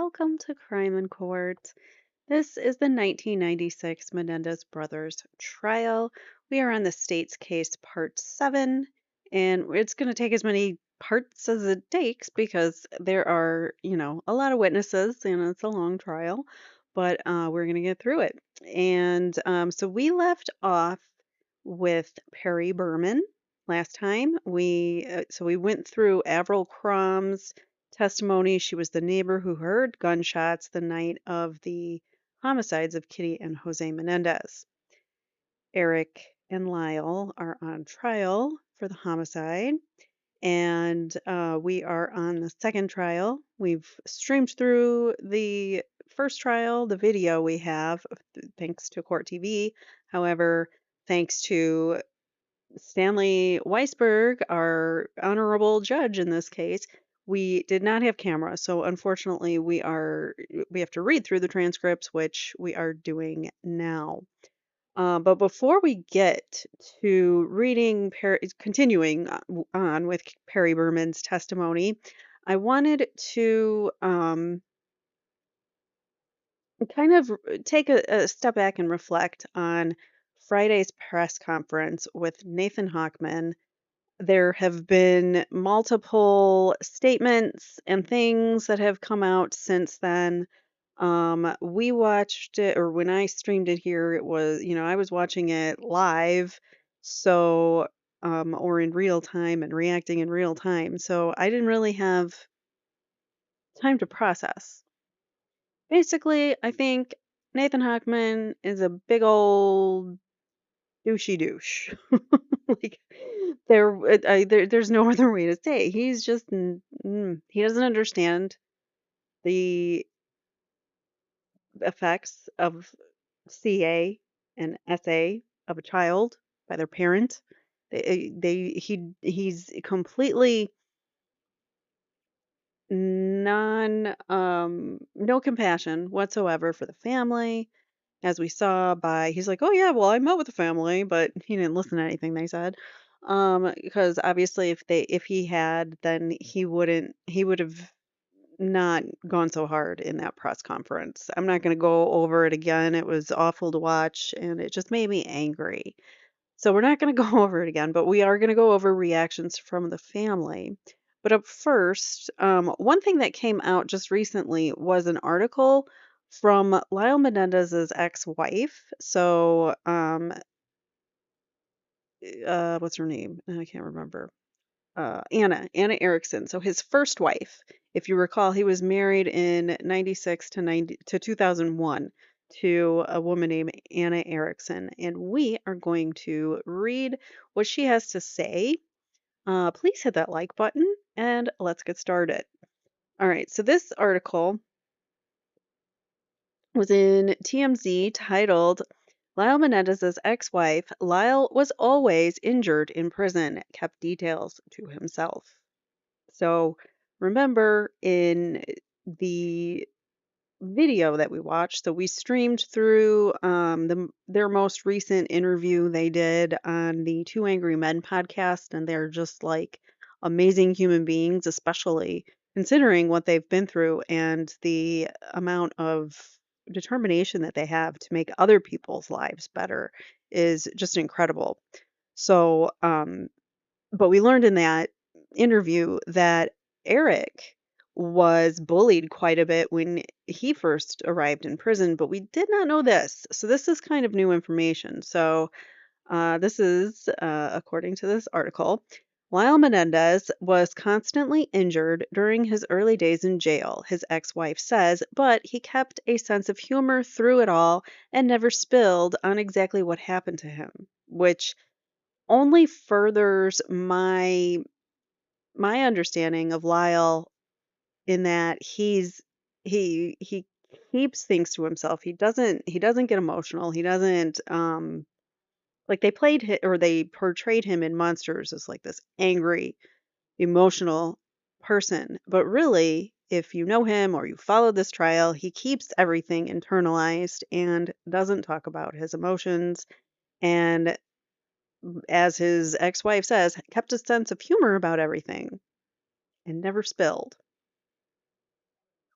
welcome to Crime in Court. This is the 1996 Menendez brothers trial. We are on the state's case, part 7, and it's going to take as many parts as it takes because there are, a lot of witnesses and it's a long trial, but we're going to get through it. And so we left off with Perry Berman last time. We went through Avril Crum's testimony. She was the neighbor who heard gunshots the night of the homicides of Kitty and Jose Menendez. Erik and Lyle are on trial for the homicide, and we are on the second trial. We've streamed through the first trial, the video we have, thanks to Court TV. However, thanks to Stanley Weisberg, our honorable judge in this case, we did not have camera, so unfortunately we have to read through the transcripts, which we are doing now. But before we get to continuing on with Perry Berman's testimony, I wanted to kind of take a step back and reflect on Friday's press conference with Nathan Hochman. There have been multiple statements and things that have come out since then. We watched it, or when I streamed it here, it was, I was watching it live, so, or in real time and reacting in real time. So I didn't really have time to process. Basically, I think Nathan Hochman is a big old douchey douche. Like there's no other way to say it. He's just he doesn't understand the effects of CA and SA of a child by their parent. He's completely no compassion whatsoever for the family, as we saw by he's like, "Oh yeah, well I met with the family," but he didn't listen to anything they said. Because obviously if he had, then he would have not gone so hard in that press conference. I'm not going to go over it again. It was awful to watch and it just made me angry. So we're not going to go over it again, but we are going to go over reactions from the family. But up first, one thing that came out just recently was an article from Lyle Menendez's ex-wife. So, what's her name? I can't remember. Anna Erickson. So his first wife, if you recall, he was married in 96 to 2001 to a woman named Anna Erickson. And we are going to read what she has to say. Please hit that like button and let's get started. All right, so this article was in TMZ titled Lyle Menendez's ex-wife, Lyle was always injured in prison, kept details to himself. So remember in the video that we watched, so we streamed through their most recent interview they did on the Two Angry Men podcast, and they're just like amazing human beings, especially considering what they've been through and the amount of determination that they have to make other people's lives better is just incredible. So, but we learned in that interview that Erik was bullied quite a bit when he first arrived in prison, but we did not know this. So this is kind of new information. So this is, according to this article, Lyle Menendez was constantly injured during his early days in jail, his ex-wife says, but he kept a sense of humor through it all and never spilled on exactly what happened to him, which only furthers my understanding of Lyle in that he keeps things to himself. He doesn't get emotional. He doesn't like they portrayed him in Monsters as like this angry, emotional person. But really, if you know him or you follow this trial, he keeps everything internalized and doesn't talk about his emotions, and as his ex-wife says, kept a sense of humor about everything and never spilled.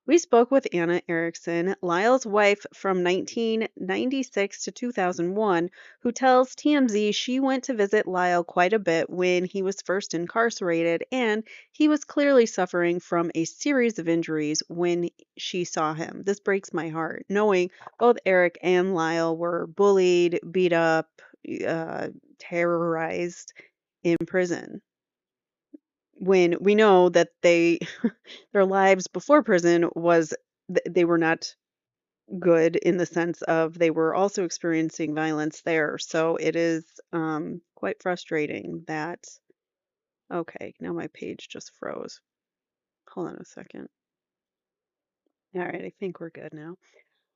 We spoke with Anna Erickson, Lyle's wife from 1996 to 2001, who tells TMZ she went to visit Lyle quite a bit when he was first incarcerated, and he was clearly suffering from a series of injuries when she saw him. This breaks my heart, knowing both Erik and Lyle were bullied, beat up, uh, terrorized in prison. When we know that their lives before prison was they were not good in the sense of they were also experiencing violence there. So it is quite frustrating that. Okay, now my page just froze. Hold on a second. All right, I think we're good now.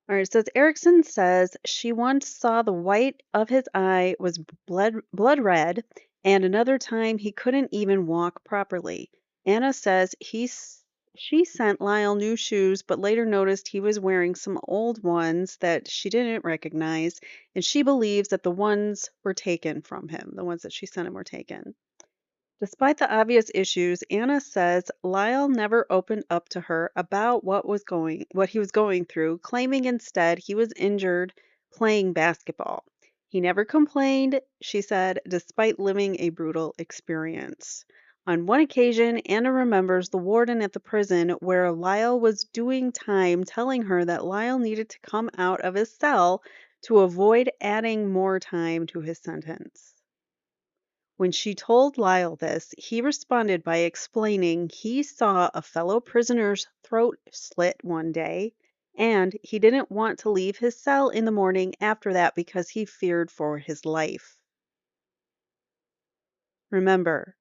All right, it says Erickson says she once saw the white of his eye was blood red, and another time he couldn't even walk properly. Anna says she sent Lyle new shoes, but later noticed he was wearing some old ones that she didn't recognize, and she believes that the ones were taken from him. The ones that she sent him were taken. Despite the obvious issues, Anna says Lyle never opened up to her about what he was going through, claiming instead he was injured playing basketball. He never complained, she said, despite living a brutal experience. On one occasion, Anna remembers the warden at the prison where Lyle was doing time telling her that Lyle needed to come out of his cell to avoid adding more time to his sentence. When she told Lyle this, he responded by explaining he saw a fellow prisoner's throat slit one day, and he didn't want to leave his cell in the morning after that because he feared for his life. Remember,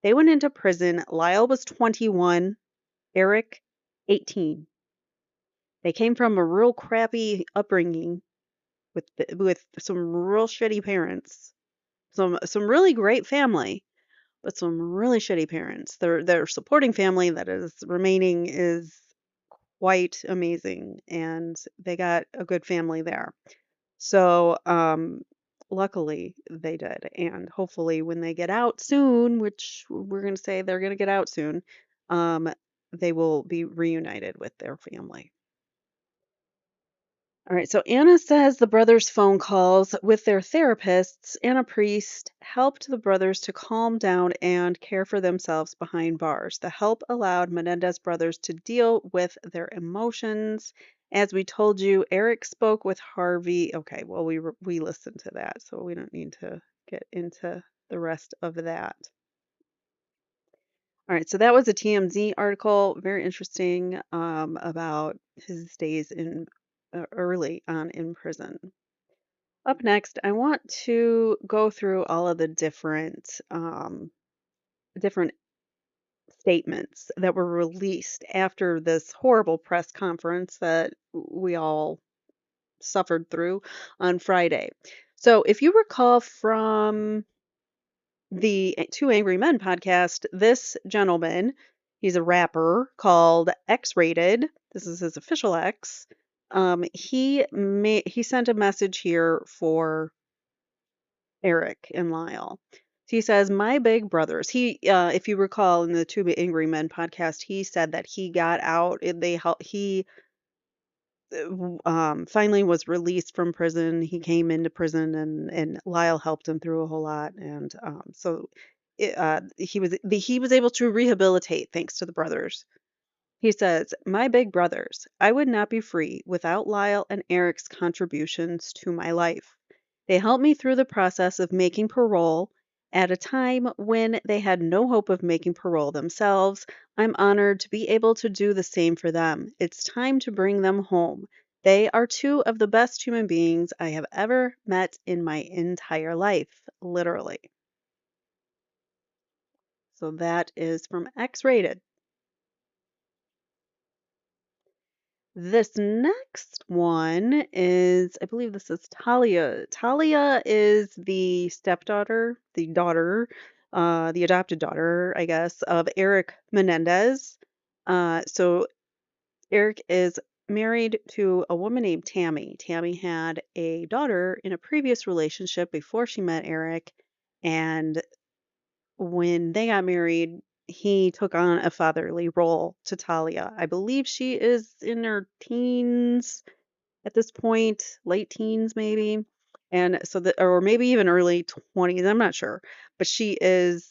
they went into prison. Lyle was 21, Erik 18. They came from a real crappy upbringing with some real shitty parents, some really great family, but some really shitty parents. Their supporting family that is remaining is quite amazing, and they got a good family there. So, luckily they did, and hopefully when they get out soon, which we're going to say they're going to get out soon, um, they will be reunited with their family. All right, so Anna says the brothers' phone calls with their therapists and a priest helped the brothers to calm down and care for themselves behind bars. The help allowed Menendez brothers to deal with their emotions. As we told you, Erik spoke with Harvey. Okay, well, we listened to that, so we don't need to get into the rest of that. All right, so that was a TMZ article, very interesting, about his days in early on in prison. Up next, I want to go through all of the different statements that were released after this horrible press conference that we all suffered through on Friday. So, if you recall from the Two Angry Men podcast, this gentleman, he's a rapper called X Rated. This is his official X. He sent a message here for Erik and Lyle. He says, "My big brothers." If you recall in the Two Angry Men podcast, he said that he got out. He finally was released from prison. He came into prison, and Lyle helped him through a whole lot, and he was able to rehabilitate thanks to the brothers. He says, "My big brothers, I would not be free without Lyle and Erik's contributions to my life. They helped me through the process of making parole at a time when they had no hope of making parole themselves. I'm honored to be able to do the same for them. It's time to bring them home. They are two of the best human beings I have ever met in my entire life," literally. So that is from X Rated. This next one is, I believe this is Talia. Talia is the stepdaughter, the adopted daughter, I guess, of Erik Menendez. So Erik is married to a woman named Tammy. Tammy had a daughter in a previous relationship before she met Erik, and when they got married, he took on a fatherly role to Talia. I believe she is in her teens at this point, late teens maybe. And so that, or maybe even early 20s, I'm not sure. But she's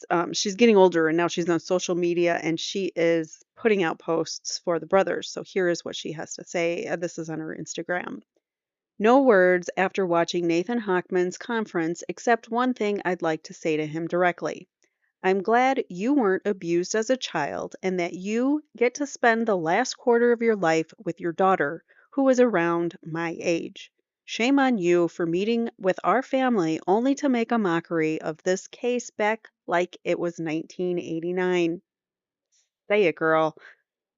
getting older and now she's on social media and she is putting out posts for the brothers. So here is what she has to say. This is on her Instagram. No words after watching Nathan Hochman's conference, except one thing I'd like to say to him directly. I'm glad you weren't abused as a child and that you get to spend the last quarter of your life with your daughter, who is around my age. Shame on you for meeting with our family only to make a mockery of this case back like it was 1989. Say it, girl.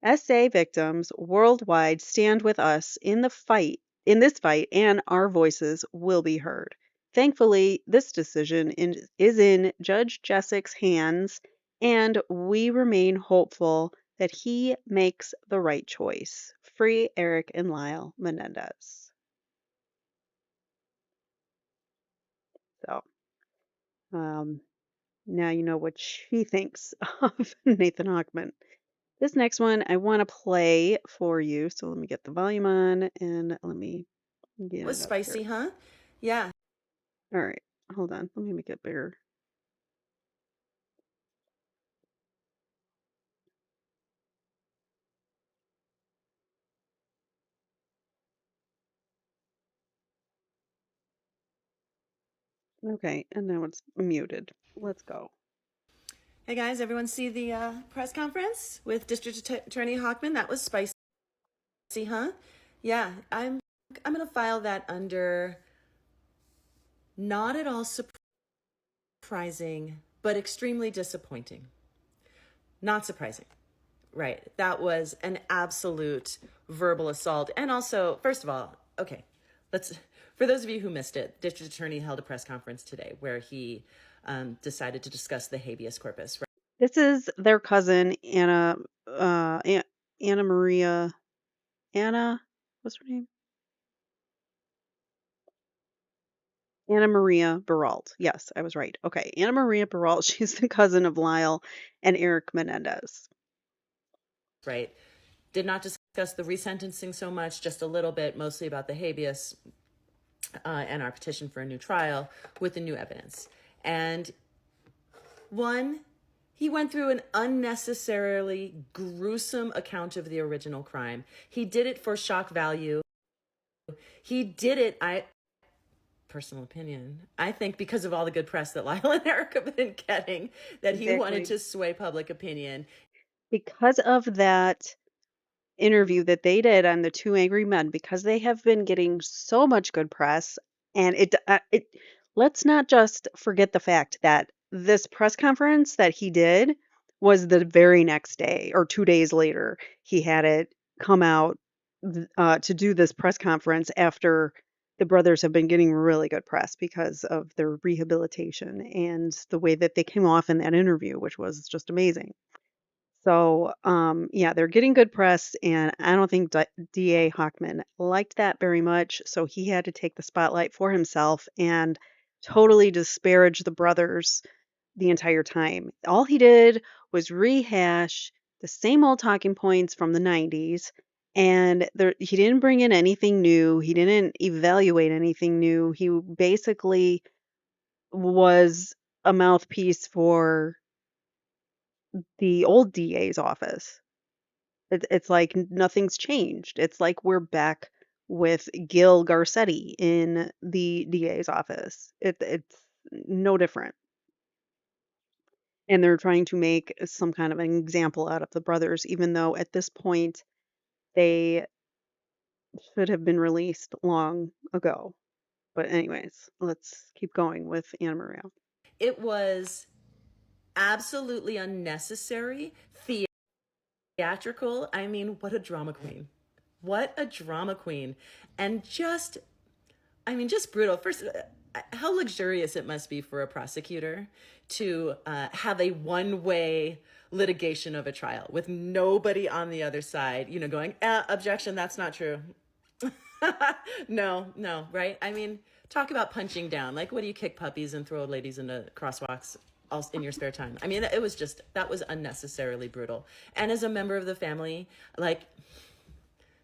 SA victims worldwide stand with us in this fight, and our voices will be heard. Thankfully, this is in Judge Jessek's hands, and we remain hopeful that he makes the right choice. Free Erik and Lyle Menendez. So, um, now you know what she thinks of Nathan Hochman. This next one I want to play for you. So let me get the volume on and let me get Was it up here. spicy, huh? Yeah. All right. Hold on. Let me make it bigger. Okay. And now it's muted. Let's go. Hey guys, everyone see the press conference with District Attorney Hochman? That was spicy, huh? Yeah, I'm gonna file that under not at all surprising, but extremely disappointing. Not surprising. Right. That was an absolute verbal assault. And also, first of all, okay, for those of you who missed it, District Attorney held a press conference today where he decided to discuss the habeas corpus. Right? This is their cousin, Anna Maria. Anna, what's her name? Anna Maria Baralt. Yes, I was right. Okay. Anna Maria Baralt. She's the cousin of Lyle and Erik Menendez. Right. Did not discuss the resentencing so much, just a little bit, mostly about the habeas and our petition for a new trial with the new evidence. And one, he went through an unnecessarily gruesome account of the original crime. He did it for shock value. He did it, personal opinion, I think because of all the good press that Lyle and Erik have been getting, that he wanted to sway public opinion. Because of that interview that they did on the Two Angry Men, because they have been getting so much good press, and it let's not just forget the fact that this press conference that he did was the very next day or 2 days later. He had it come out to do this press conference after the brothers have been getting really good press because of their rehabilitation and the way that they came off in that interview, which was just amazing. So, yeah, they're getting good press, and I don't think DA Hochman liked that very much. So he had to take the spotlight for himself and totally disparage the brothers the entire time. All he did was rehash the same old talking points from the 90s, and he didn't bring in anything new. He didn't evaluate anything new. He basically was a mouthpiece for the old DA's office. It's like nothing's changed. It's like we're back with Gil Garcetti in the DA's office. It's no different. And they're trying to make some kind of an example out of the brothers, even though at this point they should have been released long ago. But anyways, let's keep going with Anna Maria. It was absolutely unnecessary, theatrical. I mean, what a drama queen. What a drama queen. And just brutal. First, how luxurious it must be for a prosecutor to have a one-way litigation of a trial with nobody on the other side, going, objection, that's not true. No, right? I mean, talk about punching down. Like, what do you kick puppies and throw ladies into crosswalks? in your spare time. I mean, it was just, that was unnecessarily brutal. And as a member of the family, like,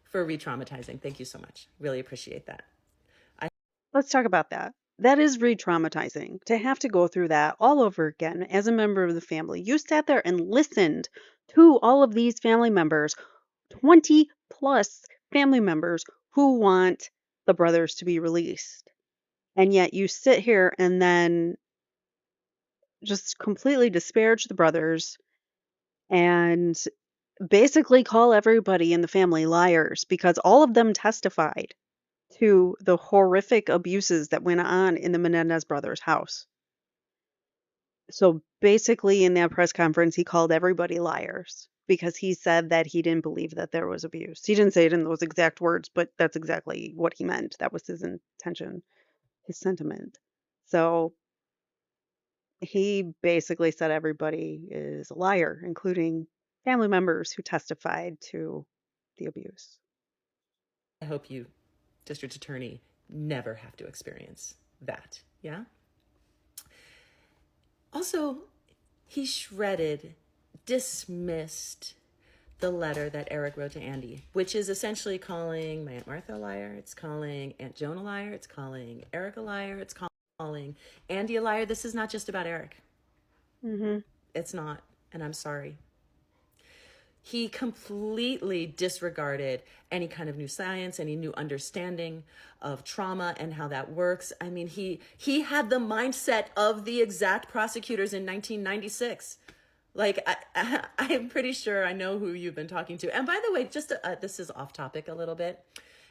for re-traumatizing. Thank you so much. Really appreciate that. Let's talk about that. That is re-traumatizing to have to go through that all over again as a member of the family. You sat there and listened to all of these family members, 20 plus family members who want the brothers to be released. And yet you sit here and then just completely disparage the brothers and basically call everybody in the family liars because all of them testified to the horrific abuses that went on in the Menendez brothers' house. So basically, in that press conference, he called everybody liars because he said that he didn't believe that there was abuse. He didn't say it in those exact words, but that's exactly what he meant. That was his intention, his sentiment. So he basically said everybody is a liar, including family members who testified to the abuse. I hope you, District Attorney, never have to experience that. Yeah? Also, he shredded, dismissed the letter that Erik wrote to Andy, which is essentially calling my Aunt Martha a liar. It's calling Aunt Joan a liar. It's calling Erik a liar. It's calling Andy a liar. This is not just about Erik. Mm-hmm. It's not, and I'm sorry. He completely disregarded any kind of new science, any new understanding of trauma and how that works. I mean, he had the mindset of the exact prosecutors in 1996. Like, I'm pretty sure I know who you've been talking to. And by the way, just this is off topic a little bit.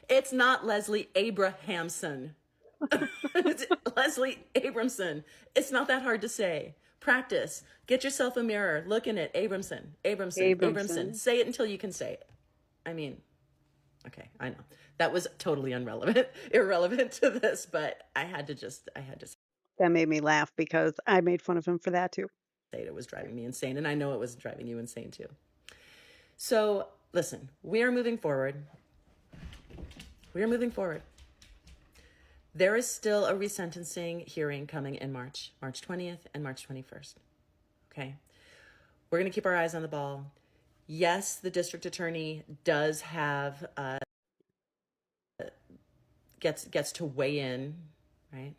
It's not Leslie Abrahamson. It's Leslie Abramson. It's not that hard to say. Practice. Get yourself a mirror. Look in it. Abramson. Say it until you can say it. I mean, okay, I know. That was totally irrelevant to this, but I had to say That made me laugh because I made fun of him for that too. it was driving me insane, and I know it was driving you insane too. So, listen, we are moving forward. There is still a resentencing hearing coming in March 20th and March 21st. Okay. We're going to keep our eyes on the ball. Yes, the district attorney does have, gets to weigh in, right?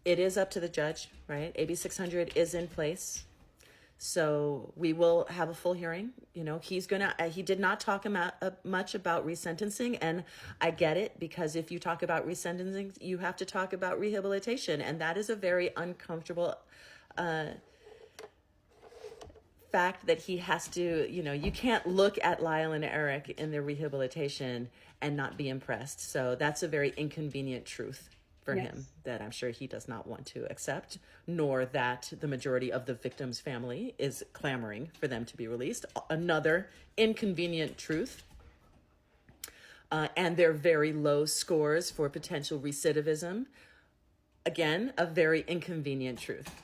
It is up to the judge, right? AB 600 is in place. So we will have a full hearing. You know, he did not talk much about resentencing, and I get it, because if you talk about resentencing, you have to talk about rehabilitation, and that is a very uncomfortable fact that he has to, you can't look at Lyle and Erik in their rehabilitation and not be impressed. So that's a very inconvenient truth for him that I'm sure he does not want to accept, nor that the majority of the victim's family is clamoring for them to be released. Another inconvenient truth. And their very low scores for potential recidivism. Again, a very inconvenient truth.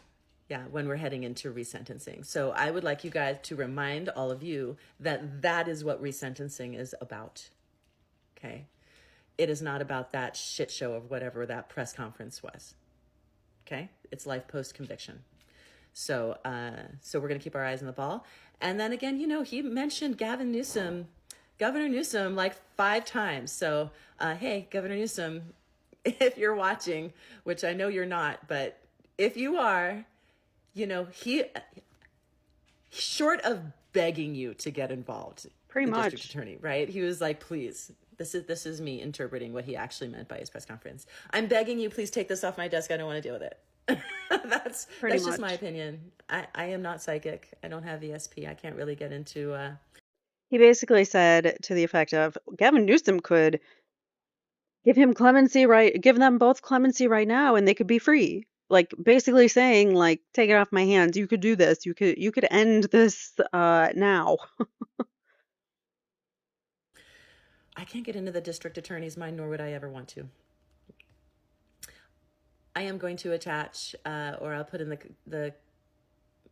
Yeah, when we're heading into resentencing. So I would like you guys to remind all of you that that is what resentencing is about. Okay? It is not about that shit show of whatever that press conference was. Okay? It's life post-conviction. So we're going to keep our eyes on the ball. And then again, he mentioned Governor Newsom like 5 times. So, hey, Governor Newsom, if you're watching, which I know you're not, but if you are, he, short of begging you to get involved, Pretty much. district attorney, right? He was like, please, this is me interpreting what he actually meant by his press conference. I'm begging you, please take this off my desk. I don't want to deal with it. That's just my opinion. I am not psychic. I don't have the SP. I can't really get into... He basically said to the effect of, Gavin Newsom could give them both clemency right now and they could be free. Like, basically saying, like, take it off my hands. You could do this. You could end this now. I can't get into the district attorney's mind, nor would I ever want to. I am going to attach, or I'll put in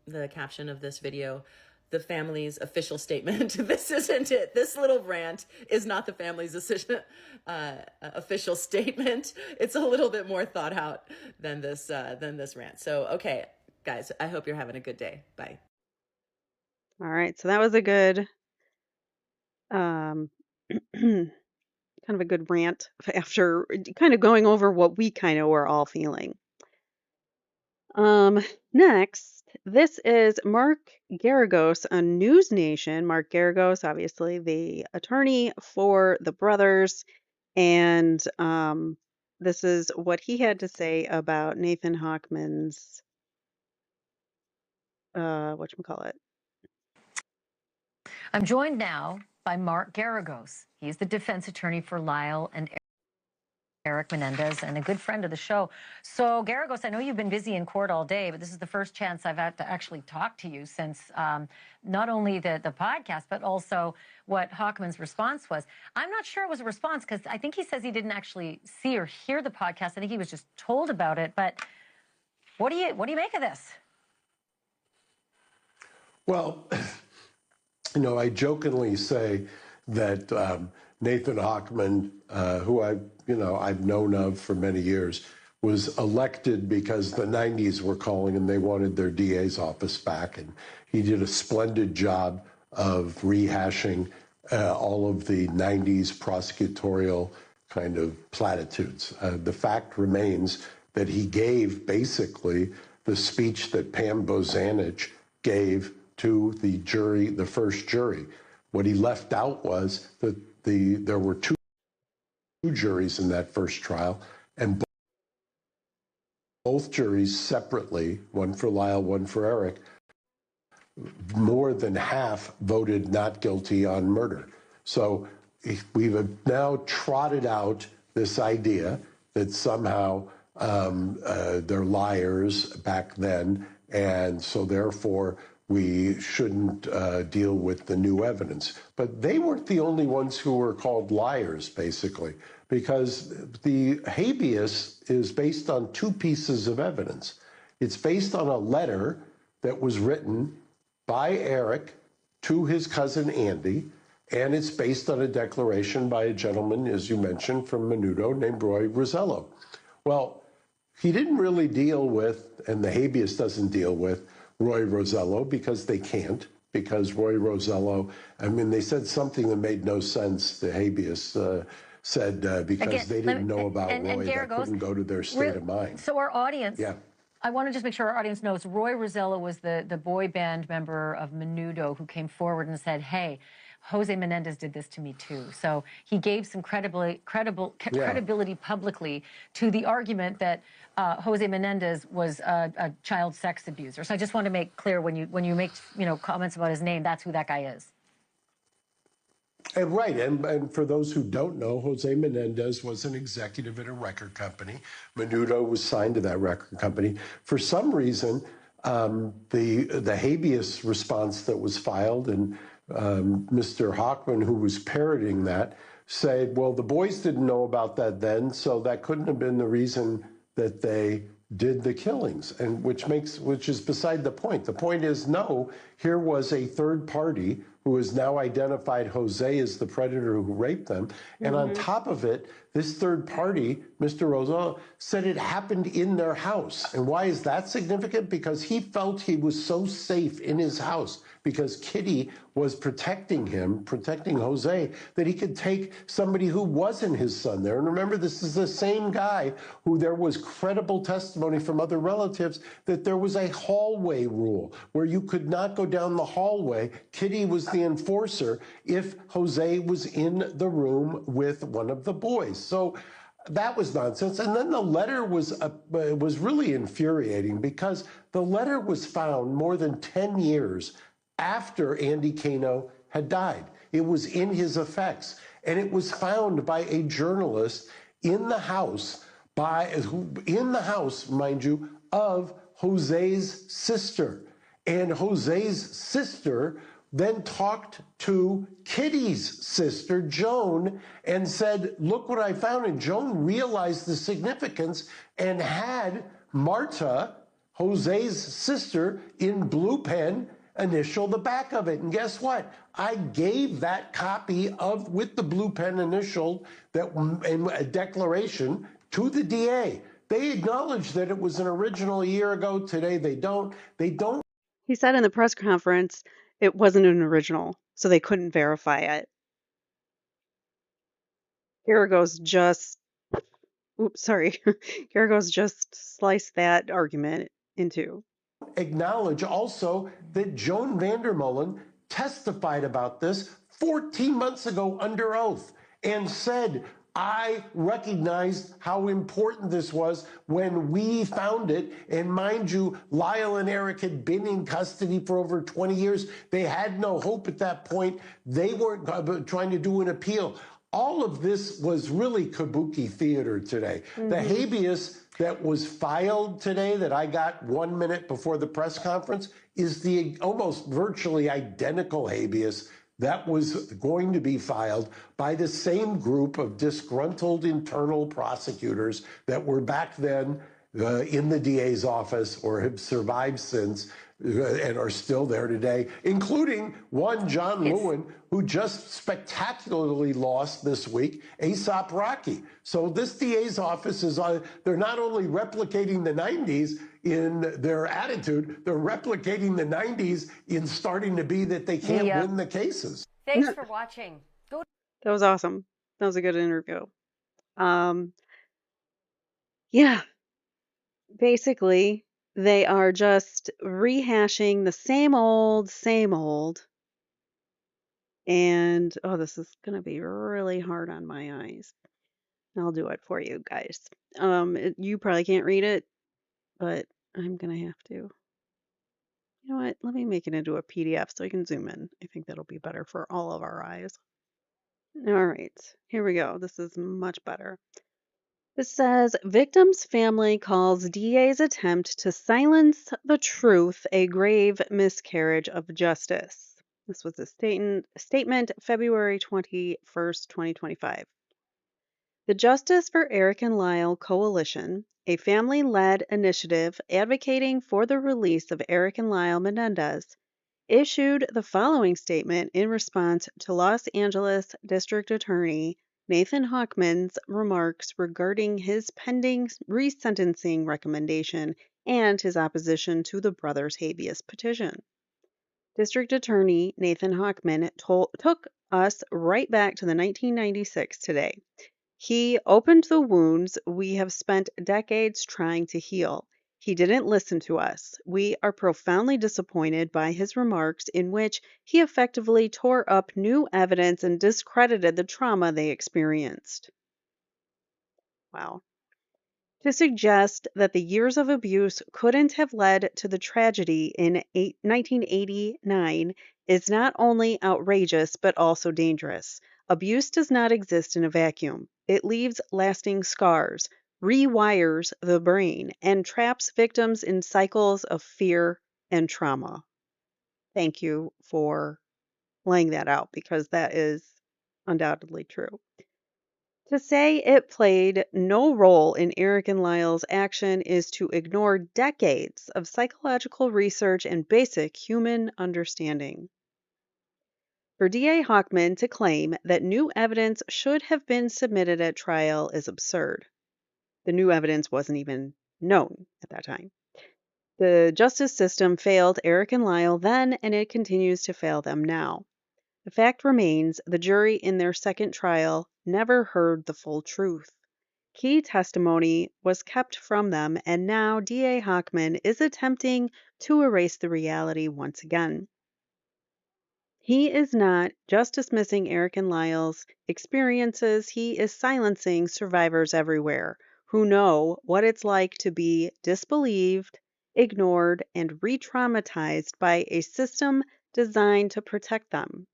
the caption of this video, the family's official statement. This isn't it. This little rant is not the family's official statement. It's a little bit more thought out than this rant. So, okay, guys, I hope you're having a good day. Bye. All right, so that was a good, um, kind of a good rant after kind of going over what we kind of were all feeling. Next, this is Mark Garagos on News Nation. Mark Garagos, obviously the attorney for the brothers, and this is what he had to say about Nathan Hochman's whatchamacallit. I'm joined now by Mark Garagos. He's the defense attorney for Lyle and Erik Menendez and a good friend of the show. So, Garagos, I know you've been busy in court all day, but this is the first chance I've had to actually talk to you since not only the podcast, but also what Hochman's response was. I'm not sure it was a response because I think he says he didn't actually see or hear the podcast. I think he was just told about it. But what do you make of this? Well, I jokingly say that Nathan Hochman, who I've known of for many years, was elected because the 90s were calling and they wanted their DA's office back. And he did a splendid job of rehashing all of the 90s prosecutorial kind of platitudes. The fact remains that he gave basically the speech that Pam Bozanich gave to the jury, the first jury. What he left out was that there were two juries in that first trial, and both juries separately, one for Lyle, one for Erik, more than half voted not guilty on murder. So we've now trotted out this idea that somehow they're liars back then, and so therefore we shouldn't deal with the new evidence. But they weren't the only ones who were called liars, basically, because the habeas is based on two pieces of evidence. It's based on a letter that was written by Erik to his cousin Andy, and it's based on a declaration by a gentleman, as you mentioned, from Menudo named Roy Rosello. Well, he didn't really deal with, and the habeas doesn't deal with, Roy Rosello because they can't, because Roy Rosello, they said something that made no sense, the habeas said, because Again, they didn't know about Roy, that Garagos, couldn't go to their state of mind. So our audience, yeah. I want to just make sure our audience knows Roy Rosello was the boy band member of Menudo who came forward and said, hey, Jose Menendez did this to me too. So he gave some credibility publicly to the argument that Jose Menendez was a child sex abuser. So I just want to make clear when you make comments about his name, that's who that guy is. And right, and for those who don't know, Jose Menendez was an executive at a record company. Menudo was signed to that record company. For some reason, the habeas response that was filed, and Mr. Hochman, who was parroting that, said, well, the boys didn't know about that then, so that couldn't have been the reason that they did the killings, and which is beside the point. The point is, no, here was a third party who has now identified Jose as the predator who raped them. And on top of it, this third party, Mr. Rosello, said it happened in their house. And why is that significant? Because he felt he was so safe in his house because Kitty was protecting him, protecting Jose, that he could take somebody who wasn't his son there. And remember, this is the same guy who there was credible testimony from other relatives that there was a hallway rule where you could not go down the hallway. Kitty was the enforcer if Jose was in the room with one of the boys. So that was nonsense. And then the letter was really infuriating because the letter was found more than 10 years after Andy Cano had died. It was in his effects. And it was found by a journalist in the house, mind you, of Jose's sister. And Jose's sister then talked to Kitty's sister, Joan, and said, look what I found. And Joan realized the significance and had Marta, Jose's sister, in blue pen initial the back of it. And guess what? I gave that copy with the blue pen initial, that a declaration, to the DA. They acknowledge that it was an original a year ago. Today they don't. They don't. He said in the press conference it wasn't an original, so they couldn't verify it. Garagos just, oops, sorry. Garagos just sliced that argument in two. Acknowledge also that Joan Vandermolen testified about this 14 months ago under oath and said, I recognized how important this was when we found it. And mind you, Lyle and Erik had been in custody for over 20 years. They had no hope at that point. They weren't trying to do an appeal. All of this was really kabuki theater today. The habeas that was filed today that I got 1 minute before the press conference is the almost virtually identical habeas that was going to be filed by the same group of disgruntled internal prosecutors that were back then in the DA's office or have survived since and are still there today, including one John Lewin, who just spectacularly lost this week, Aesop Rocky. So this DA's office is, they're not only replicating the 90s in their attitude, they're replicating the 90s in starting to be that they can't win the cases. Thanks for watching. That was awesome. That was a good interview. Yeah, basically, they are just rehashing the same old, same old. And oh, this is going to be really hard on my eyes. I'll do it for you guys. You probably can't read it, but I'm going to have to. You know what? Let me make it into a PDF so I can zoom in. I think that'll be better for all of our eyes. All right, here we go. This is much better. It says, victim's family calls DA's attempt to silence the truth a grave miscarriage of justice. This was a statement February 21st, 2025. The Justice for Erik and Lyle Coalition, a family-led initiative advocating for the release of Erik and Lyle Menendez, issued the following statement in response to Los Angeles District Attorney Nathan Hochman's remarks regarding his pending resentencing recommendation and his opposition to the brothers' habeas petition. District Attorney Nathan Hochman took us right back to the 1996 today. He opened the wounds we have spent decades trying to heal. He didn't listen to us. We are profoundly disappointed by his remarks in which he effectively tore up new evidence and discredited the trauma they experienced. Wow. To suggest that the years of abuse couldn't have led to the tragedy in 1989 is not only outrageous but also dangerous. Abuse does not exist in a vacuum. It leaves lasting scars, rewires the brain, and traps victims in cycles of fear and trauma. Thank you for laying that out because that is undoubtedly true. To say it played no role in Erik and Lyle's action is to ignore decades of psychological research and basic human understanding. For DA Hochman to claim that new evidence should have been submitted at trial is absurd. The new evidence wasn't even known at that time. The justice system failed Erik and Lyle then, and it continues to fail them now. The fact remains the jury in their second trial never heard the full truth. Key testimony was kept from them, and now DA Hochman is attempting to erase the reality once again. He is not just dismissing Erik and Lyle's experiences, he is silencing survivors everywhere who know what it's like to be disbelieved, ignored, and re traumatized by a system designed to protect them.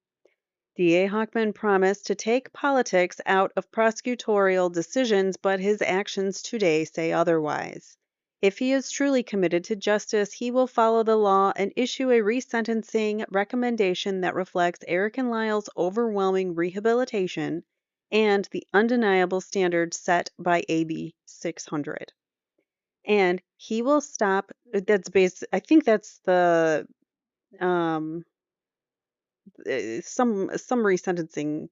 DA Hochman promised to take politics out of prosecutorial decisions, but his actions today say otherwise. If he is truly committed to justice, he will follow the law and issue a resentencing recommendation that reflects Erik and Lyle's overwhelming rehabilitation and the undeniable standards set by AB 600. And he will stop. I think that's the some resentencing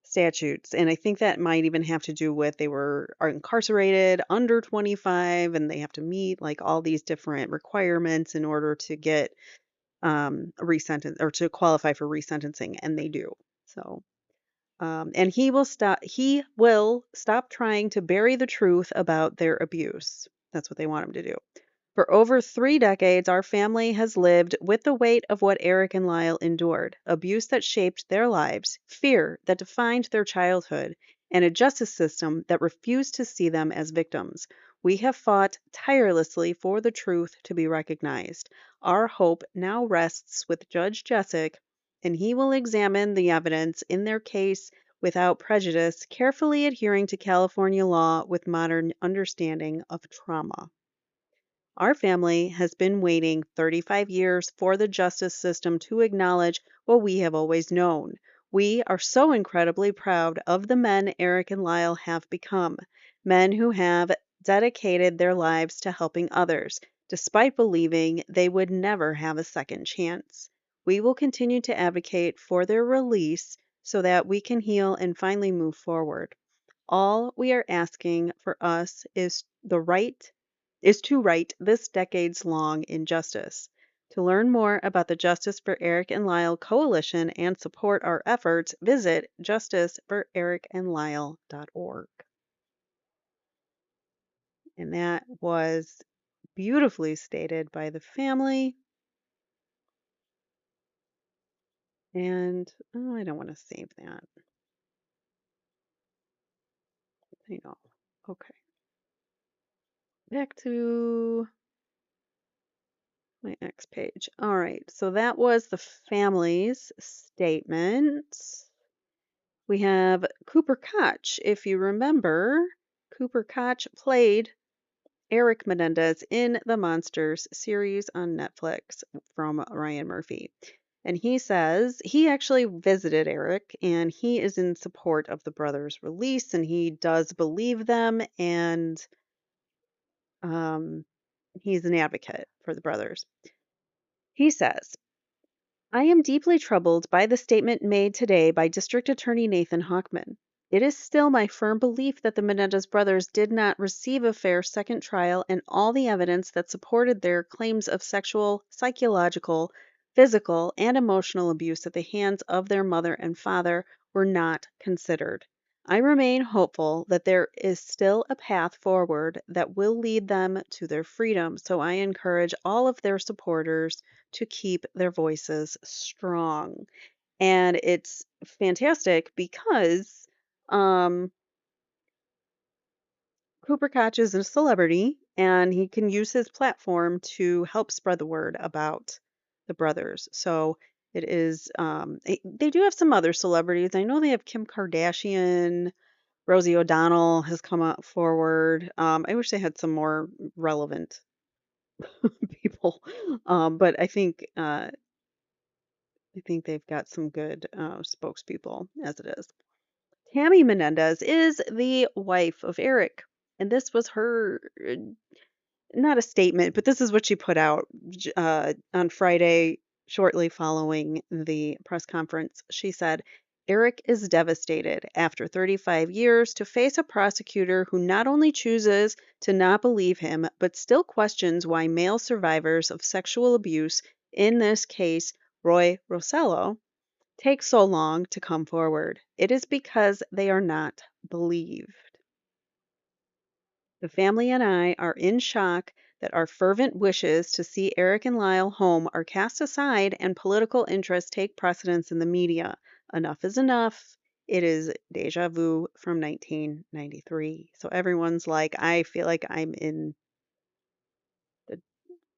statutes. And I think that might even have to do with are incarcerated under 25 and they have to meet like all these different requirements in order to get resentence or to qualify for resentencing, and they do. So and he will stop trying to bury the truth about their abuse. That's what they want him to do. For over 3 decades, our family has lived with the weight of what Erik and Lyle endured: abuse that shaped their lives, fear that defined their childhood, and a justice system that refused to see them as victims. We have fought tirelessly for the truth to be recognized. Our hope now rests with Judge Jessic, and he will examine the evidence in their case without prejudice, carefully adhering to California law with modern understanding of trauma. Our family has been waiting 35 years for the justice system to acknowledge what we have always known. We are so incredibly proud of the men Erik and Lyle have become, men who have dedicated their lives to helping others, despite believing they would never have a second chance. We will continue to advocate for their release so that we can heal and finally move forward. All we are asking for us is to right this decades long injustice. To learn more about the Justice for Erik and Lyle Coalition and support our efforts, visit justiceforerikandlyle.org. And that was beautifully stated by the family. And oh, I don't want to save that. I know. Okay. Back to my next page. All right. So that was the family's statement. We have Cooper Koch. If you remember, Cooper Koch played Erik Menendez in the Monsters series on Netflix from Ryan Murphy. And he says he actually visited Erik and he is in support of the brothers' release and he does believe them and he's an advocate for the brothers. He says, I am deeply troubled by the statement made today by District Attorney Nathan Hochman. It is still my firm belief that the Menendez brothers did not receive a fair second trial, and all the evidence that supported their claims of sexual, psychological, physical, and emotional abuse at the hands of their mother and father were not considered. I remain hopeful that there is still a path forward that will lead them to their freedom, so I encourage all of their supporters to keep their voices strong. And it's fantastic because um, Cooper Koch is a celebrity and he can use his platform to help spread the word about the brothers. So it is, they do have some other celebrities. I know they have Kim Kardashian, Rosie O'Donnell has come up forward. I wish they had some more relevant people, but I think they've got some good spokespeople as it is. Tammy Menendez is the wife of Erik, and this was her, not a statement, but this is what she put out on Friday, shortly following the press conference. She said, Erik is devastated after 35 years to face a prosecutor who not only chooses to not believe him, but still questions why male survivors of sexual abuse, in this case, Roy Rosello, take so long to come forward. It is because they are not believed. The family and I are in shock that our fervent wishes to see Erik and Lyle home are cast aside and political interests take precedence in the media. Enough is enough. It is deja vu from 1993. So everyone's like, I feel like I'm in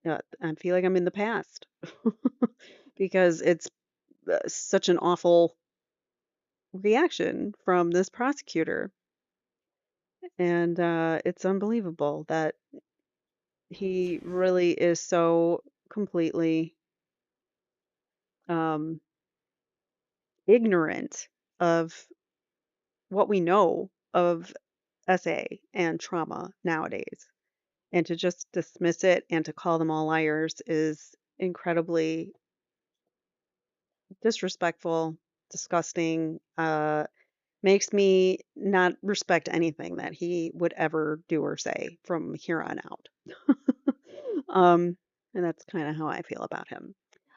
I feel like I'm in the past because it's such an awful reaction from this prosecutor. And it's unbelievable that he really is so completely um, ignorant of what we know of SA and trauma nowadays. And to just dismiss it and to call them all liars is incredibly disrespectful, disgusting. Makes me not respect anything that he would ever do or say from here on out. um, and that's kind of how I feel about him.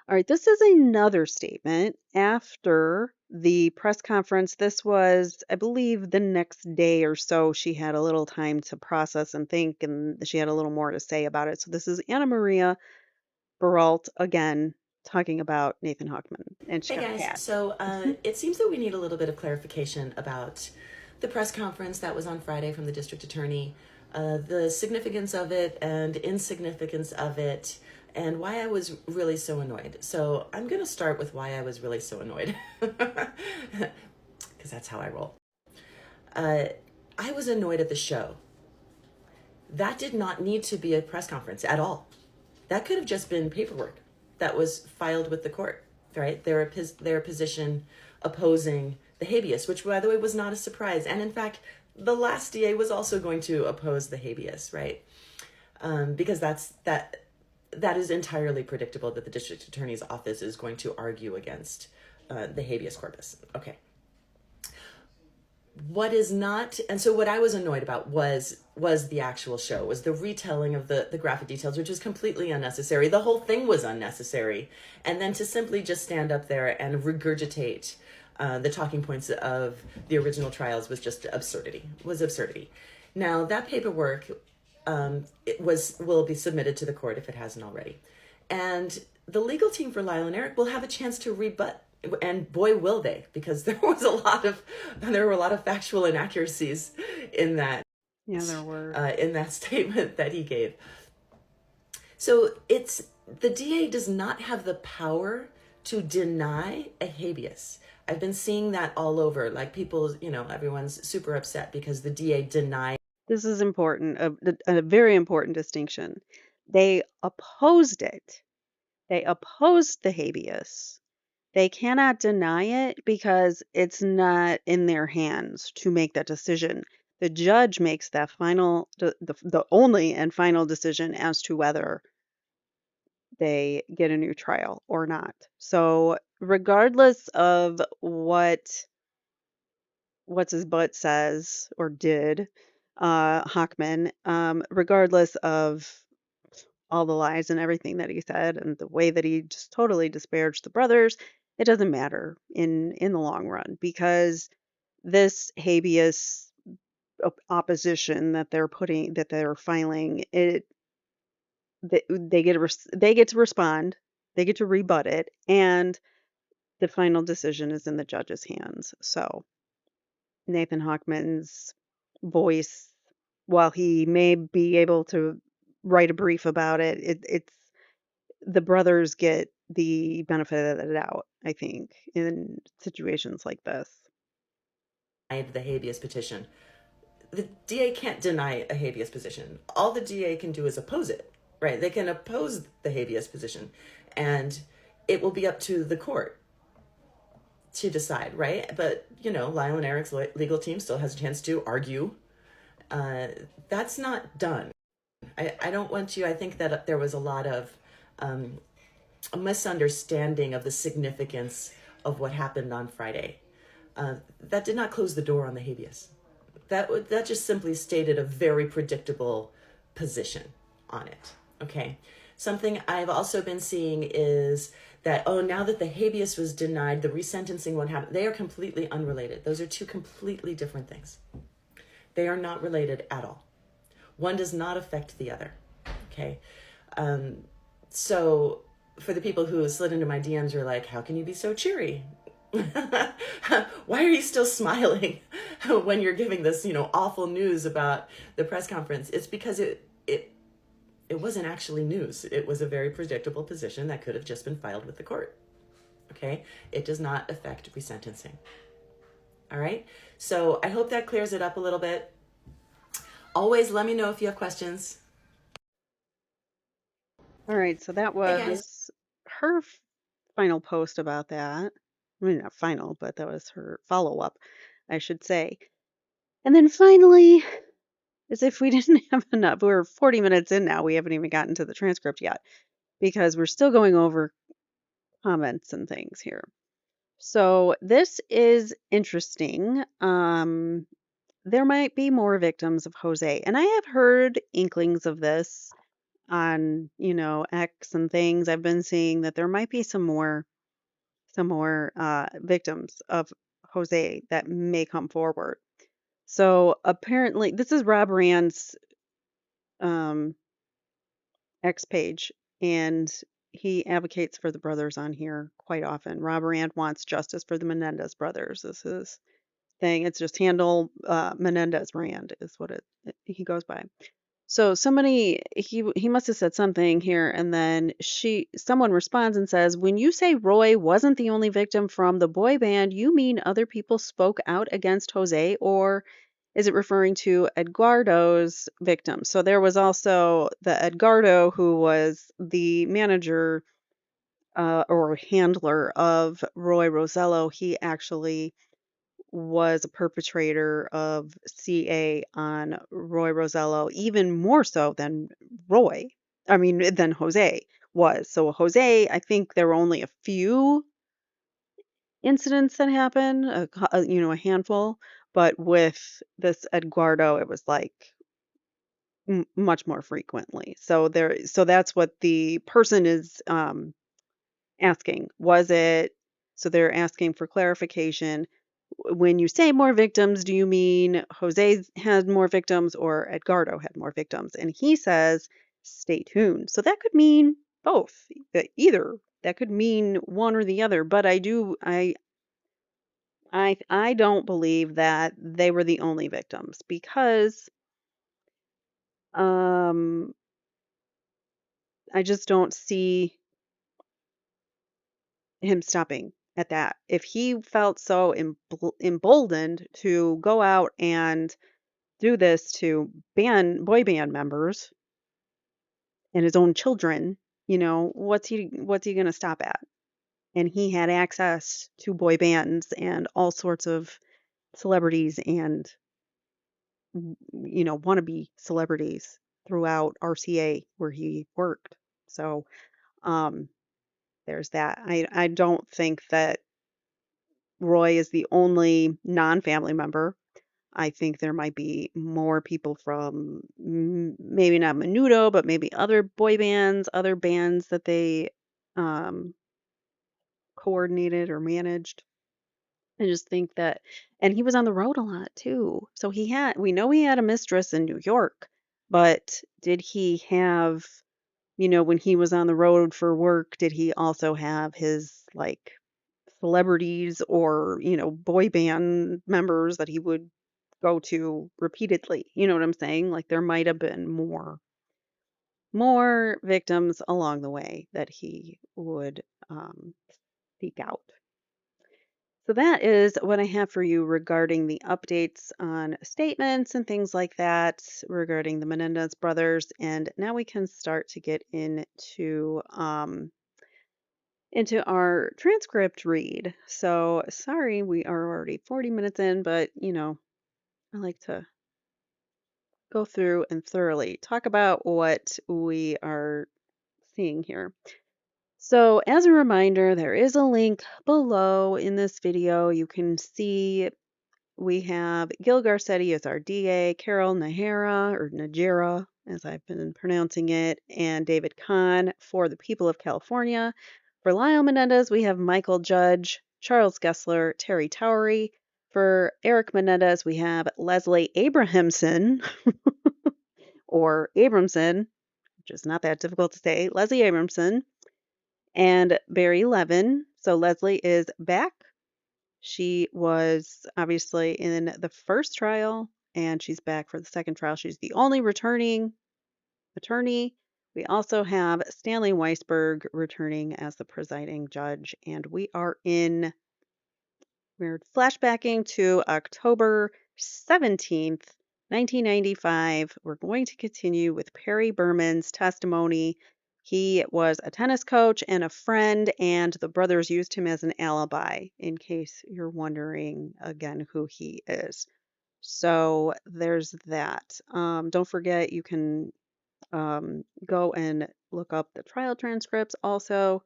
All right, this is another statement after the press conference. This was, I believe, the next day or so. She had a little time to process and think, and she had a little more to say about it. So this is Anna Maria Baralt again talking about Nathan Hochman, and she Hey got a guys, cat. so it seems that we need a little bit of clarification about the press conference that was on Friday from the district attorney, the significance of it and insignificance of it, and why I was really so annoyed. So I'm going to start with why I was really so annoyed, because that's how I roll. I was annoyed at the show. That did not need to be a press conference at all. That could have just been paperwork that was filed with the court, right? Their position opposing the habeas, which, by the way, was not a surprise. And in fact, the last DA was also going to oppose the habeas, right? Because that is entirely predictable that the district attorney's office is going to argue against the habeas corpus. Okay. What is not, and so what I was annoyed about was the actual show, was the retelling of the graphic details, which was completely unnecessary. The whole thing was unnecessary. And then to simply just stand up there and regurgitate the talking points of the original trials was just absurdity. Now, that paperwork will be submitted to the court if it hasn't already. And the legal team for Lyle and Erik will have a chance to rebut, and boy will they, because there were a lot of factual inaccuracies in that. Yeah, there were. In that statement that he gave. So the DA does not have the power to deny a habeas. I've been seeing that all over, like people, everyone's super upset because the DA denied. This is important, a very important distinction. They opposed it. They opposed the habeas. They cannot deny it because it's not in their hands to make that decision. The judge makes that the only and final decision as to whether they get a new trial or not. So regardless of what's his butt says or did, Hochman, regardless of all the lies and everything that he said and the way that he just totally disparaged the brothers, it doesn't matter in the long run, because this habeas opposition that they're filing, they get to respond, they get to rebut it, and the final decision is in the judge's hands. So Nathan Hochman's voice, while he may be able to write a brief about it's the brothers get the benefit of the doubt, I think, in situations like this. The habeas petition. The DA can't deny a habeas petition. All the DA can do is oppose it, right? They can oppose the habeas petition, and it will be up to the court to decide, right? But, Lyle and Erik's legal team still has a chance to argue. That's not done. I don't want to, I think that there was a lot of a misunderstanding of the significance of what happened on Friday. That did not close the door on the habeas. That just simply stated a very predictable position on it, okay? Something I've also been seeing is that, now that the habeas was denied, the resentencing won't happen. They are completely unrelated. Those are two completely different things. They are not related at all. One does not affect the other, okay? So for the people who slid into my DMs are like, how can you be so cheery? Why are you still smiling when you're giving this, awful news about the press conference? It's because it wasn't actually news. It was a very predictable position that could have just been filed with the court. Okay? It does not affect resentencing. All right? So I hope that clears it up a little bit. Always let me know if you have questions. All right, so that was her final post about that. I mean, not final, but that was her follow-up, I should say. And then finally, as if we didn't have enough, we're 40 minutes in now. We haven't even gotten to the transcript yet because we're still going over comments and things here. So this is interesting. There might be more victims of Jose, and I have heard inklings of this on, X and things. I've been seeing that there might be some more victims of Jose that may come forward. So apparently, this is Rob Rand's um, X page, and he advocates for the brothers on here quite often. Rob Rand wants justice for the Menendez brothers. This is thing. It's just handle Menendez Rand is what he goes by. So somebody he must have said something here, and then someone responds and says, "When you say Roy wasn't the only victim from the boy band, you mean other people spoke out against Jose, or is it referring to Edgardo's victims?" So there was also the Edgardo who was the manager or handler of Roy Rosello. He actually was a perpetrator of CA on Roy Rosello, even more so than Roy. I mean, than Jose was. So Jose, I think there were only a few incidents that happened, a handful, but with this Eduardo, it was like much more frequently. So that's what the person is asking. Was it? So they're asking for clarification. When you say more victims, do you mean Jose had more victims or Edgardo had more victims? And he says, stay tuned. So that could mean both, either. That could mean one or the other. But I don't believe that they were the only victims because um, I just don't see him stopping at that. If he felt so emboldened to go out and do this to boy band members and his own children, what's he going to stop at? And he had access to boy bands and all sorts of celebrities and wannabe celebrities throughout RCA where he worked. So um there's that. I don't think that Roy is the only non-family member. I think there might be more people from maybe not Menudo, but maybe other boy bands, other bands that they um, coordinated or managed. I just think that, and he was on the road a lot too. So we know he had a mistress in New York, but did he have, when he was on the road for work, did he also have his like celebrities or, boy band members that he would go to repeatedly? You know what I'm saying? Like there might have been more victims along the way that he would seek out. So that is what I have for you regarding the updates on statements and things like that regarding the Menendez brothers. And now we can start to get into our transcript read. So sorry, we are already 40 minutes in, but I like to go through and thoroughly talk about what we are seeing here. So as a reminder, there is a link below in this video. You can see we have Gil Garcetti as our DA, Carol Najera, or Najera, as I've been pronouncing it, and David Kahn for the people of California. For Lyle Menendez, we have Michael Judge, Charles Gessler, Terry Towery. For Erik Menendez, we have Leslie Abrahamson, or Abramson, which is not that difficult to say, Leslie Abramson, and Barry Levin. So Leslie is back. She was obviously in the first trial, and she's back for the second trial. She's the only returning attorney. We also have Stanley Weisberg returning as the presiding judge, and we're flashbacking to October 17th, 1995. We're going to continue with Perry Berman's testimony. He was a tennis coach and a friend, and the brothers used him as an alibi, in case you're wondering again who he is. So there's that. Don't forget, you can go and look up the trial transcripts also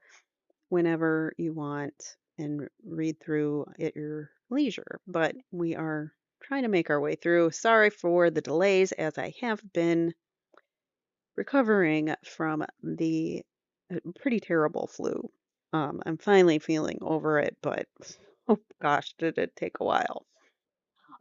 whenever you want and read through at your leisure. But we are trying to make our way through. Sorry for the delays as I have been recovering from the pretty terrible flu. I'm finally feeling over it, but oh gosh, did it take a while.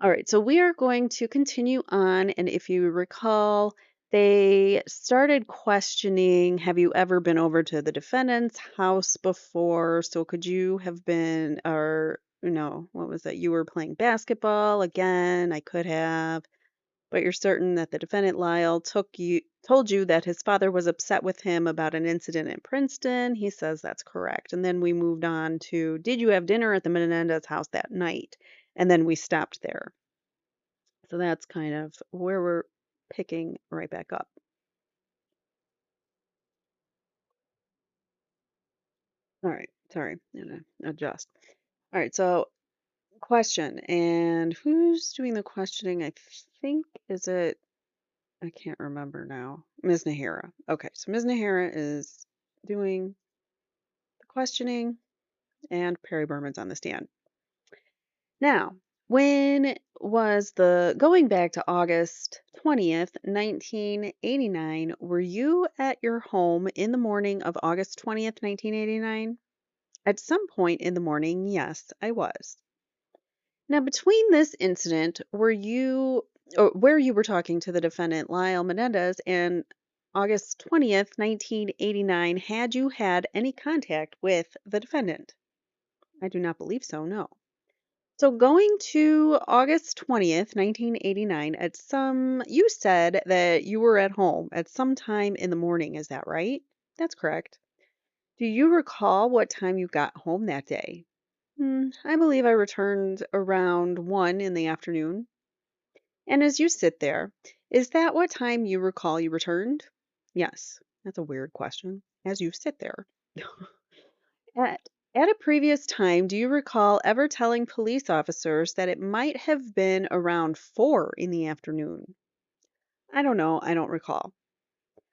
All right, so we are going to continue on. And if you recall, they started questioning, have you ever been over to the defendant's house before? So could you have been, or, what was that? You were playing basketball again. I could have, but you're certain that the defendant Lyle told you that his father was upset with him about an incident in Princeton. He says that's correct. And then we moved on to, did you have dinner at the Menendez house that night? And then we stopped there. So that's kind of where we're picking right back up. All right, sorry, I'm gonna adjust. All right, so question, and who's doing the questioning? I think, is it, I can't remember now. Ms. Nahara. Okay, so Ms. Nahara is doing the questioning, and Perry Berman's on the stand. Now, when was the going back to August 20th, 1989, were you at your home in the morning of August 20th, 1989? At some point in the morning, yes, I was. Now, between this incident, where you were talking to the defendant Lyle Menendez and August 20th, 1989, had you had any contact with the defendant? I do not believe so, no. So going to August 20th, 1989, you said that you were at home at some time in the morning, is that right? That's correct. Do you recall what time you got home that day? I believe I returned around 1 in the afternoon. And as you sit there, is that what time you recall you returned? Yes. That's a weird question. As you sit there. At a previous time, do you recall ever telling police officers that it might have been around 4 in the afternoon? I don't know. I don't recall.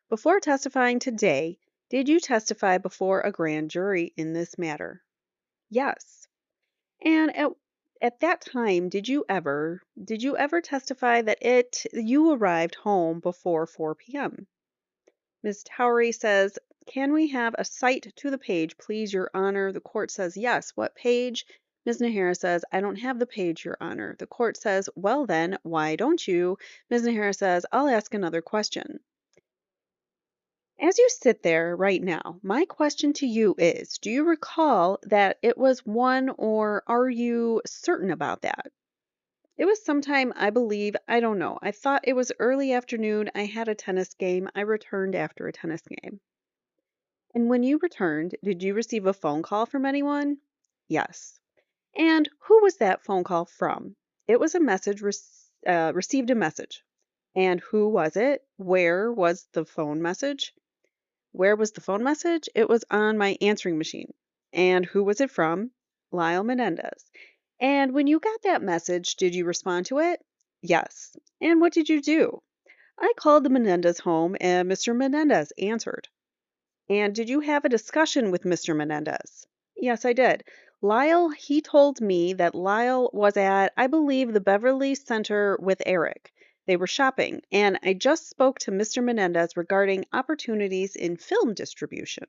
Before testifying today, did you testify before a grand jury in this matter? Yes. And at that time, did you ever testify that you arrived home before 4 p.m.? Ms. Towery says, can we have a cite to the page, please, Your Honor? The court says, yes. What page? Ms. Nahara says, I don't have the page, Your Honor. The court says, well then, why don't you? Ms. Nahara says, I'll ask another question. As you sit there right now, my question to you is, do you recall that it was 1, or are you certain about that? It was sometime, I believe, I don't know. I thought it was early afternoon. I had a tennis game. I returned after a tennis game. And when you returned, did you receive a phone call from anyone? Yes. And who was that phone call from? It was a message, received a message. And who was it? Where was the phone message? Where was the phone message? It was on my answering machine. And who was it from? Lyle Menendez. And when you got that message, did you respond to it? Yes. And what did you do? I called the Menendez home and Mr. Menendez answered. And did you have a discussion with Mr. Menendez? Yes, I did. Lyle, he told me that Lyle was at, I believe, the Beverly Center with Erik. They were shopping, and I just spoke to Mr. Menendez regarding opportunities in film distribution.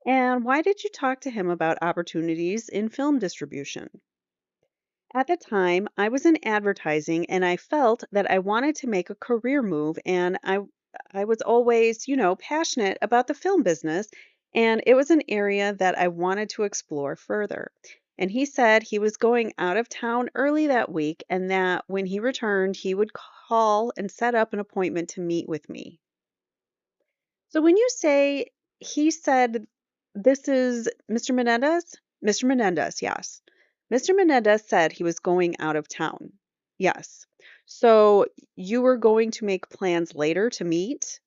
And why did you talk to him about opportunities in film distribution? At the time, I was in advertising and I felt that I wanted to make a career move, and I was always, passionate about the film business, and it was an area that I wanted to explore further. And he said he was going out of town early that week and that when he returned, he would call and set up an appointment to meet with me. So when you say he said this is Mr. Menendez? Mr. Menendez, yes. Mr. Menendez said he was going out of town. Yes. So you were going to make plans later to meet?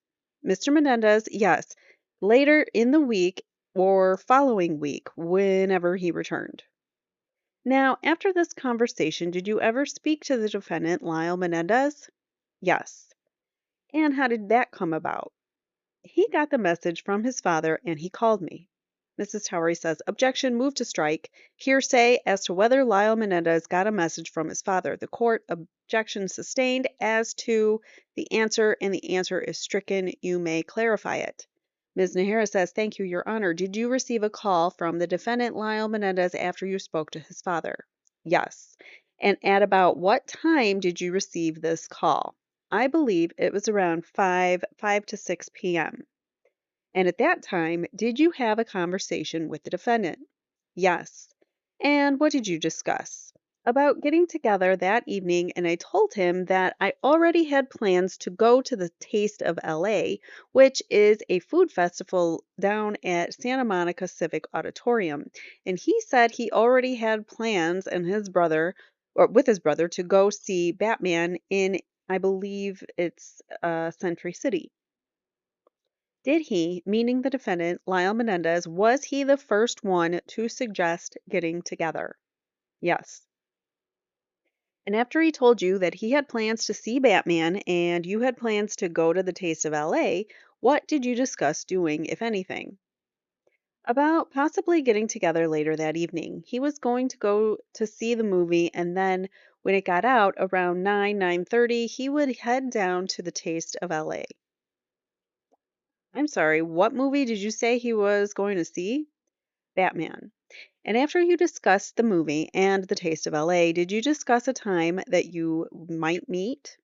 Mr. Menendez, yes. Later in the week or following week, whenever he returned. Now, after this conversation, did you ever speak to the defendant, Lyle Menendez? Yes. And how did that come about? He got the message from his father and he called me. Mrs. Towery says, objection, move to strike. Hearsay as to whether Lyle Menendez got a message from his father. The court, objection sustained as to the answer, and the answer is stricken. You may clarify it. Ms. Nahara says, thank you, Your Honor. Did you receive a call from the defendant, Lyle Menendez, after you spoke to his father? Yes. And at about what time did you receive this call? I believe it was around 5 to 6 p.m. And at that time, did you have a conversation with the defendant? Yes. And what did you discuss? About getting together that evening, and I told him that I already had plans to go to the Taste of LA, which is a food festival down at Santa Monica Civic Auditorium. And he said he already had plans and his brother, or with his brother, to go see Batman in, I believe it's Century City. Did he, meaning the defendant, Lyle Menendez, was he the first one to suggest getting together? Yes. And after he told you that he had plans to see Batman and you had plans to go to the Taste of LA, what did you discuss doing, if anything? About possibly getting together later that evening. He was going to go to see the movie, and then when it got out around 9:30, he would head down to the Taste of LA. I'm sorry, what movie did you say he was going to see? Batman. And after you discussed the movie and the Taste of LA, did you discuss a time that you might meet?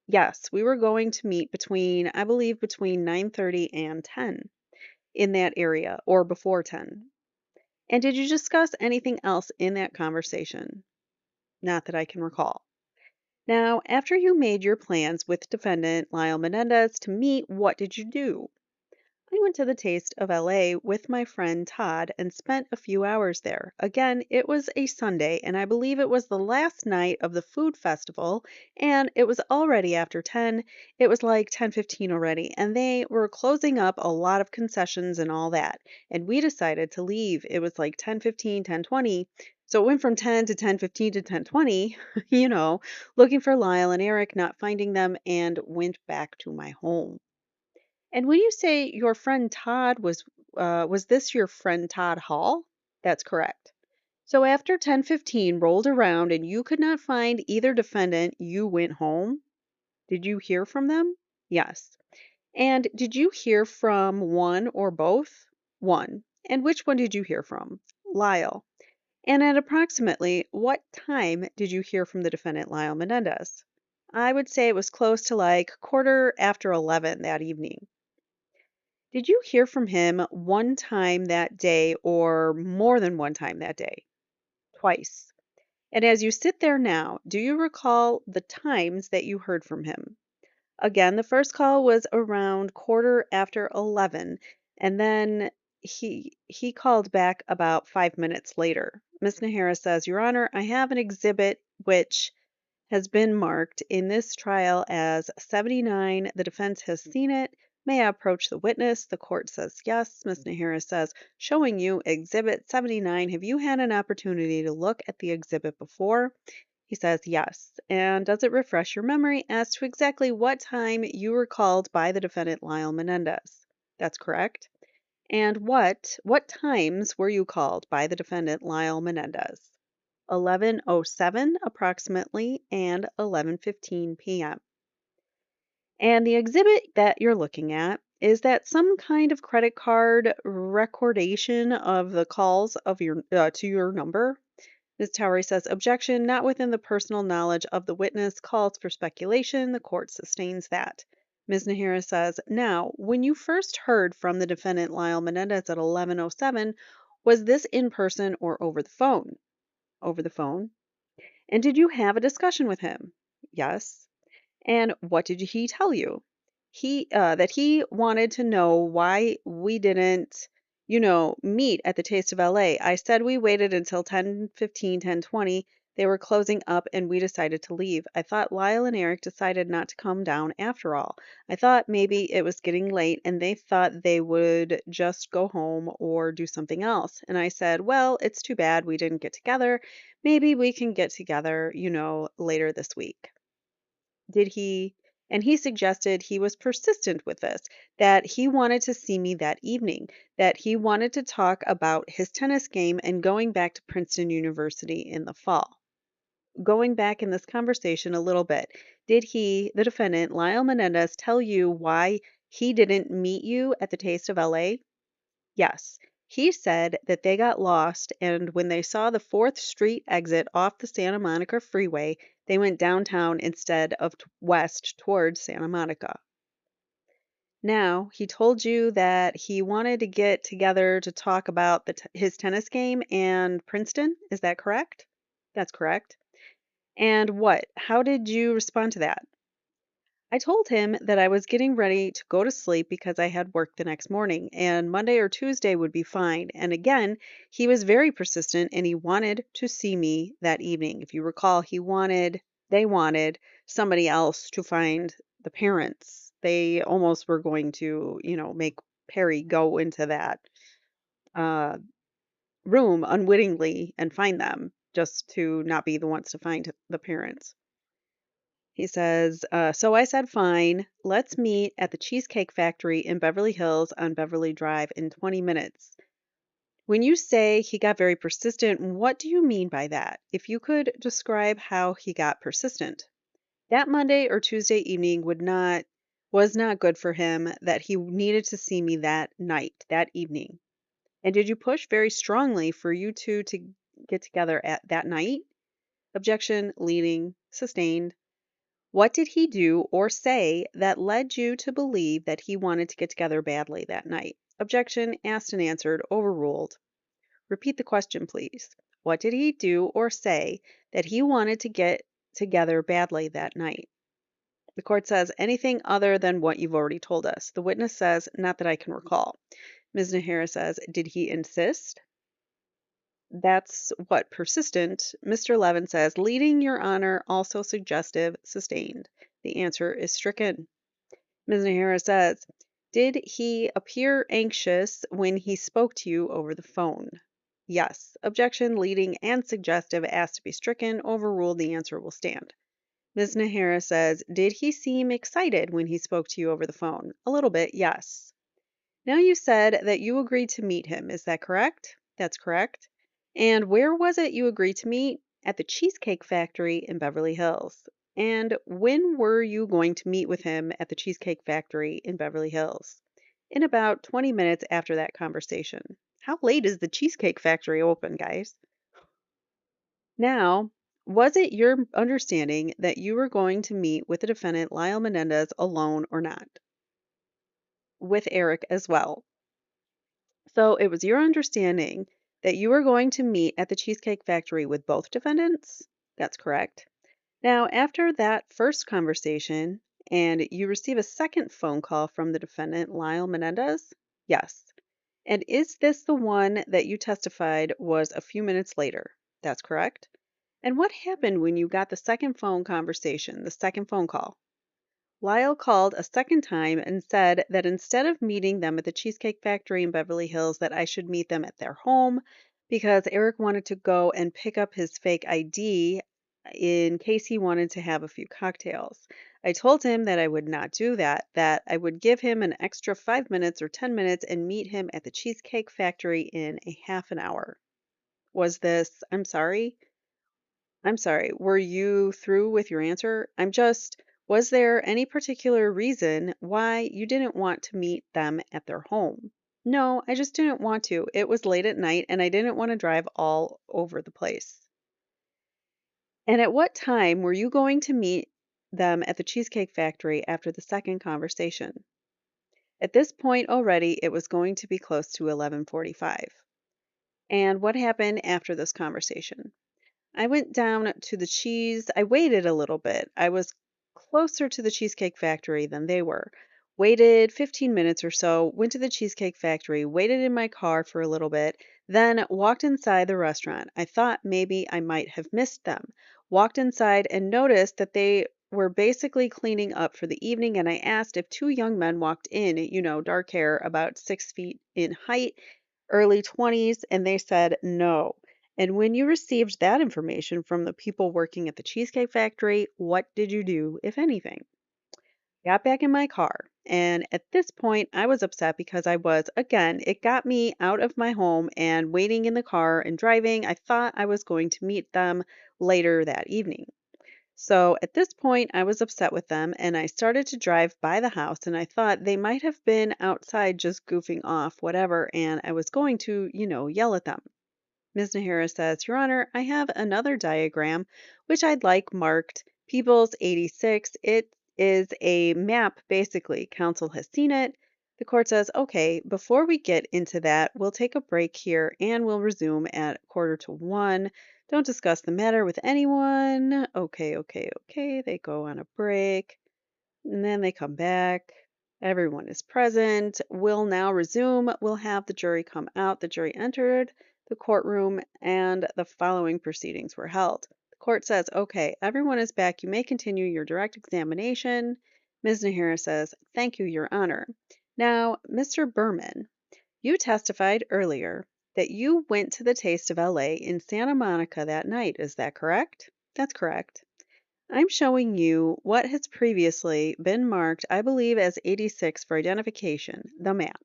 Yes, we were going to meet between, I believe, between 9:30 and 10 in that area, or before 10. And did you discuss anything else in that conversation? Not that I can recall. Now, after you made your plans with defendant Lyle Menendez to meet, what did you do? I went to the Taste of LA with my friend Todd and spent a few hours there. Again, it was a Sunday, and I believe it was the last night of the food festival, and it was already after 10. It was like 10:15 already, and they were closing up a lot of concessions and all that. And we decided to leave. It was like 10:15, 10:20. So it went from 10 to 10:15 to 10:20, looking for Lyle and Erik, not finding them, and went back to my home. And when you say your friend Todd was this your friend Todd Hall? That's correct. So after 10:15 rolled around and you could not find either defendant, you went home? Did you hear from them? Yes. And did you hear from one or both? One. And which one did you hear from? Lyle. And at approximately what time did you hear from the defendant, Lyle Menendez? I would say it was close to like quarter after 11 that evening. Did you hear from him one time that day or more than one time that day? Twice. And as you sit there now, do you recall the times that you heard from him? Again, the first call was around quarter after 11, and then he called back about 5 minutes later. Miss Nahara says, Your Honor, I have an exhibit which has been marked in this trial as 79. The defense has seen it. May I approach the witness? The court says yes. Ms. Nahara says, showing you Exhibit 79. Have you had an opportunity to look at the exhibit before? He says yes. And does it refresh your memory as to exactly what time you were called by the defendant Lyle Menendez? That's correct. And what times were you called by the defendant Lyle Menendez? 11:07 approximately and 11:15 p.m. And the exhibit that you're looking at is that some kind of credit card recordation of the calls of your to your number. Ms. Towery says, objection, not within the personal knowledge of the witness, calls for speculation. The court sustains that. Ms. Nahara says, now, when you first heard from the defendant Lyle Menendez at 11:07, was this in person or over the phone? Over the phone. And did you have a discussion with him? Yes. And what did he tell you? That he wanted to know why we didn't, meet at the Taste of LA. I said we waited until 10:15, 10:20. They were closing up and we decided to leave. I thought Lyle and Erik decided not to come down after all. I thought maybe it was getting late and they thought they would just go home or do something else. And I said, well, it's too bad we didn't get together. Maybe we can get together, later this week. Did he And he suggested he was persistent with this, that he wanted to see me that evening, that he wanted to talk about his tennis game and going back to Princeton University in the fall. Going back in this conversation a little bit, did he, the defendant, Lyle Menendez, tell you why he didn't meet you at the Taste of LA? Yes. He said that they got lost, and when they saw the 4th Street exit off the Santa Monica freeway, they went downtown instead of west towards Santa Monica. Now, he told you that he wanted to get together to talk about his tennis game and Princeton. Is that correct? That's correct. And what? How did you respond to that? I told him that I was getting ready to go to sleep because I had work the next morning, and Monday or Tuesday would be fine. And again, he was very persistent and he wanted to see me that evening. If you recall, they wanted somebody else to find the parents. They almost were going to, make Perry go into that uh, room unwittingly and find them just to not be the ones to find the parents. He says, so I said, fine, let's meet at the Cheesecake Factory in Beverly Hills on Beverly Drive in 20 minutes. When you say he got very persistent, what do you mean by that? If you could describe how he got persistent. That Monday or Tuesday evening was not good for him, that he needed to see me that night, that evening. And did you push very strongly for you two to get together at that night? Objection, leading, sustained. What did he do or say that led you to believe that he wanted to get together badly that night? Objection, asked and answered, overruled. Repeat the question, please. What did he do or say that he wanted to get together badly that night? The court says anything other than what you've already told us. The witness says, not that I can recall. Ms. Nahara says, did he insist? That's what, persistent. Mr. Levin says, leading, Your Honor, also suggestive, sustained. The answer is stricken. Ms. Nahara says, did he appear anxious when he spoke to you over the phone? Yes. Objection, leading, and suggestive asked to be stricken. Overruled. The answer will stand. Ms. Nahara says, did he seem excited when he spoke to you over the phone? A little bit, yes. Now you said that you agreed to meet him. Is that correct? That's correct. And where was it you agreed to meet? At the Cheesecake Factory in Beverly Hills. And when were you going to meet with him at the Cheesecake Factory in Beverly Hills? In about 20 minutes after that conversation. How late is the Cheesecake Factory open, guys? Now, was it your understanding that you were going to meet with the defendant, Lyle Menendez, alone or not? With Erik as well. So it was your understanding that you were going to meet at the Cheesecake Factory with both defendants? That's correct. Now, after that first conversation, and you receive a second phone call from the defendant, Lyle Menendez? Yes. And is this the one that you testified was a few minutes later? That's correct. And what happened when you got the second phone conversation, the second phone call? Lyle called a second time and said that instead of meeting them at the Cheesecake Factory in Beverly Hills, that I should meet them at their home because Erik wanted to go and pick up his fake ID in case he wanted to have a few cocktails. I told him that I would not do that, that I would give him an extra 5 minutes or 10 minutes and meet him at the Cheesecake Factory in a half an hour. I'm sorry, were you through with your answer? Was there any particular reason why you didn't want to meet them at their home? No, I just didn't want to. It was late at night and I didn't want to drive all over the place. And at what time were you going to meet them at the Cheesecake Factory after the second conversation? At this point already, it was going to be close to 11:45. And what happened after this conversation? I went down to I waited a little bit. I was closer to the Cheesecake Factory than they were. Waited 15 minutes or so, went to the Cheesecake Factory, waited in my car for a little bit, then walked inside the restaurant. I thought maybe I might have missed them. Walked inside and noticed that they were basically cleaning up for the evening, and I asked if two young men walked in, dark hair, about 6 feet in height, early 20s, and they said no. And when you received that information from the people working at the Cheesecake Factory, what did you do, if anything? Got back in my car. And at this point, I was upset because it got me out of my home and waiting in the car and driving. I thought I was going to meet them later that evening. So at this point, I was upset with them and I started to drive by the house and I thought they might have been outside just goofing off, whatever, and I was going to, yell at them. Ms. Nahara says, Your Honor, I have another diagram which I'd like marked Peoples 86. It is a map, basically. Counsel has seen it. The court says, okay, before we get into that, we'll take a break here and we'll resume at 1:45. Don't discuss the matter with anyone. Okay, okay, okay. They go on a break. And then they come back. Everyone is present. We'll now resume. We'll have the jury come out. The jury entered the courtroom and the following proceedings were held. The court says, okay, everyone is back. You may continue your direct examination. Ms. Nahara says, thank you, Your Honor. Now, Mr. Berman, you testified earlier that you went to the Taste of LA in Santa Monica that night. Is that correct? That's correct. I'm showing you what has previously been marked, I believe, as 86 for identification, the map.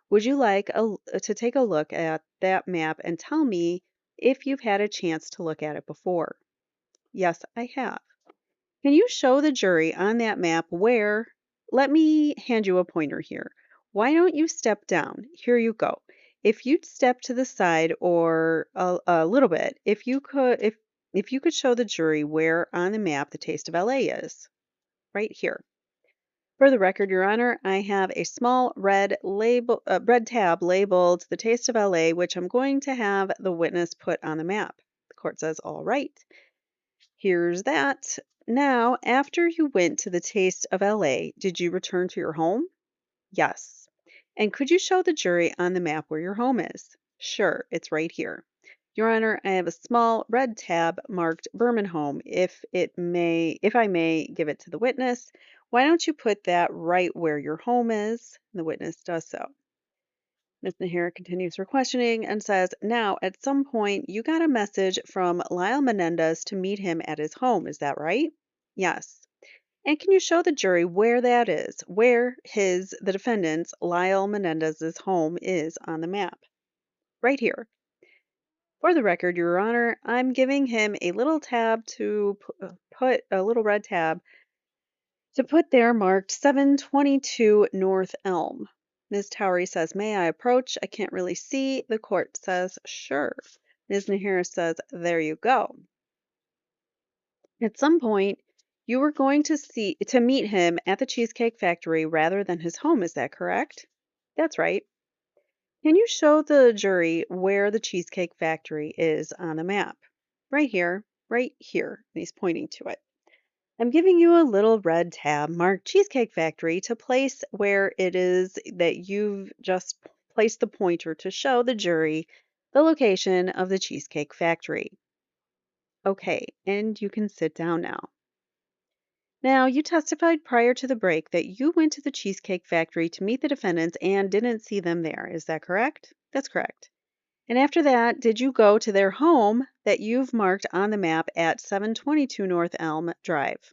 Would you like to take a look at that map and tell me if you've had a chance to look at it before? Yes, I have. Can you show the jury on that map where? Let me hand you a pointer here. Why don't you step down? Here you go. If you'd step to the side or a little bit, if you could show the jury where on the map the Taste of LA is, right here. For the record, Your Honor, I have a small red tab labeled the Taste of LA, which I'm going to have the witness put on the map. The court says, all right. Here's that. Now, after you went to the Taste of LA, did you return to your home? Yes. And could you show the jury on the map where your home is? Sure, it's right here. Your Honor, I have a small red tab marked Berman Home. If I may give it to the witness, why don't you put that right where your home is? And the witness does so. Ms. Nahara continues her questioning and says, now, at some point, you got a message from Lyle Menendez to meet him at his home. Is that right? Yes. And can you show the jury where that is, where the defendant's, Lyle Menendez's home is on the map? Right here. For the record, Your Honor, I'm giving him a little tab to put a little red tab to put there marked 722 North Elm. Ms. Towery says, may I approach? I can't really see. The court says, sure. Ms. Nahara says, there you go. At some point, you were going to meet him at the Cheesecake Factory rather than his home, is that correct? That's right. Can you show the jury where the Cheesecake Factory is on the map? Right here, right here. And he's pointing to it. I'm giving you a little red tab marked Cheesecake Factory to place where it is that you've just placed the pointer to show the jury the location of the Cheesecake Factory. Okay, and you can sit down now. Now, you testified prior to the break that you went to the Cheesecake Factory to meet the defendants and didn't see them there. Is that correct? That's correct. And after that, did you go to their home that you've marked on the map at 722 North Elm Drive?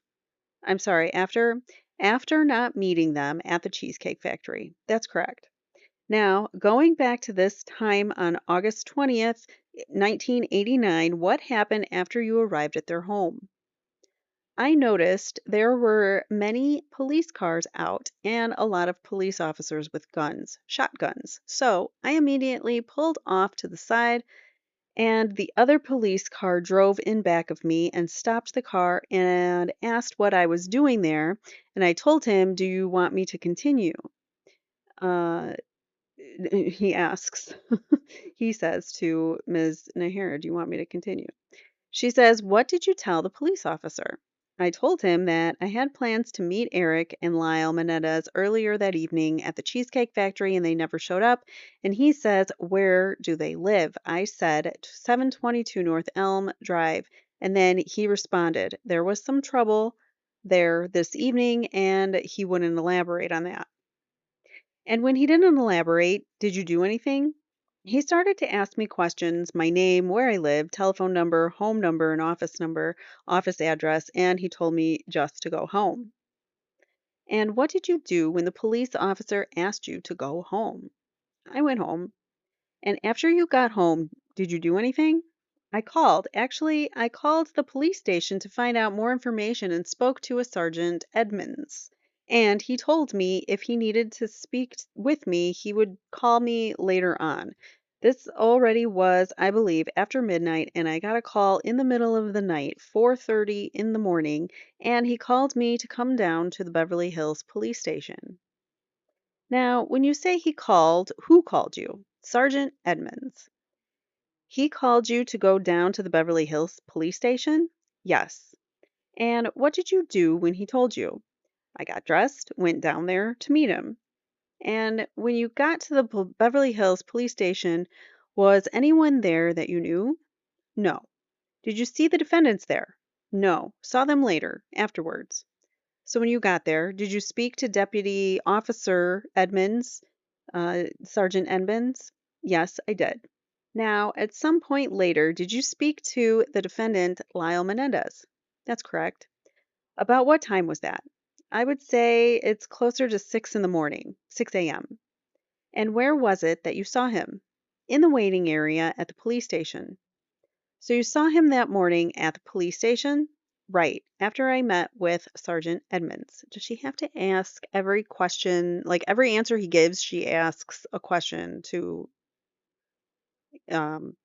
I'm sorry, after not meeting them at the Cheesecake Factory. That's correct. Now, going back to this time on August 20th, 1989, what happened after you arrived at their home? I noticed there were many police cars out and a lot of police officers with guns, shotguns. So I immediately pulled off to the side, and the other police car drove in back of me and stopped the car and asked what I was doing there. And I told him, do you want me to continue? Uh, he asks, he says to Ms. Nahara, do you want me to continue? She says, what did you tell the police officer? I told him that I had plans to meet Erik and Lyle Menendez earlier that evening at the Cheesecake Factory and they never showed up. And he says, where do they live? I said, 722 North Elm Drive. And then he responded, there was some trouble there this evening, and he wouldn't elaborate on that. And when he didn't elaborate, did you do anything? He started to ask me questions, my name, where I live, telephone number, home number, and office number, office address, and he told me just to go home. And what did you do when the police officer asked you to go home? I went home. And after you got home, did you do anything? I called. Actually, I called the police station to find out more information and spoke to a Sergeant Edmonds. And he told me if he needed to speak with me, he would call me later on. This already was, I believe, after midnight, and I got a call in the middle of the night, 4:30 in the morning, and he called me to come down to the Beverly Hills police station. Now, when you say he called, who called you? Sergeant Edmonds. He called you to go down to the Beverly Hills police station? Yes. And what did you do when he told you? I got dressed, went down there to meet him. And when you got to the Beverly Hills police station, was anyone there that you knew? No. Did you see the defendants there? No. Saw them later, afterwards. So when you got there, did you speak to Deputy Officer Edmonds, Sergeant Edmonds? Yes, I did. Now, at some point later, did you speak to the defendant, Lyle Menendez? That's correct. About what time was that? I would say it's closer to 6 in the morning, 6 a.m. And where was it that you saw him? In the waiting area at the police station. So you saw him that morning at the police station? Right, after I met with Sergeant Edmonds. Does she have to ask every question, like every answer he gives, she asks a question to um,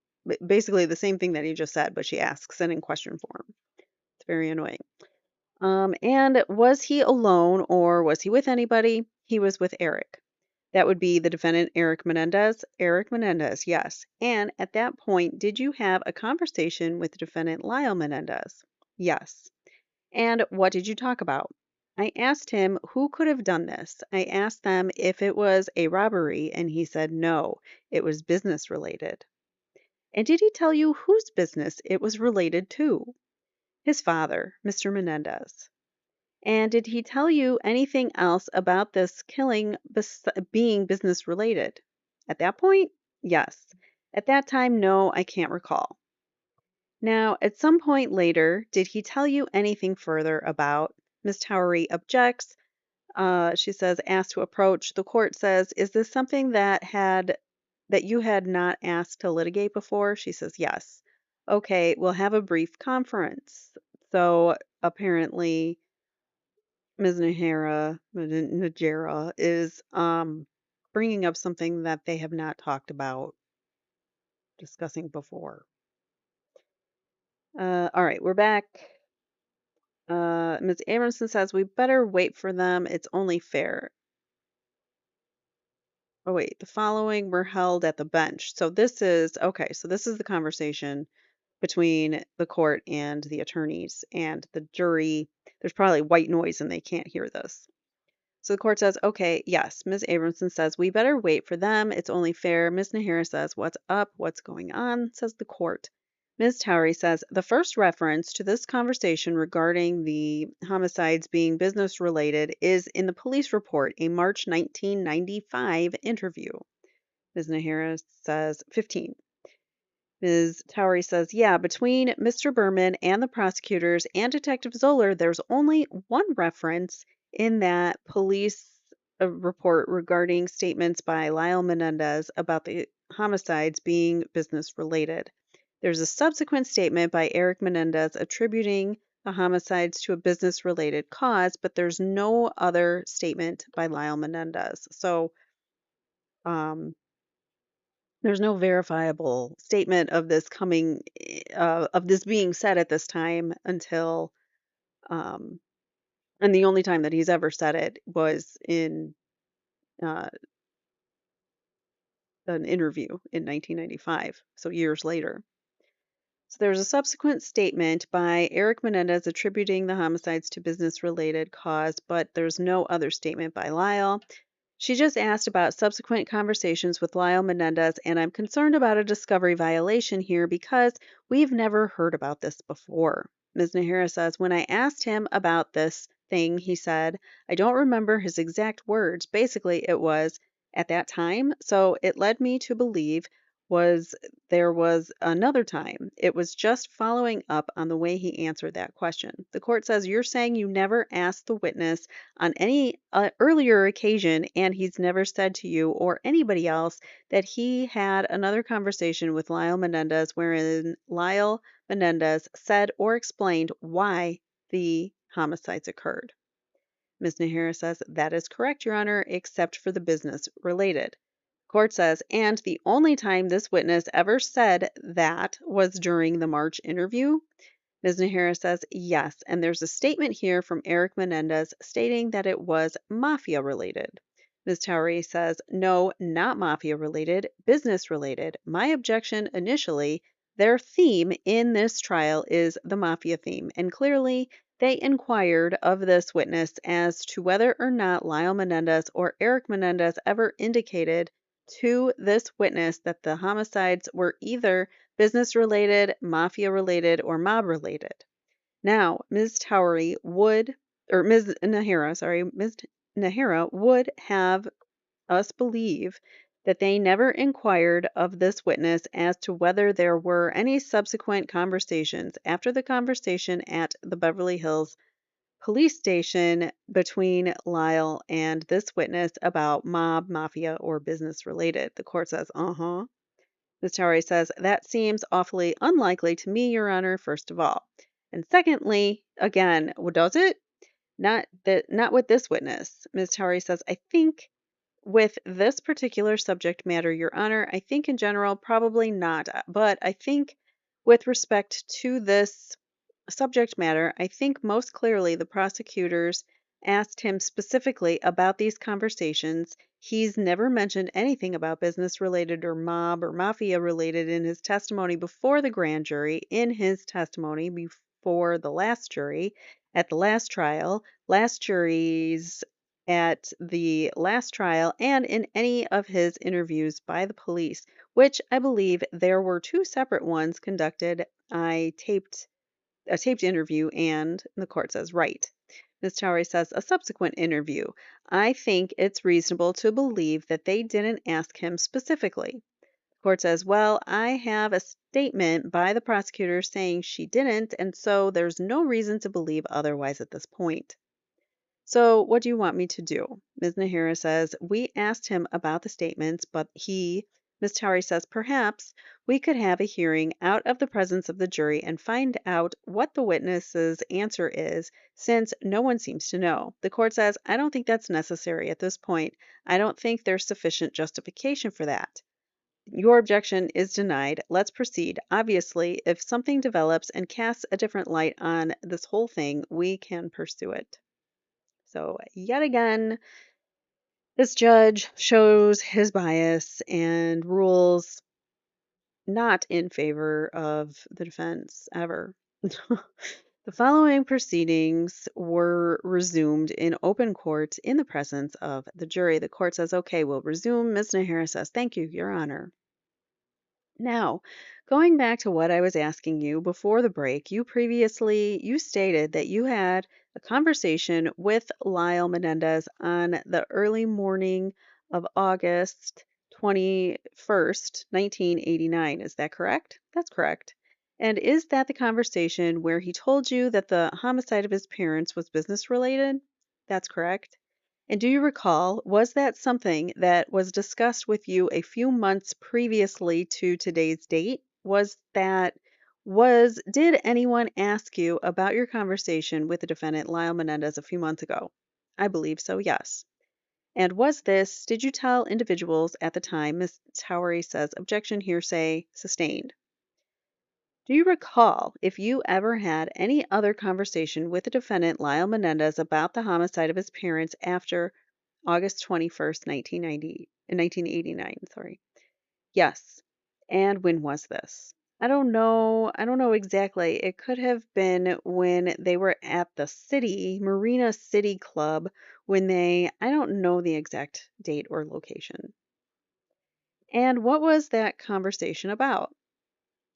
basically the same thing that he just said, but she asks it in question form. It's very annoying. And was he alone or was he with anybody? He was with Erik. That would be the defendant, Erik Menendez. Erik Menendez, yes. And at that point, did you have a conversation with the defendant, Lyle Menendez? Yes. And what did you talk about? I asked him who could have done this. I asked them if it was a robbery, and he said no, it was business related. And did he tell you whose business it was related to? His father, Mr. Menendez. And did he tell you anything else about this killing being business related? At that point, yes. At that time, no, I can't recall. Now, at some point later, did he tell you anything further about? Miss Towery objects. She says, asked to approach. The court says, is this something that you had not asked to litigate before? She says, yes. Okay, we'll have a brief conference. So apparently, Ms. Najera is bringing up something that they have not talked about discussing before. All right, we're back. Ms. Abramson says we better wait for them. It's only fair. Oh wait, the following were held at the bench. So this is okay. So this is the conversation between the court and the attorneys and the jury. There's probably white noise and they can't hear this. So the court says, okay, yes. Ms. Abramson says, we better wait for them. It's only fair. Ms. Nahara says, what's up? What's going on? Says the court. Ms. Towery says, the first reference to this conversation regarding the homicides being business related is in the police report, a March 1995 interview. Ms. Nahara says, 15. Ms. Towery says, yeah, between Mr. Berman and the prosecutors and Detective Zoller, there's only one reference in that police report regarding statements by Lyle Menendez about the homicides being business related. There's a subsequent statement by Erik Menendez attributing the homicides to a business related cause, but there's no other statement by Lyle Menendez. So, there's no verifiable statement of this coming, of this being said at this time until, um, and the only time that he's ever said it was in uh, an interview in 1995, so years later. So there's a subsequent statement by Erik Menendez attributing the homicides to business-related cause, but there's no other statement by Lyle. She just asked about subsequent conversations with Lyle Menendez, and I'm concerned about a discovery violation here because we've never heard about this before. Ms. Nahara says, when I asked him about this thing, he said, I don't remember his exact words. Basically, it was at that time, so it led me to believe was there was another time. It was just following up on the way he answered that question. The court says you're saying you never asked the witness on any earlier occasion, and he's never said to you or anybody else that he had another conversation with Lyle Menendez wherein Lyle Menendez said or explained why the homicides occurred. Ms. Nahara says that is correct, Your Honor, except for the business related. Court says, and the only time this witness ever said that was during the March interview. Ms. Nahara says yes, and there's a statement here from Erik Menendez stating that it was mafia related. Ms. Towery says no, not mafia related, business related. My objection initially, their theme in this trial is the mafia theme, and clearly they inquired of this witness as to whether or not Lyle Menendez or Erik Menendez ever indicated to this witness that the homicides were either business related, mafia related, or mob related. Now, Ms. Towery would, or Ms. Nahara, sorry, Ms. Nahara would have us believe that they never inquired of this witness as to whether there were any subsequent conversations after the conversation at the Beverly Hills police station between Lyle and this witness about mob, mafia, or business related. The court says, Ms. Towery says, that seems awfully unlikely to me, Your Honor, first of all. And secondly, again, well, does it? Not with this witness. Ms. Towery says, I think with this particular subject matter, Your Honor, I think in general, probably not. But I think with respect to this subject matter, I think most clearly the prosecutors asked him specifically about these conversations. He's never mentioned anything about business related or mob or mafia related in his testimony before the grand jury, in his testimony before the last jury, at the last trial, last juries at the last trial, and in any of his interviews by the police, which I believe there were two separate ones conducted. I taped a taped interview, and the court says, right. Ms. Towery says, a subsequent interview. I think it's reasonable to believe that they didn't ask him specifically. The court says, well, I have a statement by the prosecutor saying she didn't, and so there's no reason to believe otherwise at this point. So, what do you want me to do? Ms. Nahara says, we asked him about the statements, but Ms. Towery says, perhaps we could have a hearing out of the presence of the jury and find out what the witness's answer is, since no one seems to know. The court says, I don't think that's necessary at this point. I don't think there's sufficient justification for that. Your objection is denied. Let's proceed. Obviously, if something develops and casts a different light on this whole thing, we can pursue it. So, yet again, this judge shows his bias and rules not in favor of the defense ever. The following proceedings were resumed in open court in the presence of the jury. The court says, okay, we'll resume. Ms. Nahara says, thank you, Your Honor. Now, going back to what I was asking you before the break, you stated that you had a conversation with Lyle Menendez on the early morning of August 21st, 1989. Is that correct? That's correct. And is that the conversation where he told you that the homicide of his parents was business related? That's correct. And do you recall, was that something that was discussed with you a few months previously to today's date? Did anyone ask you about your conversation with the defendant, Lyle Menendez, a few months ago? I believe so, yes. And did you tell individuals at the time? Ms. Towery says, objection, hearsay, sustained. Do you recall if you ever had any other conversation with the defendant, Lyle Menendez, about the homicide of his parents after August 21st, 1989, sorry. Yes. And when was this? I don't know. I don't know exactly. It could have been when they were at the Marina City Club I don't know the exact date or location. And what was that conversation about?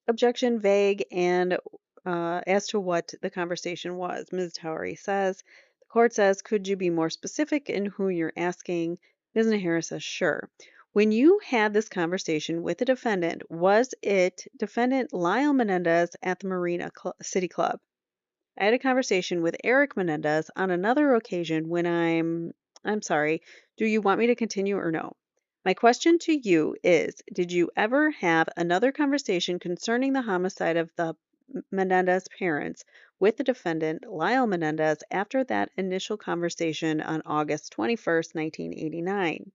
Objection, vague, and as to what the conversation was. Ms. Towery says, the court says, could you be more specific in who you're asking? Ms. Nahara says, sure. When you had this conversation with the defendant, was it defendant Lyle Menendez at the City Club? I had a conversation with Erik Menendez on another occasion when I'm sorry, do you want me to continue or no? My question to you is, did you ever have another conversation concerning the homicide of the Menendez parents with the defendant, Lyle Menendez, after that initial conversation on August 21st, 1989?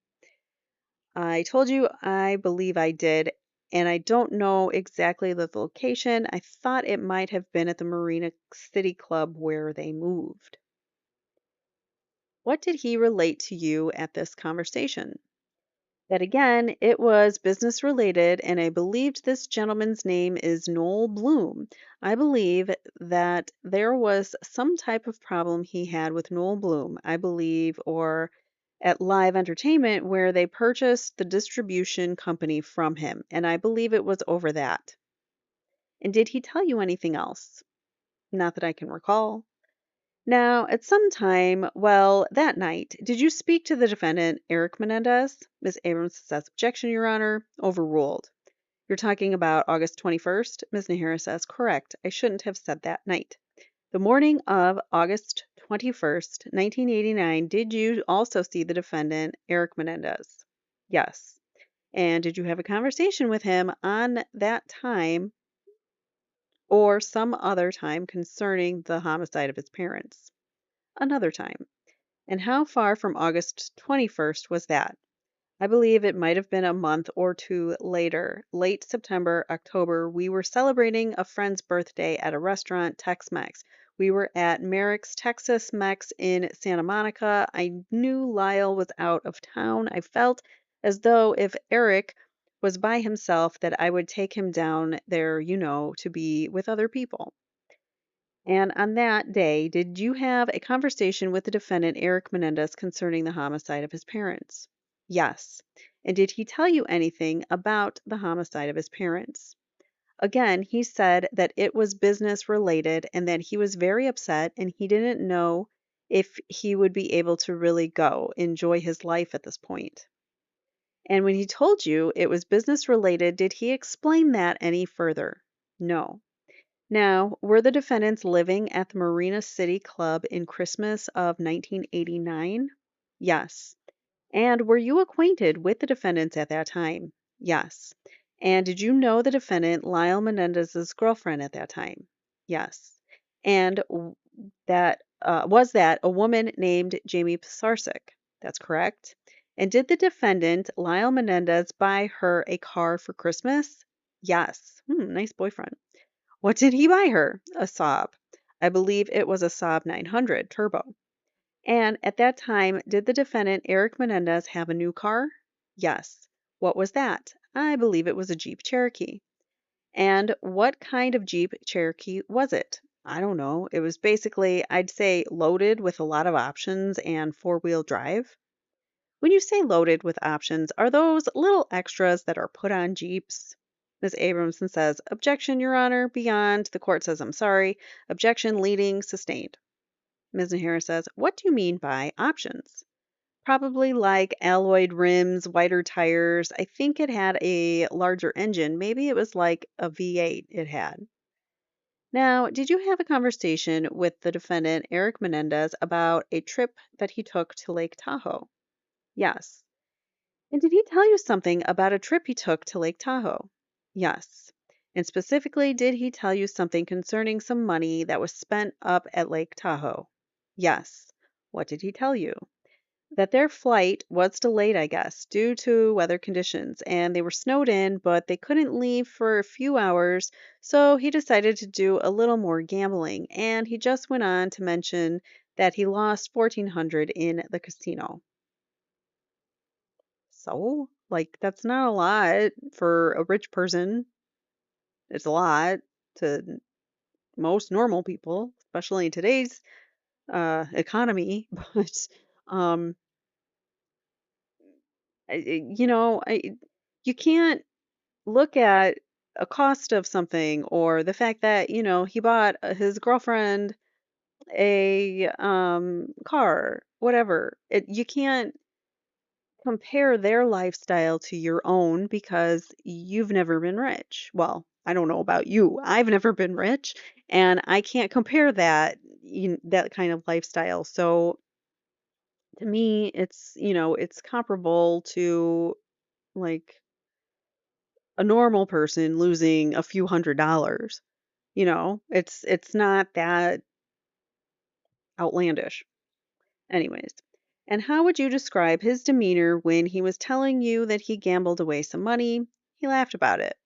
I told you I believe I did, and I don't know exactly the location. I thought it might have been at the Marina City Club where they moved. What did he relate to you at this conversation? That again, it was business related, and I believed this gentleman's name is Noel Bloom. I believe that there was some type of problem he had with Noel Bloom, I believe, or at Live Entertainment where they purchased the distribution company from him, and I believe it was over that. And did he tell you anything else? Not that I can recall. Now, at some time, well, that night, did you speak to the defendant, Erik Menendez? Ms. Abrams says, objection, Your Honor, overruled. You're talking about August 21st? Ms. Nahara says, correct. I shouldn't have said that night. The morning of August 21st, 1989, did you also see the defendant, Erik Menendez? Yes. And did you have a conversation with him on that time or some other time concerning the homicide of his parents? Another time. And how far from August 21st was that? I believe it might have been a month or two later, late September, October. We were celebrating a friend's birthday at a restaurant, Tex-Mex. We were at Merrick's Texas Mex in Santa Monica. I knew Lyle was out of town. I felt as though if Erik was by himself that I would take him down there, to be with other people. And on that day, did you have a conversation with the defendant, Erik Menendez, concerning the homicide of his parents? Yes. And did he tell you anything about the homicide of his parents? Again, he said that it was business related and that he was very upset and he didn't know if he would be able to really go enjoy his life at this point. And when he told you it was business related, did he explain that any further? No. Now, were the defendants living at the Marina City Club in Christmas of 1989? Yes. And were you acquainted with the defendants at that time? Yes. And did you know the defendant, Lyle Menendez's girlfriend at that time? Yes. And that a woman named Jamie Pisarcik? That's correct. And did the defendant, Lyle Menendez, buy her a car for Christmas? Yes. Nice boyfriend. What did he buy her? A Saab. I believe it was a Saab 900 Turbo. And at that time, did the defendant, Erik Menendez, have a new car? Yes. What was that? I believe it was a Jeep Cherokee. And what kind of Jeep Cherokee was it? I don't know. It was basically, I'd say, loaded with a lot of options and four-wheel drive. When you say loaded with options, are those little extras that are put on Jeeps? Ms. Abramson says, objection, Your Honor, beyond. The court says, I'm sorry. Objection, leading, sustained. Ms. Nahara says, what do you mean by options? Probably like alloyed rims, wider tires. I think it had a larger engine. Maybe it was like a V8 it had. Now, did you have a conversation with the defendant, Erik Menendez, about a trip that he took to Lake Tahoe? Yes. And did he tell you something about a trip he took to Lake Tahoe? Yes. And specifically, did he tell you something concerning some money that was spent up at Lake Tahoe? Yes. What did he tell you? That their flight was delayed, I guess, due to weather conditions, and they were snowed in, but they couldn't leave for a few hours, so he decided to do a little more gambling, and he just went on to mention that he lost 1400 in the casino. So, like, that's not a lot for a rich person. It's a lot to most normal people, especially in today's economy. But, um, you can't look at a cost of something or the fact that, he bought his girlfriend a car, whatever. You can't compare their lifestyle to your own because you've never been rich. Well, I don't know about you. I've never been rich, and I can't compare that kind of lifestyle. So to me, it's comparable to like a normal person losing a few $100s. It's not that outlandish. Anyways, and how would you describe his demeanor when he was telling you that he gambled away some money? He laughed about it.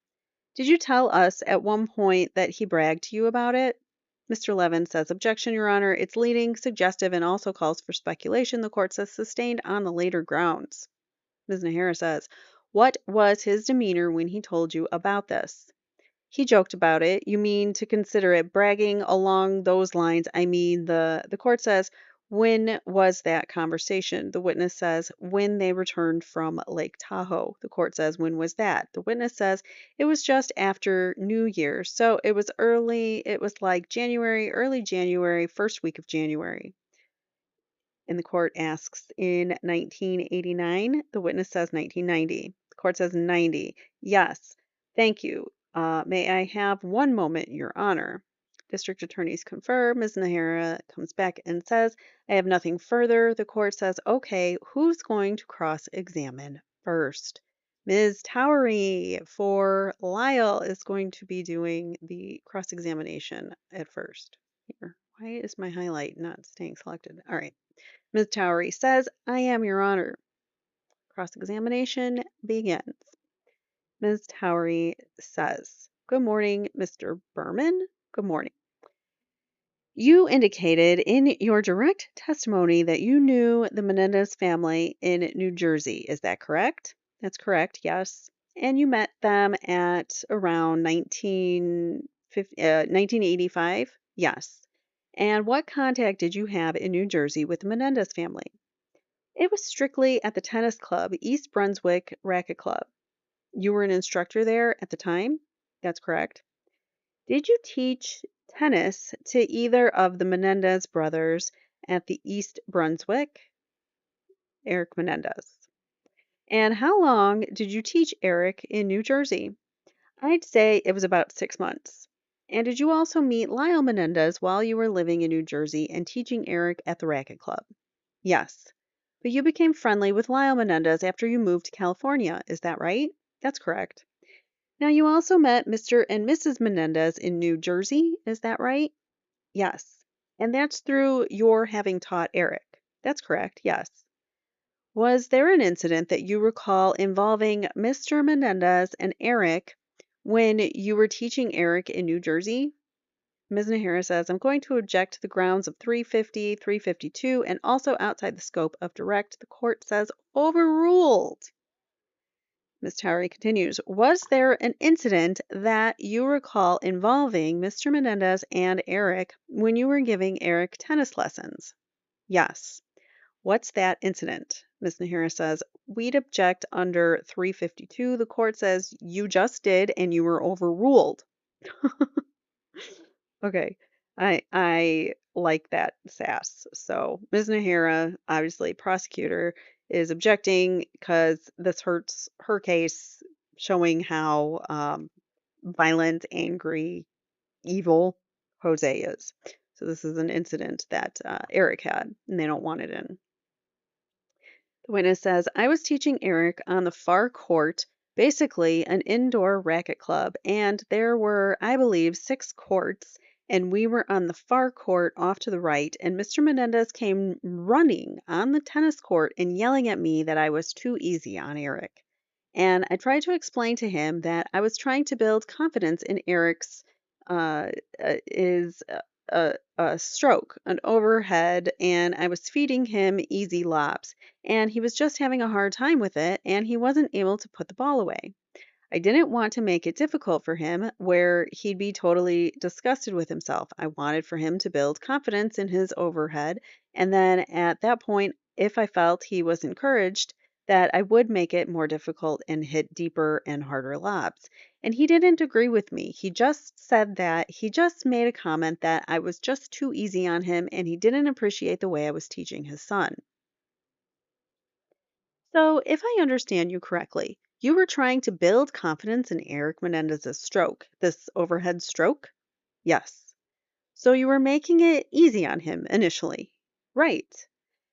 Did you tell us at one point that he bragged to you about it? Mr. Levin says, objection, Your Honor. It's leading, suggestive, and also calls for speculation. The court says sustained on the later grounds. Ms. Nahara says, what was his demeanor when he told you about this? He joked about it. You mean to consider it bragging along those lines? I mean, the court says, when was that conversation? The witness says, when they returned from Lake Tahoe. The court says, when was that? The witness says, it was just after New Year's. So it was like January, early January, first week of January. And the court asks, in 1989? The witness says 1990. The court says 90. Yes. Thank you. May I have one moment, Your Honor? District attorneys confer. Ms. Nahara comes back and says, I have nothing further. The court says, okay, who's going to cross-examine first? Ms. Towery for Lyle is going to be doing the cross-examination at first. Here. Why is my highlight not staying selected? All right. Ms. Towery says, I am, Your Honor. Cross-examination begins. Ms. Towery says, good morning, Mr. Berman. Good morning. You indicated in your direct testimony that you knew the Menendez family in New Jersey. Is that correct? That's correct, yes. And you met them at around 1985? Yes. And what contact did you have in New Jersey with the Menendez family? It was strictly at the tennis club, East Brunswick Racket Club. You were an instructor there at the time? That's correct. Did you teach tennis to either of the Menendez brothers at the East Brunswick? Erik Menendez. And how long did you teach Erik in New Jersey? I'd say it was about 6 months. And did you also meet Lyle Menendez while you were living in New Jersey and teaching Erik at the Racket Club? Yes. But you became friendly with Lyle Menendez after you moved to California, is that right? That's correct. Now, you also met Mr. and Mrs. Menendez in New Jersey, is that right? Yes. And that's through your having taught Erik. That's correct, yes. Was there an incident that you recall involving Mr. Menendez and Erik when you were teaching Erik in New Jersey? Ms. Nahara says, I'm going to object to the grounds of 350, 352, and also outside the scope of direct. The court says overruled. Ms. Towery continues, was there an incident that you recall involving Mr. Menendez and Erik when you were giving Erik tennis lessons? Yes. What's that incident? Ms. Nahara says, we'd object under 352. The court says you just did and you were overruled. Okay. I like that sass. So Ms. Nahara, obviously prosecutor, is objecting because this hurts her case, showing how violent, angry, evil Jose is. So this is an incident that Erik had, and they don't want it in. The witness says, I was teaching Erik on the far court, basically an indoor racket club, and there were, I believe, 6 courts, and we were on the far court off to the right, and Mr. Menendez came running on the tennis court and yelling at me that I was too easy on Erik. And I tried to explain to him that I was trying to build confidence in Erik's is a stroke, an overhead, and I was feeding him easy lobs. And he was just having a hard time with it, and he wasn't able to put the ball away. I didn't want to make it difficult for him where he'd be totally disgusted with himself. I wanted for him to build confidence in his overhead, and then at that point, if I felt he was encouraged, that I would make it more difficult and hit deeper and harder lobs. And he didn't agree with me. He just said that he just made a comment that I was just too easy on him and he didn't appreciate the way I was teaching his son. So, if I understand you correctly, you were trying to build confidence in Eric Menendez's stroke, this overhead stroke? Yes. So, you were making it easy on him initially. Right.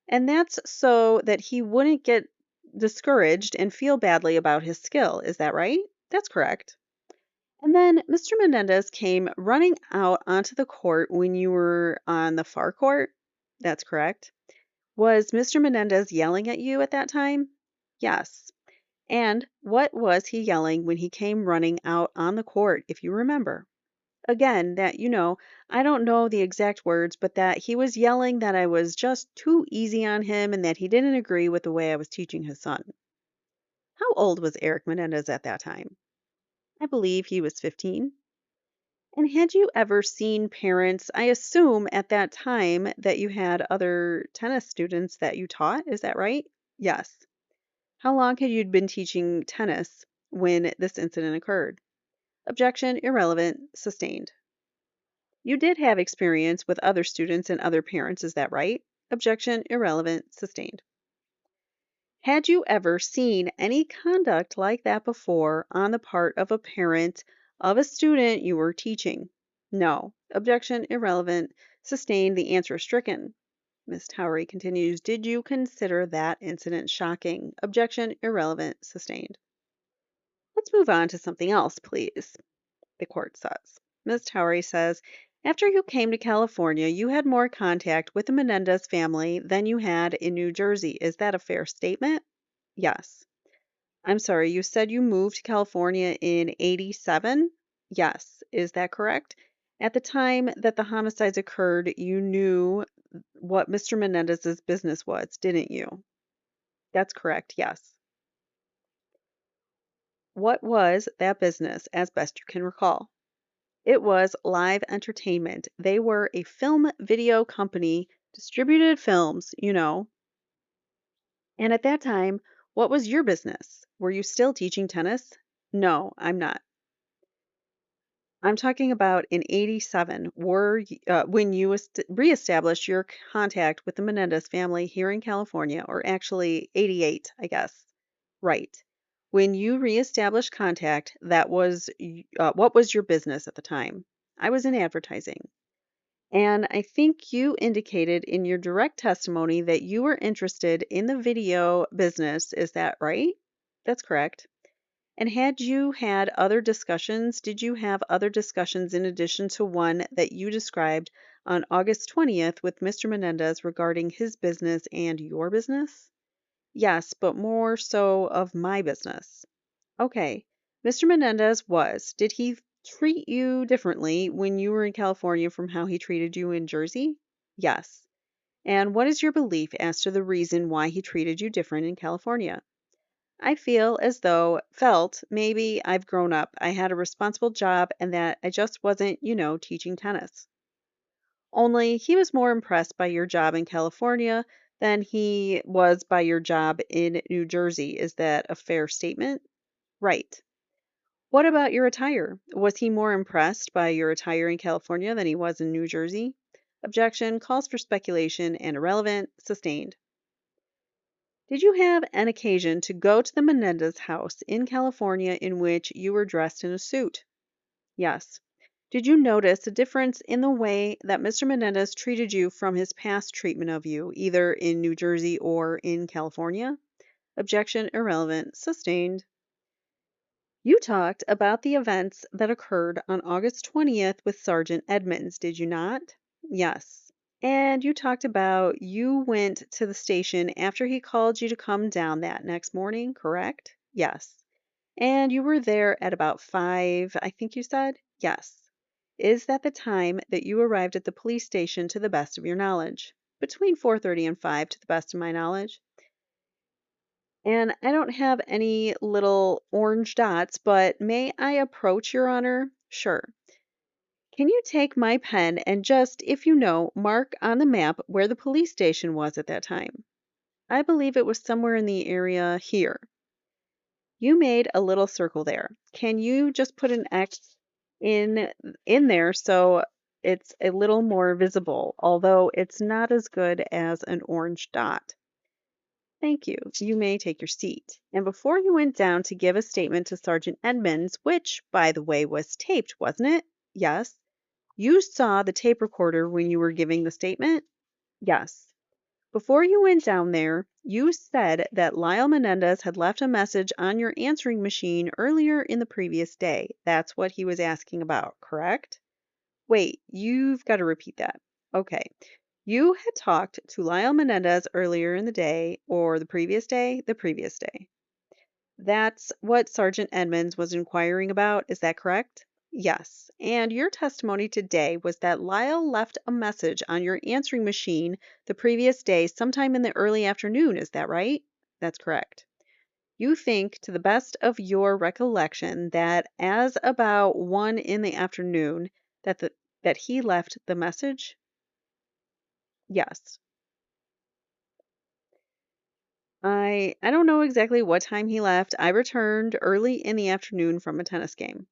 And that's so that he wouldn't get discouraged and feel badly about his skill. Is that right? That's correct. And then Mr. Menendez came running out onto the court when you were on the far court. That's correct. Was Mr. Menendez yelling at you at that time? Yes. And what was he yelling when he came running out on the court, if you remember? Again, that, I don't know the exact words, but that he was yelling that I was just too easy on him and that he didn't agree with the way I was teaching his son. How old was Eric Menendez at that time? I believe he was 15. And had you ever seen parents, I assume at that time that you had other tennis students that you taught, is that right? Yes. How long had you been teaching tennis when this incident occurred? Objection, irrelevant, sustained. You did have experience with other students and other parents, is that right? Objection, irrelevant, sustained. Had you ever seen any conduct like that before on the part of a parent of a student you were teaching? No. Objection, irrelevant, sustained. The answer is stricken. Ms. Towery continues, did you consider that incident shocking? Objection, irrelevant, sustained. Let's move on to something else, please, the court says. Ms. Towery says, after you came to California, you had more contact with the Menendez family than you had in New Jersey. Is that a fair statement? Yes. I'm sorry, you said you moved to California in 87? Yes. Is that correct? At the time that the homicides occurred, you knew what Mr. Menendez's business was, didn't you? That's correct, yes. What was that business, as best you can recall? It was Live Entertainment. They were a film video company, distributed films. And at that time, what was your business? Were you still teaching tennis? No, I'm not. I'm talking about in 87, when you reestablished your contact with the Menendez family here in California, or actually 88, I guess. Right. When you reestablished contact, what was your business at the time? I was in advertising. And I think you indicated in your direct testimony that you were interested in the video business. Is that right? That's correct. And had you had other discussions? Did you have other discussions in addition to one that you described on August 20th with Mr. Menendez regarding his business and your business? Yes, but more so of my business. Okay. Mr. Menendez did he treat you differently when you were in California from how he treated you in Jersey? Yes. And what is your belief as to the reason why he treated you different in California? I felt maybe I've grown up. I had a responsible job and that I just wasn't, teaching tennis. Only he was more impressed by your job in California than he was by your job in New Jersey. Is that a fair statement? Right. What about your attire? Was he more impressed by your attire in California than he was in New Jersey? Objection, calls for speculation and irrelevant, sustained. Did you have an occasion to go to the Menendez house in California in which you were dressed in a suit? Yes. Did you notice a difference in the way that Mr. Menendez treated you from his past treatment of you, either in New Jersey or in California? Objection, irrelevant, sustained. You talked about the events that occurred on August 20th with Sergeant Edmonds, did you not? Yes. And you talked about you went to the station after he called you to come down that next morning, correct? Yes. And you were there at about 5, I think you said? Yes. Is that the time that you arrived at the police station to the best of your knowledge? Between 4:30 and 5 to the best of my knowledge. And I don't have any little orange dots, but may I approach, Your Honor? Sure. Can you take my pen and just, if you know, mark on the map where the police station was at that time? I believe it was somewhere in the area here. You made a little circle there. Can you just put an X in there so it's a little more visible, although it's not as good as an orange dot? Thank you. You may take your seat. And before you went down to give a statement to Sergeant Edmonds, which, by the way, was taped, wasn't it? Yes. You saw the tape recorder when you were giving the statement? Yes. Before you went down there, you said that Lyle Menendez had left a message on your answering machine earlier in the previous day. That's what he was asking about, correct? Wait, you've got to repeat that. Okay. You had talked to Lyle Menendez earlier in the day, or the previous day? The previous day. That's what Sergeant Edmonds was inquiring about, is that correct? Yes. And your testimony today was that Lyle left a message on your answering machine the previous day, sometime in the early afternoon, is that right? That's correct. You think, to the best of your recollection, that as about 1 in the afternoon, that he left the message? Yes. I don't know exactly what time he left. I returned early in the afternoon from a tennis game.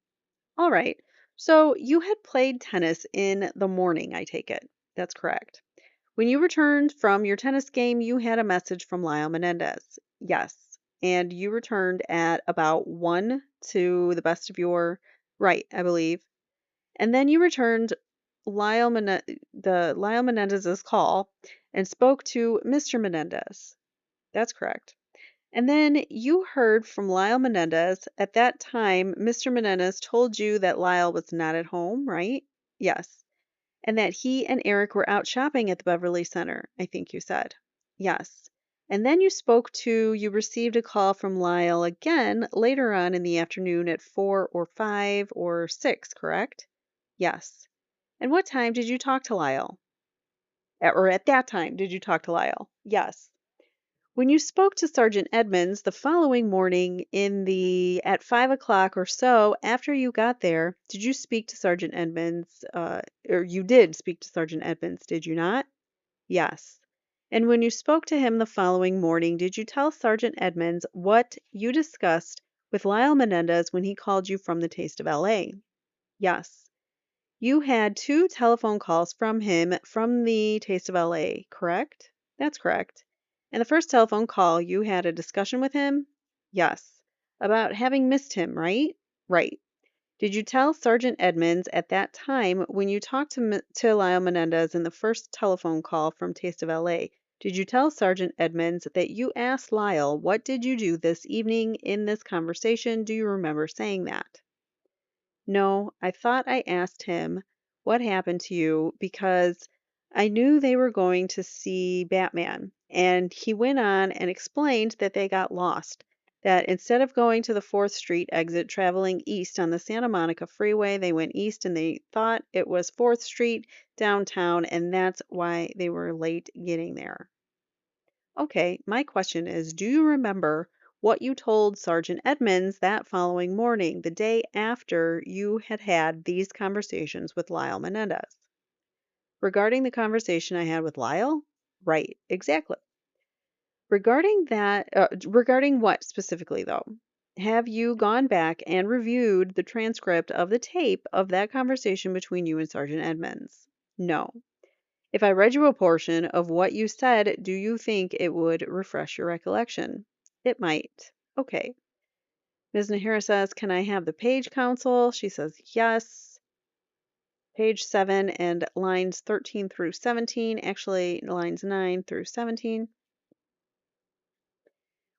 All right. So you had played tennis in the morning, I take it. That's correct. When you returned from your tennis game, you had a message from Lyle Menendez. Yes. And you returned at about 1 to the best of your right, I believe. And then you returned Lyle Menendez's call and spoke to Mr. Menendez. That's correct. And then you heard from Lyle Menendez. At that time, Mr. Menendez told you that Lyle was not at home, right? Yes. And that he and Erik were out shopping at the Beverly Center, I think you said. Yes. And then you received a call from Lyle again later on in the afternoon at 4 or 5 or 6, correct? Yes. And what time did you talk to Lyle? Or at that time, did you talk to Lyle? Yes. When you spoke to Sergeant Edmonds the following morning at 5 o'clock or so after you got there, did you speak to Sergeant Edmonds? Or you did speak to Sergeant Edmonds, did you not? Yes. And when you spoke to him the following morning, did you tell Sergeant Edmonds what you discussed with Lyle Menendez when he called you from the Taste of LA? Yes. You had 2 telephone calls from him from the Taste of LA, correct? That's correct. And the first telephone call, you had a discussion with him? Yes. About having missed him, right? Right. Did you tell Sergeant Edmonds at that time when you talked to Lyle Menendez in the first telephone call from Taste of LA? Did you tell Sergeant Edmonds that you asked Lyle, what did you do this evening in this conversation? Do you remember saying that? No, I thought I asked him what happened to you because I knew they were going to see Batman. And he went on and explained that they got lost. That instead of going to the 4th Street exit traveling east on the Santa Monica freeway, they went east and they thought it was 4th Street downtown, and that's why they were late getting there. Okay, my question is, do you remember what you told Sergeant Edmonds that following morning, the day after you had had these conversations with Lyle Menendez? Regarding the conversation I had with Lyle? Right, exactly. Regarding what specifically, though? Have you gone back and reviewed the transcript of the tape of that conversation between you and Sergeant Edmonds? No. If I read you a portion of what you said, do you think it would refresh your recollection? It might. Okay. Ms. Nahira says, can I have the page counsel? She says, yes. Page 7 and lines 13 through 17, actually lines 9 through 17.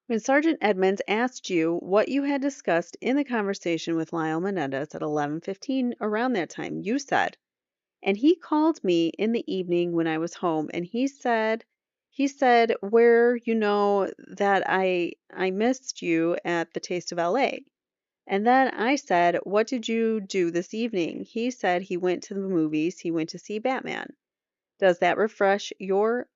When Sergeant Edmonds asked you what you had discussed in the conversation with Lyle Menendez at 11:15 around that time, you said, and he called me in the evening when I was home, and he said where you know that I missed you at the Taste of LA. And then I said, what did you do this evening? He said he went to the movies, he went to see Batman. Does that refresh your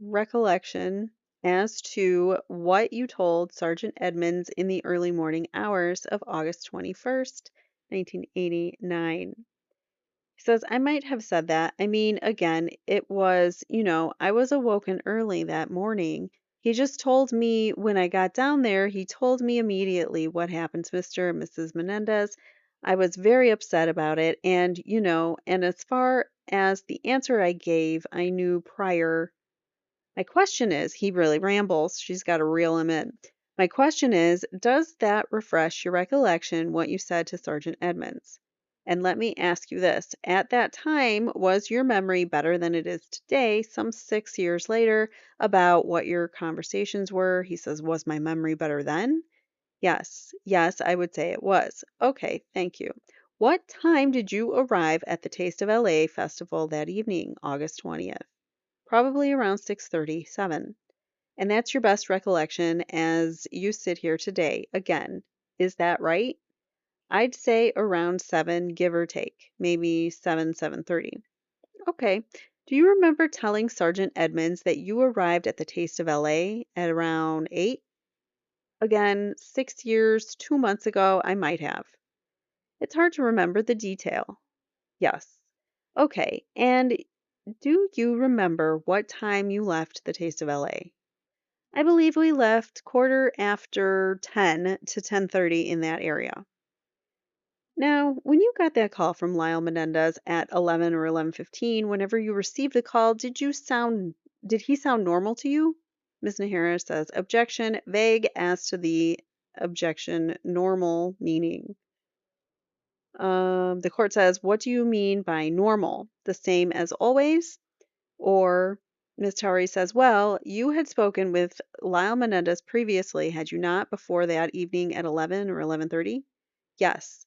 recollection as to what you told Sergeant Edmonds in the early morning hours of August 21st, 1989? He says, I might have said that. I mean, again, it was, I was awoken early that morning. He just told me when I got down there, he told me immediately what happened to Mr. and Mrs. Menendez. I was very upset about it. And as far as the answer I gave, I knew prior My question is, he really rambles. She's got to reel him in. My question is, does that refresh your recollection what you said to Sergeant Edmonds? And let me ask you this. At that time, was your memory better than it is today, some 6 years later, about what your conversations were? He says, was my memory better then? Yes, yes, I would say it was. Okay, thank you. What time did you arrive at the Taste of LA festival that evening, August 20th? Probably around 6:37. And that's your best recollection as you sit here today. Again, is that right? I'd say around 7, give or take, maybe 7, 7:30. Okay. Do you remember telling Sergeant Edmonds that you arrived at the Taste of LA at around 8? Again, 6 years, 2 months ago, I might have. It's hard to remember the detail. Yes. Okay. And do you remember what time you left the Taste of LA? I believe we left quarter after 10 to 10:30 in that area. Now, when you got that call from Lyle Menendez at 11 or 11:15, whenever you received the call, did he sound normal to you? Ms. Nahara says, objection, vague as to the objection, normal meaning. The court says, what do you mean by normal? The same as always? Or Ms. Towery says, well, you had spoken with Lyle Menendez previously, had you not, before that evening at 11 or 11:30? Yes.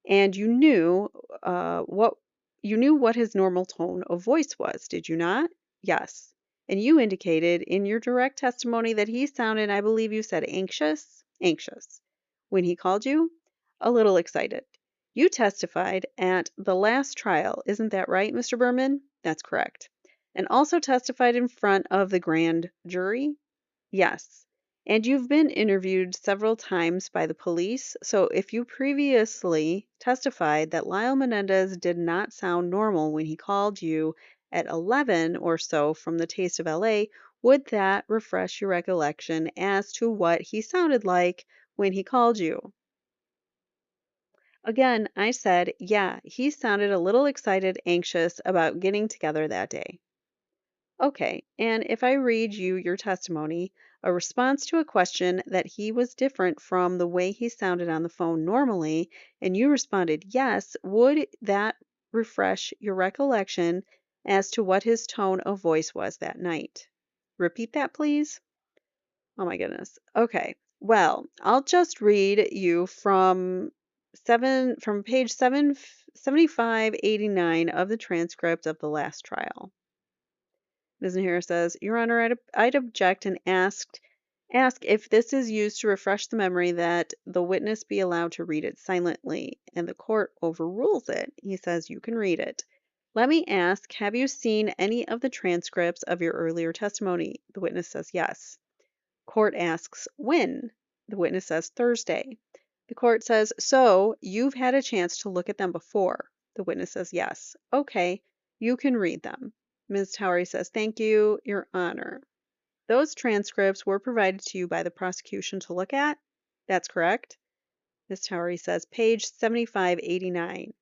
And you knew what his normal tone of voice was, did you not? Yes. And you indicated in your direct testimony that he sounded, I believe you said anxious. When he called you, a little excited. You testified at the last trial, isn't that right, Mr. Berman? That's correct. And also testified in front of the grand jury? Yes. And you've been interviewed several times by the police, so if you previously testified that Lyle Menendez did not sound normal when he called you at 11 or so from the Taste of LA, would that refresh your recollection as to what he sounded like when he called you? Again, I said, yeah, he sounded a little excited, anxious about getting together that day. Okay, and if I read you your testimony, a response to a question that he was different from the way he sounded on the phone normally, and you responded yes, would that refresh your recollection as to what his tone of voice was that night? Repeat that, please. Oh my goodness. Okay. Well, I'll just read you from page 7589 of the transcript of the last trial. Ms. Nahara says, Your Honor, I'd object and ask if this is used to refresh the memory that the witness be allowed to read it silently, and the court overrules it. He says you can read it. Let me ask, have you seen any of the transcripts of your earlier testimony? The witness says yes. Court asks, when? The witness says Thursday. The court says, so you've had a chance to look at them before. The witness says yes. Okay, you can read them. Ms. Towery says, thank you, Your Honor. Those transcripts were provided to you by the prosecution to look at? That's correct. Ms. Towery says, page 7589.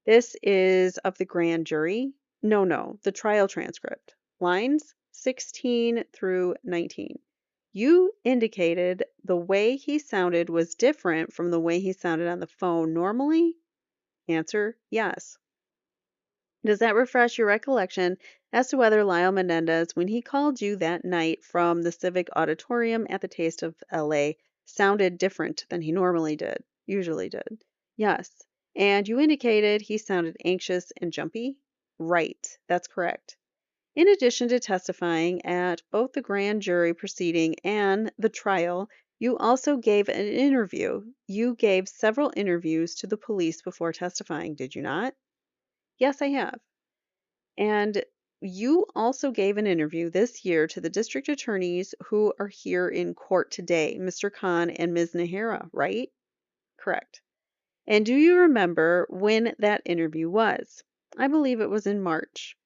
This is of the grand jury. No, the trial transcript. Lines 16 through 19. You indicated the way he sounded was different from the way he sounded on the phone normally? Answer, yes. Does that refresh your recollection as to whether Lyle Menendez, when he called you that night from the Civic Auditorium at the Taste of LA, sounded different than he usually did? Yes. And you indicated he sounded anxious and jumpy? Right, that's correct. In addition to testifying at both the grand jury proceeding and the trial, you also gave an interview. You gave several interviews to the police before testifying, did you not? Yes, I have. And you also gave an interview this year to the district attorneys who are here in court today, Mr. Khan and Ms. Nahara, right? Correct. And do you remember when that interview was? I believe it was in March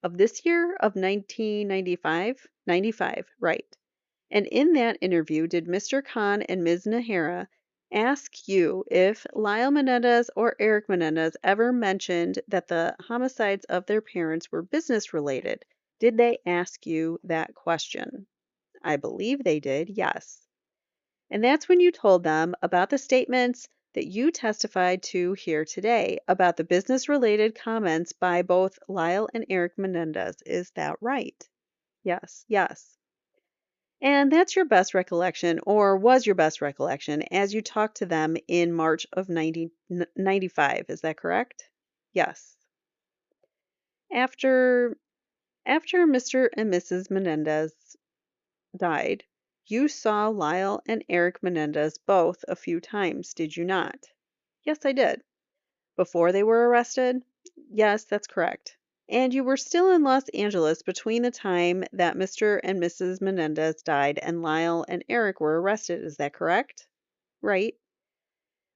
of this year of 1995? 95, right. And in that interview, did Mr. Khan and Ms. Nahara ask you if Lyle Menendez or Erik Menendez ever mentioned that the homicides of their parents were business related? Did they ask you that question? I believe they did, yes. And that's when you told them about the statements that you testified to here today about the business related comments by both Lyle and Erik Menendez. Is that right? Yes, yes. And that's your best recollection, or was your best recollection, as you talked to them in March of 1995. Is that correct? Yes. After Mr. and Mrs. Menendez died, you saw Lyle and Erik Menendez both a few times, did you not? Yes, I did. Before they were arrested? Yes, that's correct. And you were still in Los Angeles between the time that Mr. and Mrs. Menendez died and Lyle and Erik were arrested, is that correct? Right.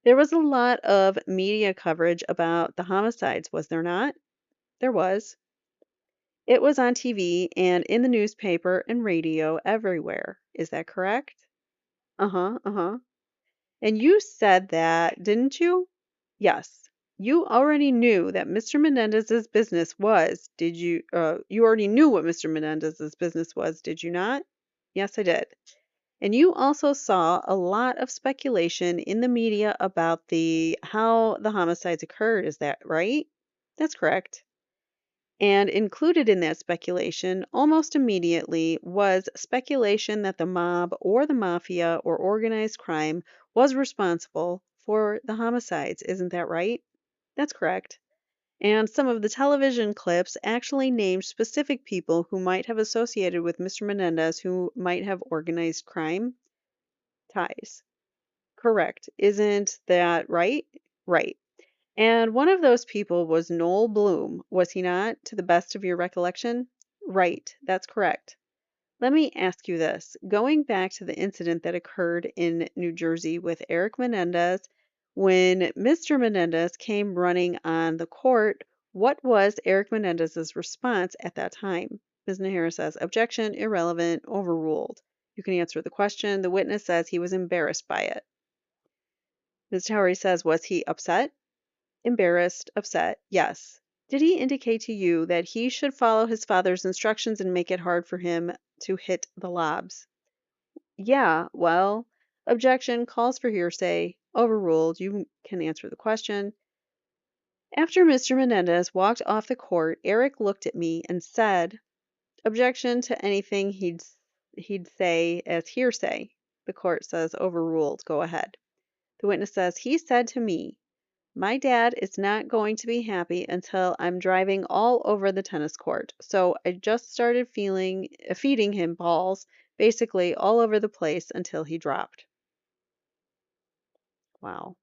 There was a lot of media coverage about the homicides, was there not? There was. It was on TV and in the newspaper and radio everywhere. Is that correct? Uh-huh, uh-huh. And you said that, didn't you? Yes. You already knew that Mr. Menendez's business was, did you, you already knew what Mr. Menendez's business was, did you not? Yes, I did. And you also saw a lot of speculation in the media about how the homicides occurred, is that right? That's correct. And included in that speculation, almost immediately, was speculation that the mob or the mafia or organized crime was responsible for the homicides. Isn't that right? That's correct. And some of the television clips actually named specific people who might have associated with Mr. Menendez who might have organized crime ties. Correct. Isn't that right? Right. And one of those people was Noel Bloom, was he not, to the best of your recollection? Right, that's correct. Let me ask you this. Going back to the incident that occurred in New Jersey with Erik Menendez, when Mr. Menendez came running on the court, what was Erik Menendez's response at that time? Ms. Nahara says, objection, irrelevant, overruled. You can answer the question. The witness says he was embarrassed by it. Ms. Towery says, was he upset? Embarrassed, upset, yes. Did he indicate to you that he should follow his father's instructions and make it hard for him to hit the lobs? Yeah, well, objection, calls for hearsay, overruled. You can answer the question. After Mr. Menendez walked off the court, Erik looked at me and said, objection to anything he'd say as hearsay. The court says overruled. Go ahead. The witness says, he said to me, my dad is not going to be happy until I'm driving all over the tennis court. So I just started feeding him balls, basically all over the place until he dropped. Wow.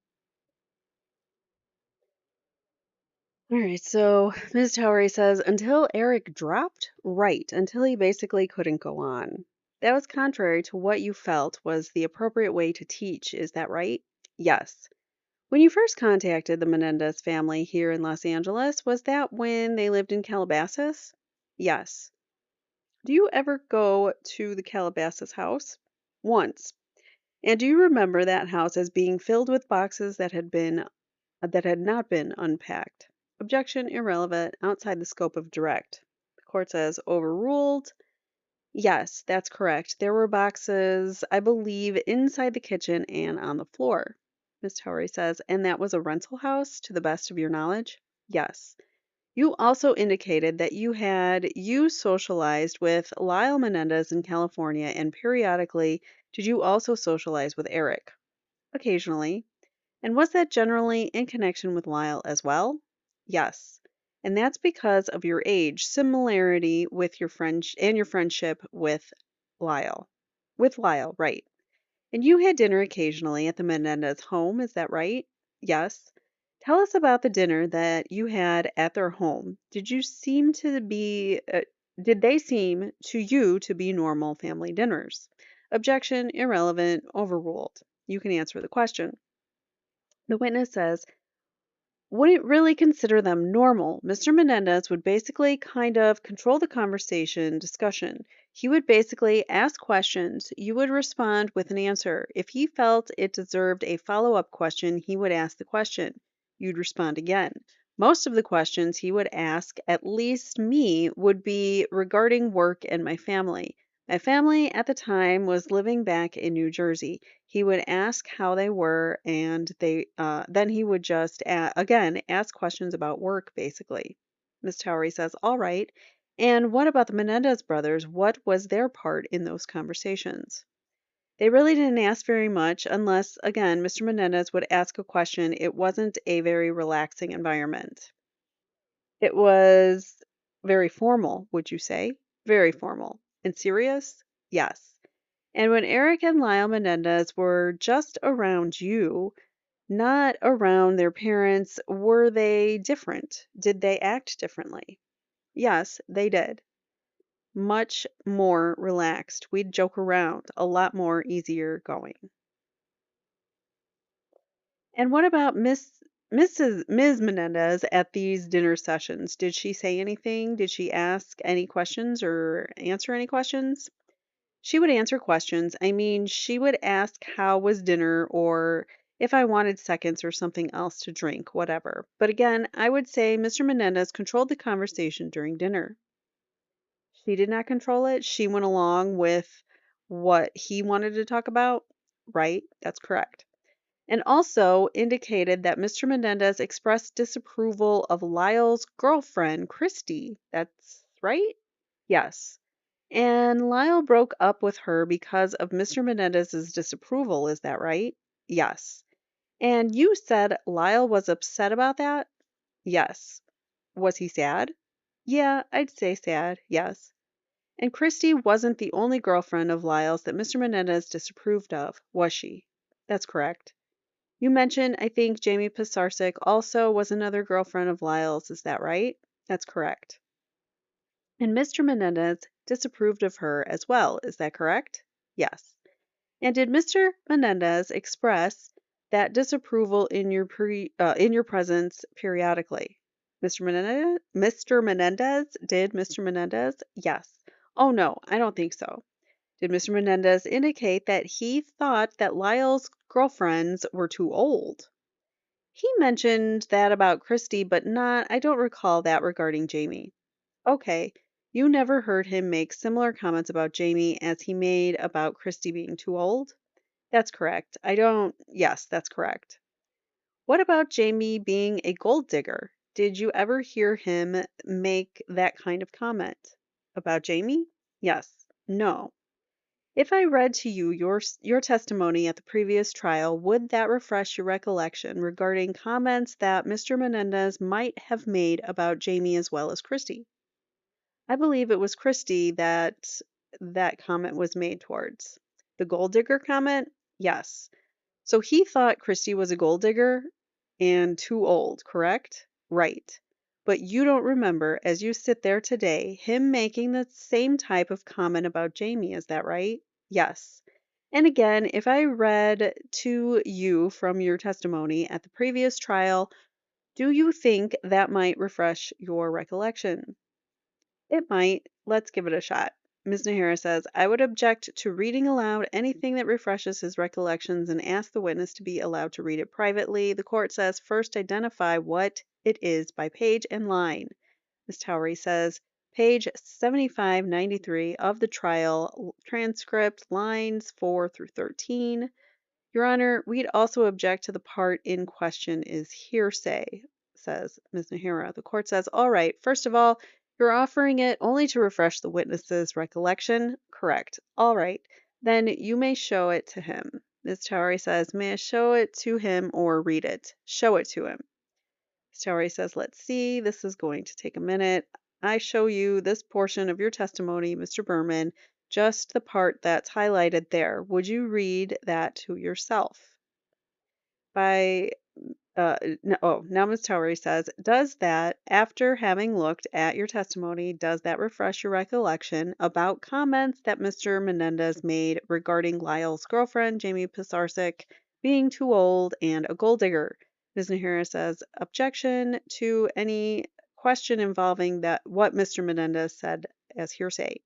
All right, so Ms. Towery says, until Erik dropped? Right, until he basically couldn't go on. That was contrary to what you felt was the appropriate way to teach, is that right? Yes. When you first contacted the Menendez family here in Los Angeles, was that when they lived in Calabasas? Yes. Do you ever go to the Calabasas house? Once. And do you remember that house as being filled with boxes that had not been unpacked? Objection, irrelevant, outside the scope of direct. The court says overruled. Yes, that's correct. There were boxes, I believe, inside the kitchen and on the floor. Ms. Towery says, and that was a rental house, to the best of your knowledge? Yes. You also indicated that you socialized with Lyle Menendez in California, and periodically, did you also socialize with Erik? Occasionally. And was that generally in connection with Lyle as well? Yes. And that's because of your age, similarity with your your friendship with Lyle. With Lyle, right. And you had dinner occasionally at the Menendez home, is that right? Yes. Tell us about the dinner that you had at their home. Did they seem to you to be normal family dinners? Objection, irrelevant, overruled. You can answer the question. The witness says, wouldn't really consider them normal. Mr. Menendez would basically kind of control the discussion. He would basically ask questions. You would respond with an answer. If he felt it deserved a follow-up question, he would ask the question. You'd respond again. Most of the questions he would ask, at least me, would be regarding work and my family. My family at the time was living back in New Jersey. He would ask how they were, and then he would just again ask questions about work, basically. Miss Towery says, "All right. And what about the Menendez brothers? What was their part in those conversations?" They really didn't ask very much unless, again, Mr. Menendez would ask a question. It wasn't a very relaxing environment. It was very formal, would you say? Very formal. And serious? Yes. And when Eric and Lyle Menendez were just around you, not around their parents, were they different? Did they act differently? Yes, they did. Much more relaxed. We'd joke around, a lot more easier going. And what about Ms. Menendez at these dinner sessions? Did she say anything? Did she ask any questions or answer any questions? She would answer questions. I mean, she would ask how was dinner or if I wanted seconds or something else to drink, whatever. But again, I would say Mr. Menendez controlled the conversation during dinner. She did not control it. She went along with what he wanted to talk about. Right? That's correct. And also indicated that Mr. Menendez expressed disapproval of Lyle's girlfriend, Christy. That's right? Yes. And Lyle broke up with her because of Mr. Menendez's disapproval. Is that right? Yes. And you said Lyle was upset about that? Yes. Was he sad? Yeah, I'd say sad. Yes. And Christy wasn't the only girlfriend of Lyle's that Mr. Menendez disapproved of, was she? That's correct. You mentioned, I think, Jamie Pisarcik also was another girlfriend of Lyle's. Is that right? That's correct. And Mr. Menendez disapproved of her as well. Is that correct? Yes. And did Mr. Menendez express that disapproval in your presence periodically? Mr. Menendez? Mr. Menendez? Did Mr. Menendez? Yes. Oh no, I don't think so. Did Mr. Menendez indicate that he thought that Lyle's girlfriends were too old? He mentioned that about Christy, but I don't recall that regarding Jamie. Okay, you never heard him make similar comments about Jamie as he made about Christy being too old? That's correct. Yes, that's correct. What about Jamie being a gold digger? Did you ever hear him make that kind of comment? About Jamie? Yes. No. If I read to you your testimony at the previous trial, would that refresh your recollection regarding comments that Mr. Menendez might have made about Jamie as well as Christy? I believe it was Christy that that comment was made towards. The gold digger comment? Yes. So he thought Christy was a gold digger and too old, correct? Right. But you don't remember, as you sit there today, him making the same type of comment about Jamie, is that right? Yes. And again, if I read to you from your testimony at the previous trial, do you think that might refresh your recollection? It might. Let's give it a shot. Ms. Nahara says, I would object to reading aloud anything that refreshes his recollections and ask the witness to be allowed to read it privately. The court says, first identify what it is by page and line. Ms. Towery says, page 7593 of the trial transcript, lines 4 through 13. Your Honor, we'd also object to the part in question is hearsay, says Ms. Nahara. The court says, all right, first of all, you're offering it only to refresh the witness's recollection? Correct. All right. Then you may show it to him. Ms. Towery says, may I show it to him or read it? Show it to him. Ms. Towery says, let's see. This is going to take a minute. I show you this portion of your testimony, Mr. Berman, just the part that's highlighted there. Would you read that to yourself? By now Ms. Towery says, does that, after having looked at your testimony, does that refresh your recollection about comments that Mr. Menendez made regarding Lyle's girlfriend, Jamie Pisarcik, being too old and a gold digger? Ms. Nahara says, objection to any question involving that what Mr. Menendez said as hearsay.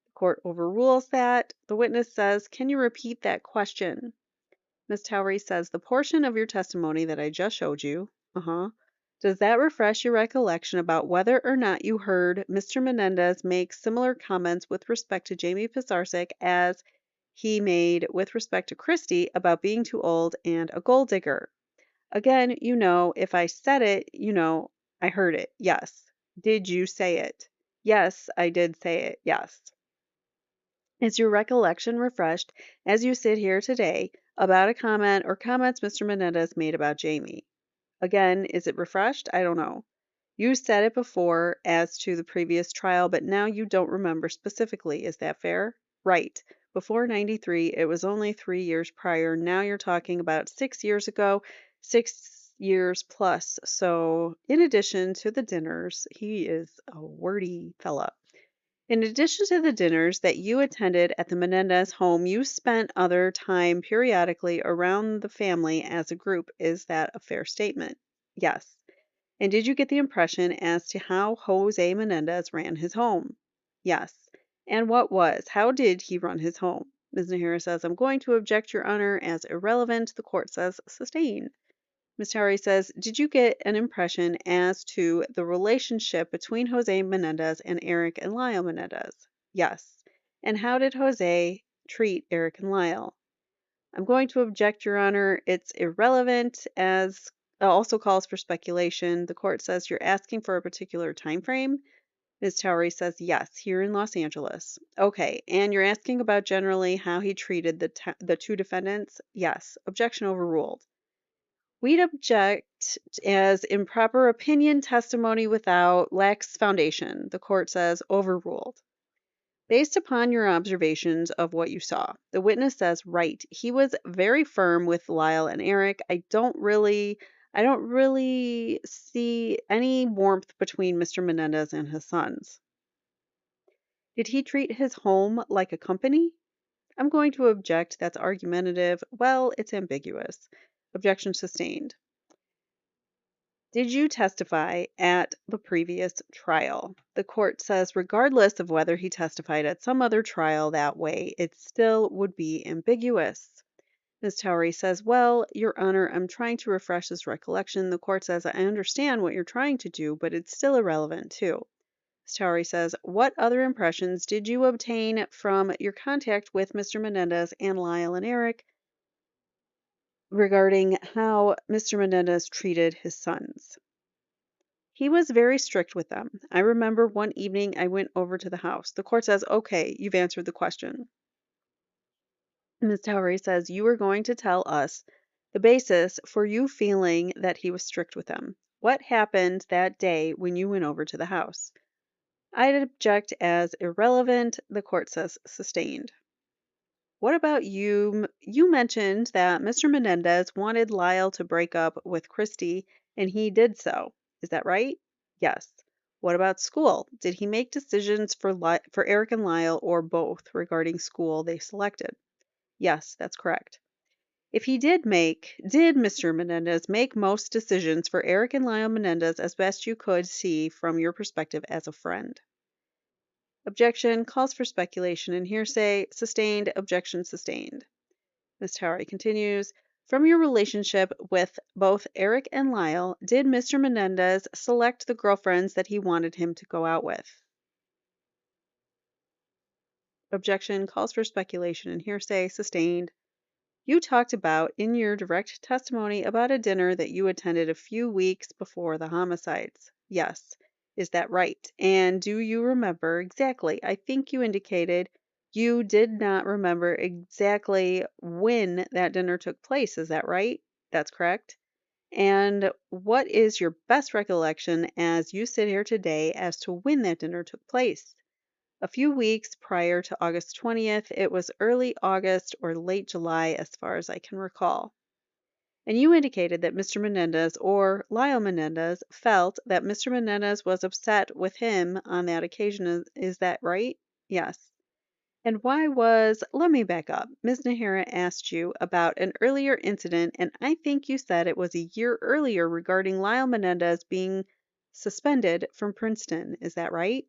The court overrules that. The witness says, can you repeat that question? Ms. Towery says, the portion of your testimony that I just showed you, Does that refresh your recollection about whether or not you heard Mr. Menendez make similar comments with respect to Jamie Pisarcik as he made with respect to Christy about being too old and a gold digger? Again, if I said it, I heard it. Yes. Did you say it? Yes, I did say it. Yes. Is your recollection refreshed as you sit here today about a comment or comments Mr. Menendez made about Jamie? Again, is it refreshed? I don't know. You said it before as to the previous trial, but now you don't remember specifically. Is that fair? Right. Before 93, it was only 3 years prior. Now you're talking about 6 years ago, 6 years plus. So, in addition to the dinners, he is a wordy fella. In addition to the dinners that you attended at the Menendez home, you spent other time periodically around the family as a group. Is that a fair statement? Yes. And did you get the impression as to how Jose Menendez ran his home? Yes. And how did he run his home? Ms. Nahara says, I'm going to object, Your Honor, as irrelevant. The court says, sustain. Ms. Towery says, did you get an impression as to the relationship between Jose Menendez and Erik and Lyle Menendez? Yes. And how did Jose treat Erik and Lyle? I'm going to object, Your Honor. It's irrelevant as also calls for speculation. The court says you're asking for a particular time frame. Ms. Towery says yes, here in Los Angeles. Okay, and you're asking about generally how he treated the two defendants? Yes. Objection overruled. We'd object as improper opinion testimony without lacks foundation. The court says overruled. Based upon your observations of what you saw, the witness says, right, he was very firm with Lyle and Erik. I don't really see any warmth between Mr. Menendez and his sons. Did he treat his home like a company? I'm going to object. That's argumentative. Well, it's ambiguous. Objection sustained. Did you testify at the previous trial? The court says regardless of whether he testified at some other trial that way, it still would be ambiguous. Ms. Towery says, well, Your Honor, I'm trying to refresh his recollection. The court says, I understand what you're trying to do, but it's still irrelevant too. Ms. Towery says, what other impressions did you obtain from your contact with Mr. Menendez and Lyle and Erik regarding how Mr. Menendez treated his sons? He was very strict with them. I remember one evening I went over to the house. The court says, okay, you've answered the question. Ms. Towery says, you were going to tell us the basis for you feeling that he was strict with them. What happened that day when you went over to the house? I'd object as irrelevant. The court says sustained. What about you? You mentioned that Mr. Menendez wanted Lyle to break up with Christy, and he did so. Is that right? Yes. What about school? Did he make decisions for Erik and Lyle or both regarding school they selected? Yes, that's correct. If he did Mr. Menendez make most decisions for Erik and Lyle Menendez as best you could see from your perspective as a friend? Objection calls for speculation and hearsay. Sustained. Objection sustained. Ms. Towery continues, from your relationship with both Erik and Lyle, did Mr. Menendez select the girlfriends that he wanted him to go out with? Objection calls for speculation and hearsay. Sustained. You talked about in your direct testimony about a dinner that you attended a few weeks before the homicides. Yes. Is that right? And do you remember exactly? I think you indicated you did not remember exactly when that dinner took place. Is that right? That's correct. And what is your best recollection as you sit here today as to when that dinner took place? A few weeks prior to August 20th, it was early August or late July as far as I can recall. And you indicated that Mr. Menendez or Lyle Menendez felt that Mr. Menendez was upset with him on that occasion. Is that right? Yes. And let me back up. Ms. Nahara asked you about an earlier incident, and I think you said it was a year earlier regarding Lyle Menendez being suspended from Princeton. Is that right?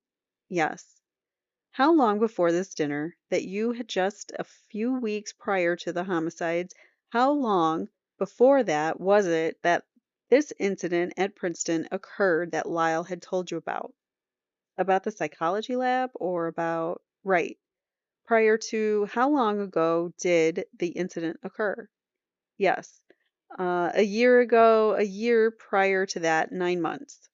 Yes. How long before this dinner, that you had just a few weeks prior to the homicides, how long before that was it that this incident at Princeton occurred that Lyle had told you about? About the psychology lab or about, right, prior to how long ago did the incident occur? Yes. A year ago, a year prior to that, 9 months.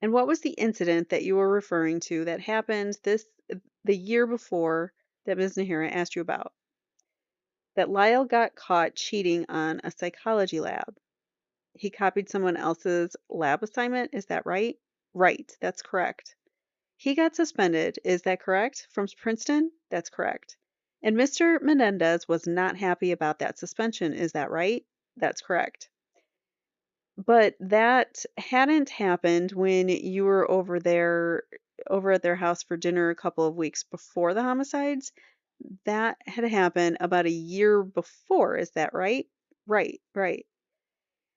And what was the incident that you were referring to that happened the year before that Ms. Nahira asked you about? That Lyle got caught cheating on a psychology lab. He copied someone else's lab assignment, is that right? Right, that's correct. He got suspended, is that correct? From Princeton? That's correct. And Mr. Menendez was not happy about that suspension, is that right? That's correct. But that hadn't happened when you were over at their house for dinner a couple of weeks before the homicides. That had happened about a year before, is that right? Right, right.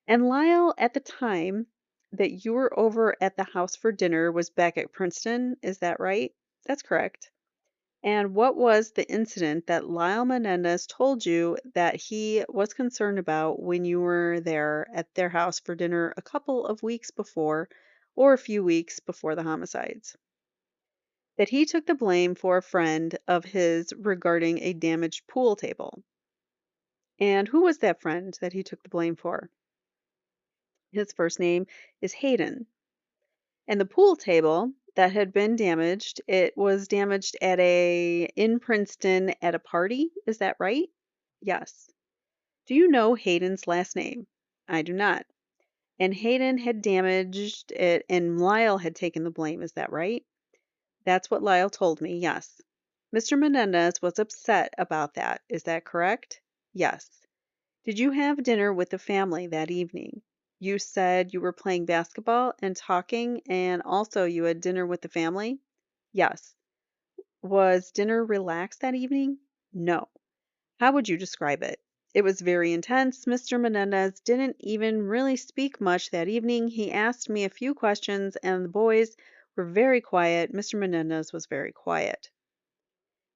And Lyle, at the time that you were over at the house for dinner, was back at Princeton, is that right? That's correct. And what was the incident that Lyle Menendez told you that he was concerned about when you were there at their house for dinner a couple of weeks before, or a few weeks before the homicides? That he took the blame for a friend of his regarding a damaged pool table. And who was that friend that he took the blame for? His first name is Hayden. And the pool table that had been damaged, it was damaged in Princeton at a party. Is that right? Yes. Do you know Hayden's last name? I do not. And Hayden had damaged it and Lyle had taken the blame. Is that right? That's what Lyle told me. Yes. Mr. Menendez was upset about that. Is that correct? Yes. Did you have dinner with the family that evening? You said you were playing basketball and talking, and also you had dinner with the family? Yes. Was dinner relaxed that evening? No. How would you describe it? It was very intense. Mr. Menendez didn't even really speak much that evening. He asked me a few questions, and the boys were very quiet. Mr. Menendez was very quiet.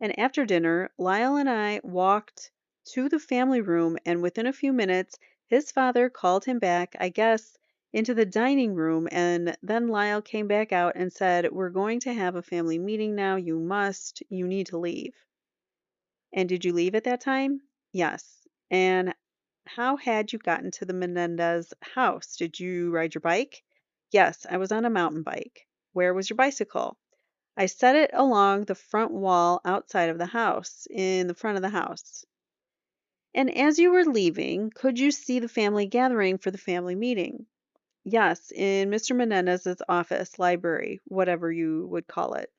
And after dinner, Lyle and I walked to the family room, and within a few minutes, his father called him back, I guess, into the dining room. And then Lyle came back out and said, "We're going to have a family meeting now. You need to leave." And did you leave at that time? Yes. And how had you gotten to the Menendez house? Did you ride your bike? Yes, I was on a mountain bike. Where was your bicycle? I set it along the front wall outside of the house, in the front of the house. And as you were leaving, could you see the family gathering for the family meeting? Yes, in Mr. Menendez's office, library, whatever you would call it.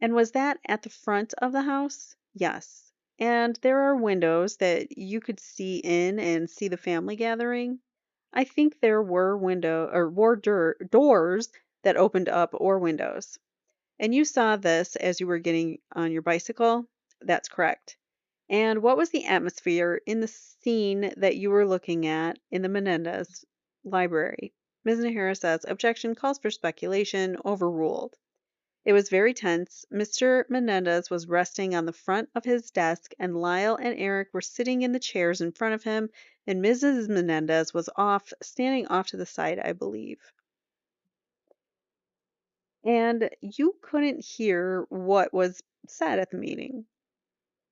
And was that at the front of the house? Yes. And there are windows that you could see in and see the family gathering? I think there were doors that opened up or windows. And you saw this as you were getting on your bicycle? That's correct. And what was the atmosphere in the scene that you were looking at in the Menendez library? Ms. Nahara says, objection calls for speculation, overruled. It was very tense. Mr. Menendez was resting on the front of his desk, and Lyle and Erik were sitting in the chairs in front of him, and Mrs. Menendez was standing off to the side, I believe. And you couldn't hear what was said at the meeting.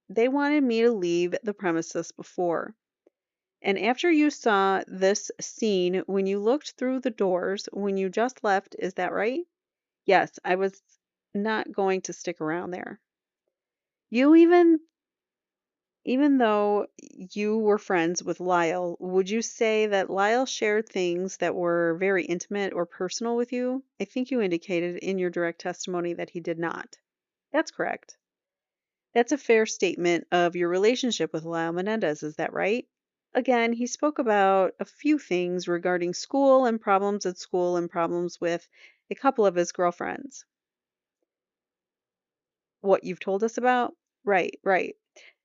They wanted me to leave the premises before. And after you saw this scene, when you looked through the doors, when you just left, is that right? Yes, I was not going to stick around there. You even though you were friends with Lyle, would you say that Lyle shared things that were very intimate or personal with you? I think you indicated in your direct testimony that he did not. That's correct. That's a fair statement of your relationship with Lyle Menendez, is that right? Again, he spoke about a few things regarding school and problems at school and problems with a couple of his girlfriends. What you've told us about? Right, right.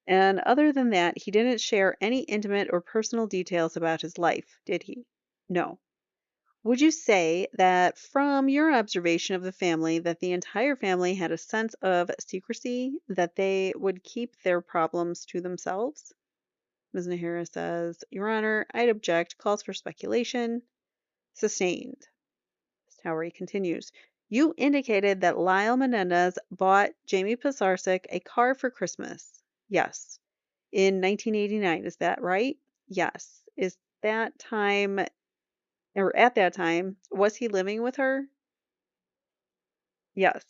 And other than that, he didn't share any intimate or personal details about his life, did he? No. Would you say that from your observation of the family that the entire family had a sense of secrecy, that they would keep their problems to themselves? Ms. Nahara says, Your Honor, I'd object. Calls for speculation. Sustained. Towery continues. You indicated that Lyle Menendez bought Jamie Pisarcik a car for Christmas. Yes. In 1989, is that right? Yes. Is that time, or at that time, was he living with her? Yes.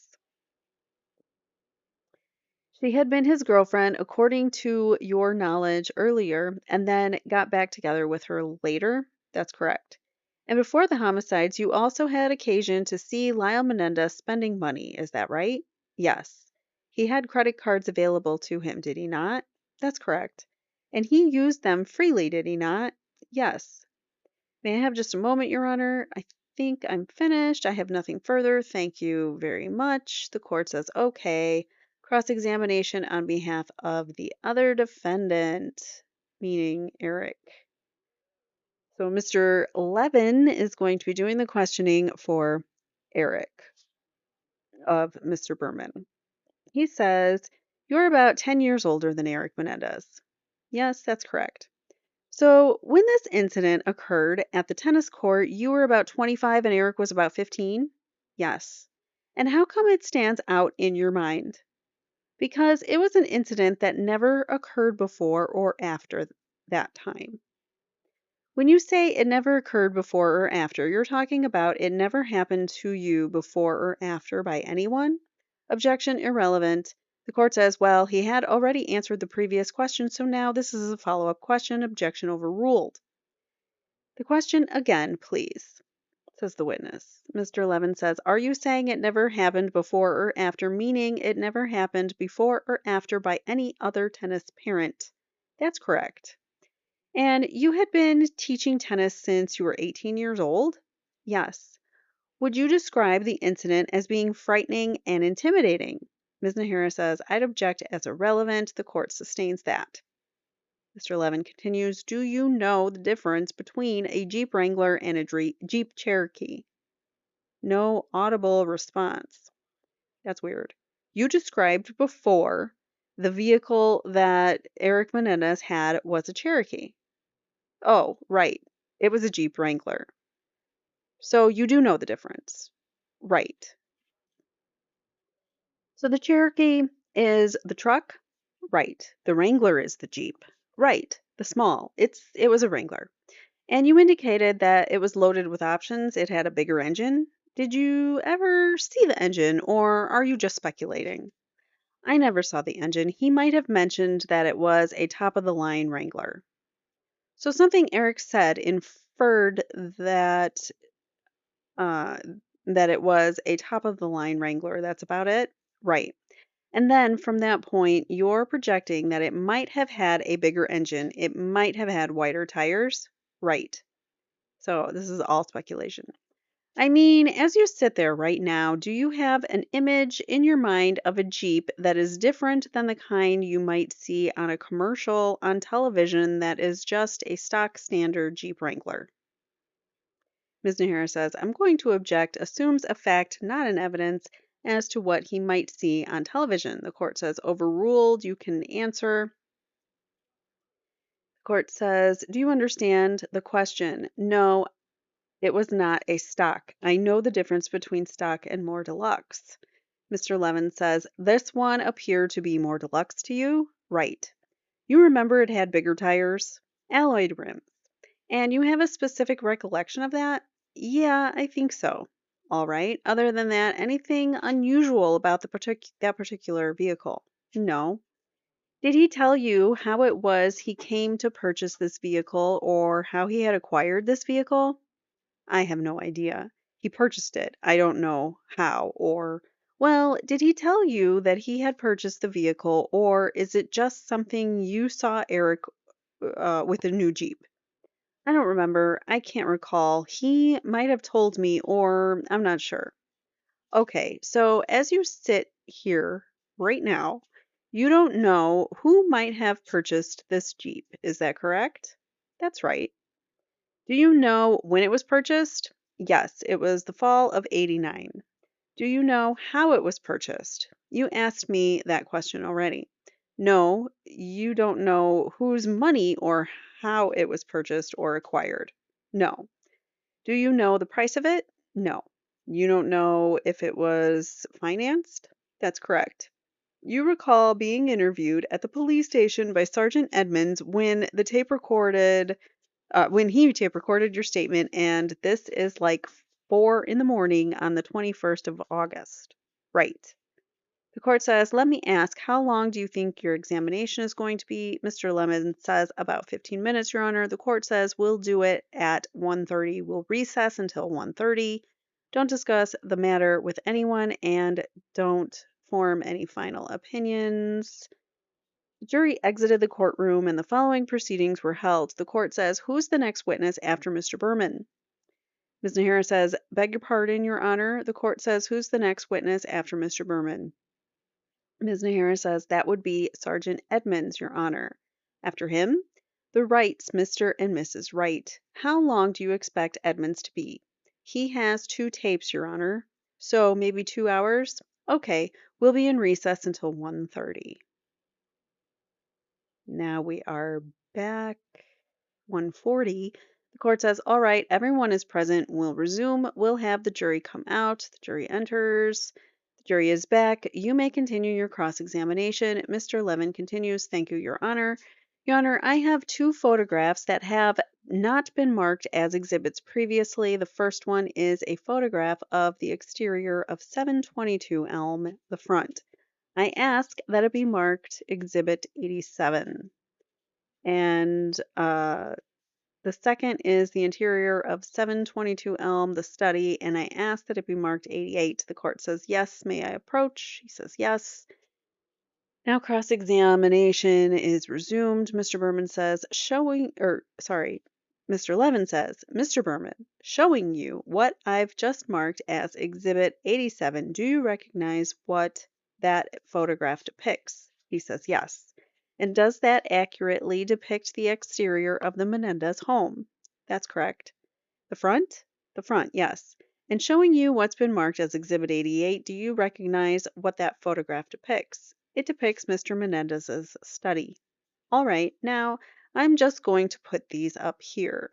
She had been his girlfriend, according to your knowledge earlier, and then got back together with her later. That's correct. And before the homicides, you also had occasion to see Lyle Menendez spending money. Is that right? Yes. He had credit cards available to him, did he not? That's correct. And he used them freely, did he not? Yes. May I have just a moment, Your Honor? I think I'm finished. I have nothing further. Thank you very much. The court says, okay. Cross-examination on behalf of the other defendant, meaning Erik. So Mr. Levin is going to be doing the questioning for Erik of Mr. Berman. He says, You're about 10 years older than Erik Menendez. Yes, that's correct. So when this incident occurred at the tennis court, you were about 25 and Erik was about 15? Yes. And how come it stands out in your mind? Because it was an incident that never occurred before or after that time. When you say it never occurred before or after, you're talking about it never happened to you before or after by anyone? Objection irrelevant. The court says, well, he had already answered the previous question, so now this is a follow-up question. Objection overruled. The question again, please, says the witness. Mr. Levin says, Are you saying it never happened before or after, meaning it never happened before or after by any other tennis parent? That's correct. And you had been teaching tennis since you were 18 years old? Yes. Would you describe the incident as being frightening and intimidating? Ms. Nahara says, I'd object as irrelevant. The court sustains that. Mr. Levin continues, Do you know the difference between a Jeep Wrangler and a Jeep Cherokee? No audible response. That's weird. You described before the vehicle that Erik Menendez had was a Cherokee. Oh, right. It was a Jeep Wrangler. So you do know the difference. Right. So the Cherokee is the truck? Right. The Wrangler is the Jeep. Right. The small. It was a Wrangler. And you indicated that it was loaded with options. It had a bigger engine. Did you ever see the engine, or are you just speculating? I never saw the engine. He might have mentioned that it was a top-of-the-line Wrangler. So something Erik said inferred that that it was a top-of-the-line Wrangler. That's about it? Right. And then from that point, you're projecting that it might have had a bigger engine. It might have had wider tires. Right. So this is all speculation. I mean, as you sit there right now, do you have an image in your mind of a Jeep that is different than the kind you might see on a commercial on television that is just a stock standard Jeep Wrangler? Ms. Nahara says, I'm going to object, assumes a fact, not an evidence, as to what he might see on television. The court says, overruled, you can answer. The court says, do you understand the question? No, it was not a stock. I know the difference between stock and more deluxe. Mr. Levin says, this one appeared to be more deluxe to you? Right. You remember it had bigger tires? Alloyed rims. And you have a specific recollection of that? Yeah, I think so. All right. Other than that, anything unusual about that particular vehicle? No. Did he tell you how it was he came to purchase this vehicle or how he had acquired this vehicle? I have no idea. He purchased it. I don't know how or, well, did he tell you that he had purchased the vehicle or is it just something you saw Erik with a new Jeep? I don't remember. I can't recall. He might have told me or I'm not sure. Okay, so as you sit here right now, you don't know who might have purchased this Jeep. Is that correct? That's right. Do you know when it was purchased? Yes, it was the fall of '89. Do you know how it was purchased? You asked me that question already. No, you don't know whose money or how it was purchased or acquired. No. Do you know the price of it? No. You don't know if it was financed? That's correct. You recall being interviewed at the police station by Sergeant Edmonds when he tape recorded your statement, and this is like 4 in the morning on the 21st of August. Right. The court says, let me ask, how long do you think your examination is going to be? Mr. Lemon says, about 15 minutes, Your Honor. The court says, we'll do it at 1:30. We'll recess until 1:30. Don't discuss the matter with anyone and don't form any final opinions. The jury exited the courtroom and the following proceedings were held. The court says, who's the next witness after Mr. Berman? Ms. Nahara says, beg your pardon, Your Honor. The court says, who's the next witness after Mr. Berman? Ms. Nahara says, that would be Sergeant Edmonds, Your Honor. After him? The Wrights, Mr. and Mrs. Wright. How long do you expect Edmonds to be? He has 2 tapes, Your Honor. So maybe 2 hours? Okay, we'll be in recess until 1:30. Now we are back. 1:40. The court says, all right, everyone is present. We'll resume. We'll have the jury come out. The jury enters. The jury is back. You may continue your cross-examination. Mr. Levin continues. Thank you, Your Honor. Your Honor, I have 2 photographs that have not been marked as exhibits previously. The first one is a photograph of the exterior of 722 Elm, the front. I ask that it be marked Exhibit 87. And the second is the interior of 722 Elm, the study, and I ask that it be marked 88. The court says, yes, may I approach? He says, yes. Now cross-examination is resumed. Mr. Berman says, Mr. Levin says, Mr. Berman, showing you what I've just marked as Exhibit 87, do you recognize what that photograph depicts? He says, yes. And does that accurately depict the exterior of the Menendez home? That's correct. The front? The front, yes. And showing you what's been marked as Exhibit 88, do you recognize what that photograph depicts? It depicts Mr. Menendez's study. All right, now I'm just going to put these up here.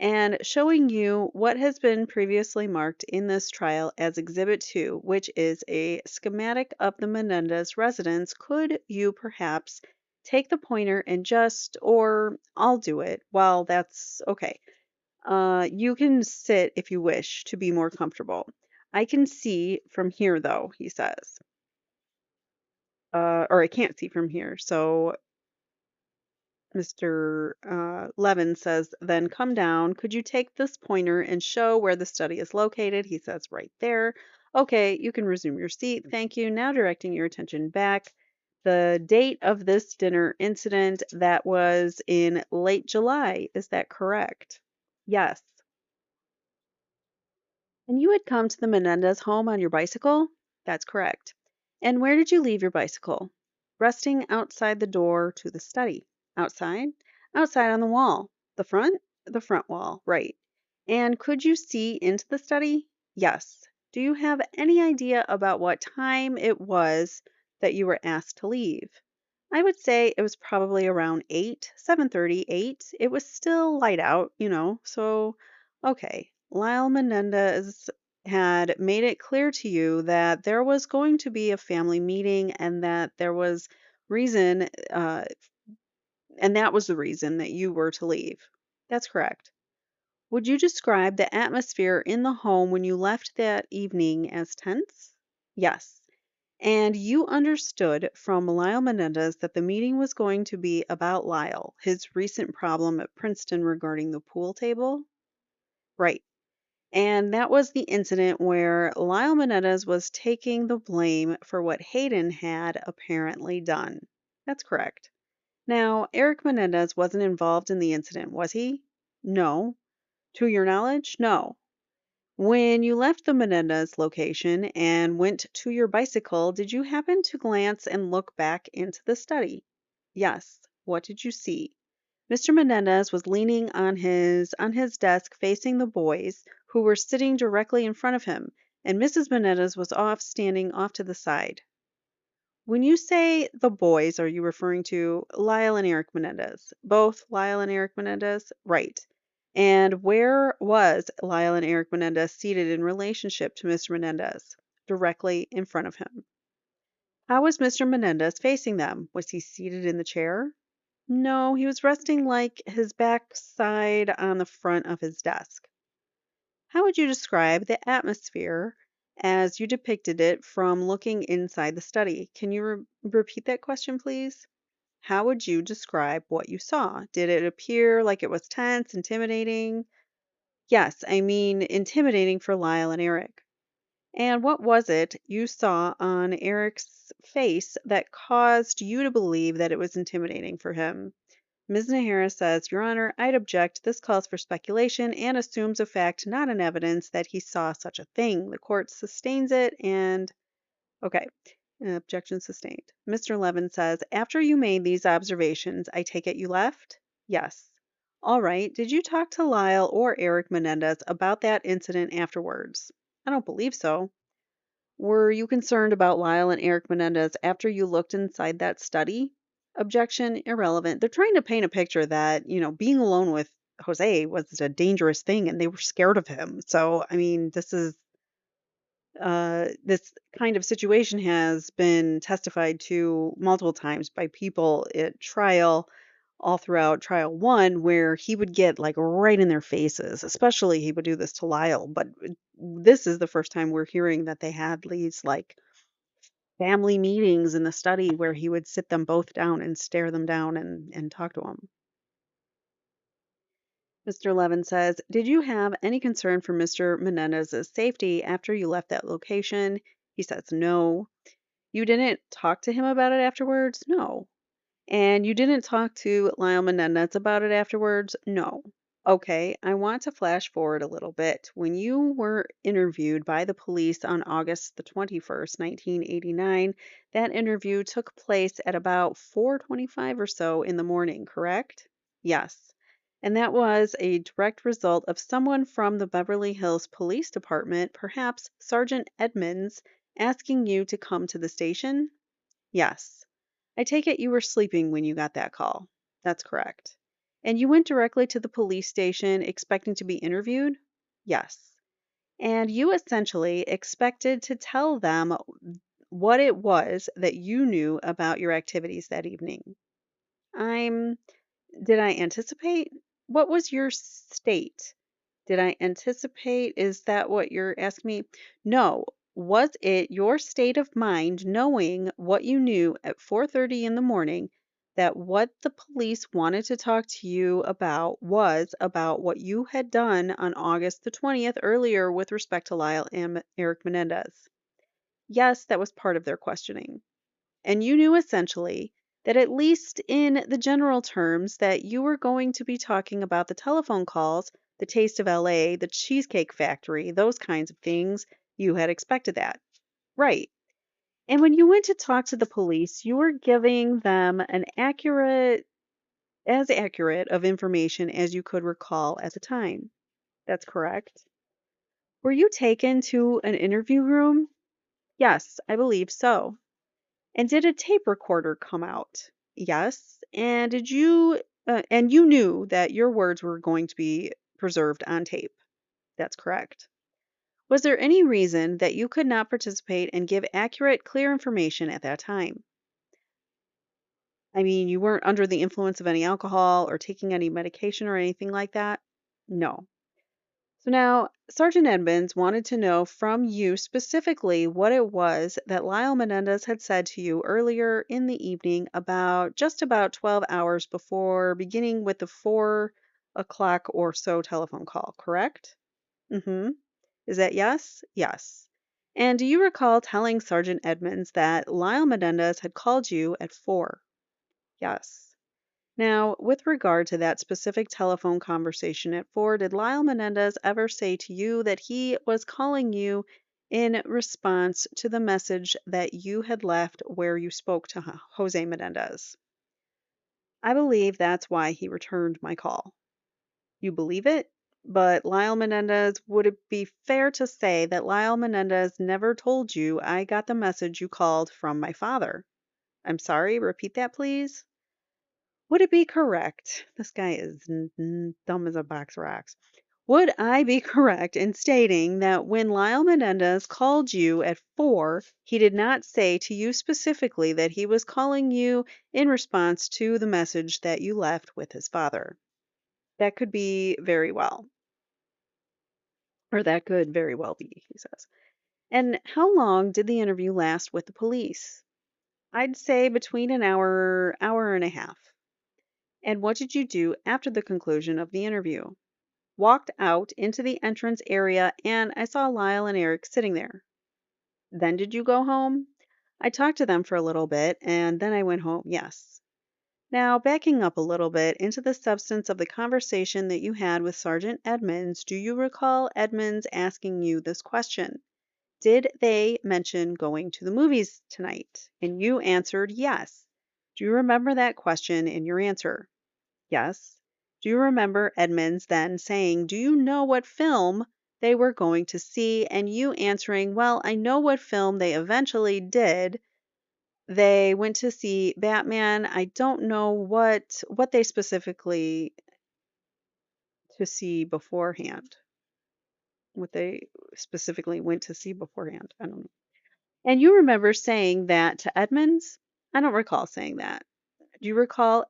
And showing you what has been previously marked in this trial as Exhibit 2, which is a schematic of the Menendez residence, could you perhaps take the pointer and or I'll do it. Well, that's okay. You can sit if you wish to be more comfortable. I can see from here, though, he says. Or I can't see from here. So Mr. Levin says, then come down. Could you take this pointer and show where the study is located? He says, right there. Okay, you can resume your seat. Thank you. Now directing your attention back. The date of this dinner incident, that was in late July. Is that correct? Yes. And you had come to the Menendez home on your bicycle? That's correct. And where did you leave your bicycle? Resting outside the door to the study. Outside? Outside on the wall. The front? The front wall, right. And could you see into the study? Yes. Do you have any idea about what time it was that you were asked to leave? I would say it was probably around 7:30, 8. It was still light out, so okay. Lyle Menendez had made it clear to you that there was going to be a family meeting and that there was reason, and that was the reason that you were to leave. That's correct. Would you describe the atmosphere in the home when you left that evening as tense? Yes. And you understood from Lyle Menendez that the meeting was going to be about Lyle, his recent problem at Princeton regarding the pool table? Right. And that was the incident where Lyle Menendez was taking the blame for what Hayden had apparently done. That's correct. Now, Erik Menendez wasn't involved in the incident, was he? No. To your knowledge, no. When you left the Menendez location and went to your bicycle, did you happen to glance and look back into the study? Yes. What did you see? Mr. Menendez was leaning on his desk facing the boys who were sitting directly in front of him, and Mrs. Menendez was standing off to the side. When you say the boys, are you referring to Lyle and Eric Menendez? Both Lyle and Eric Menendez? Right. And where was Lyle and Eric Menendez seated in relationship to Mr. Menendez? Directly in front of him. How was Mr. Menendez facing them? Was he seated in the chair? No, he was resting like his backside on the front of his desk. How would you describe the atmosphere as you depicted it from looking inside the study? Can you repeat that question, please? How would you describe what you saw? Did it appear like it was tense, intimidating? Yes, I mean intimidating for Lyle and Eric. And what was it you saw on Eric's face that caused you to believe that it was intimidating for him? Ms. Nahara says, Your Honor, I'd object. This calls for speculation and assumes a fact, not an evidence, that he saw such a thing. The court sustains it and, okay, objection sustained. Mr. Levin says, After you made these observations, I take it you left? Yes. All right. Did you talk to Lyle or Eric Menendez about that incident afterwards? I don't believe so. Were you concerned about Lyle and Eric Menendez after you looked inside that study? Objection, irrelevant. They're trying to paint a picture that, being alone with Jose was a dangerous thing and they were scared of him. So, I mean, this kind of situation has been testified to multiple times by people at trial, all throughout trial one, where he would get like right in their faces, especially he would do this to Lyle. But this is the first time we're hearing that they had these like family meetings in the study where he would sit them both down and stare them down and talk to them. Mr. Levin says, Did you have any concern for Mr. Menendez's safety after you left that location? He says, No. You didn't talk to him about it afterwards? No. And you didn't talk to Lyle Menendez about it afterwards? No. Okay, I want to flash forward a little bit. When you were interviewed by the police on August the 21st, 1989, that interview took place at about 4:25 or so in the morning, correct? Yes. And that was a direct result of someone from the Beverly Hills Police Department, perhaps Sergeant Edmonds, asking you to come to the station? Yes. I take it you were sleeping when you got that call. That's correct. And you went directly to the police station expecting to be interviewed? Yes. And you essentially expected to tell them what it was that you knew about your activities that evening. Did I anticipate? What was your state? Did I anticipate? Is that what you're asking me? No. Was it your state of mind knowing what you knew at 4:30 in the morning that what the police wanted to talk to you about was about what you had done on August the 20th earlier with respect to Lyle and Eric Menendez? Yes, that was part of their questioning. And you knew essentially that at least in the general terms that you were going to be talking about the telephone calls, the Taste of LA, the Cheesecake Factory, those kinds of things. You had expected that. Right. And when you went to talk to the police, you were giving them as accurate of information as you could recall at the time. That's correct. Were you taken to an interview room? Yes, I believe so. And did a tape recorder come out? Yes. And you knew that your words were going to be preserved on tape? That's correct. Was there any reason that you could not participate and give accurate, clear information at that time? I mean, you weren't under the influence of any alcohol or taking any medication or anything like that? No. So now, Sergeant Edmonds wanted to know from you specifically what it was that Lyle Menendez had said to you earlier in the evening about just about 12 hours before beginning with the 4 o'clock or so telephone call, correct? Mm-hmm. Is that yes? Yes. And do you recall telling Sergeant Edmonds that Lyle Menendez had called you at 4? Yes. Now, with regard to that specific telephone conversation at 4, did Lyle Menendez ever say to you that he was calling you in response to the message that you had left where you spoke to Jose Menendez? I believe that's why he returned my call. You believe it? But Lyle Menendez, would it be fair to say that Lyle Menendez never told you I got the message you called from my father? I'm sorry, repeat that, please. Would it be correct? This guy is dumb as a box of rocks. Would I be correct in stating that when Lyle Menendez called you at 4, he did not say to you specifically that he was calling you in response to the message that you left with his father? That could be very well, or that could very well be, he says. And how long did the interview last with the police? I'd say between an hour, hour and a half. And what did you do after the conclusion of the interview? Walked out into the entrance area and I saw Lyle and Erik sitting there. Then did you go home? I talked to them for a little bit and then I went home, yes. Now, backing up a little bit into the substance of the conversation that you had with Sergeant Edmonds, do you recall Edmonds asking you this question? Did they mention going to the movies tonight? And you answered yes. Do you remember that question in your answer? Yes. Do you remember Edmonds then saying, do you know what film they were going to see? And you answering, well, I know what film they eventually did. They went to see Batman. I don't know what they specifically to see beforehand. What they specifically went to see beforehand. I don't know. And you remember saying that to Edmonds? I don't recall saying that. Do you recall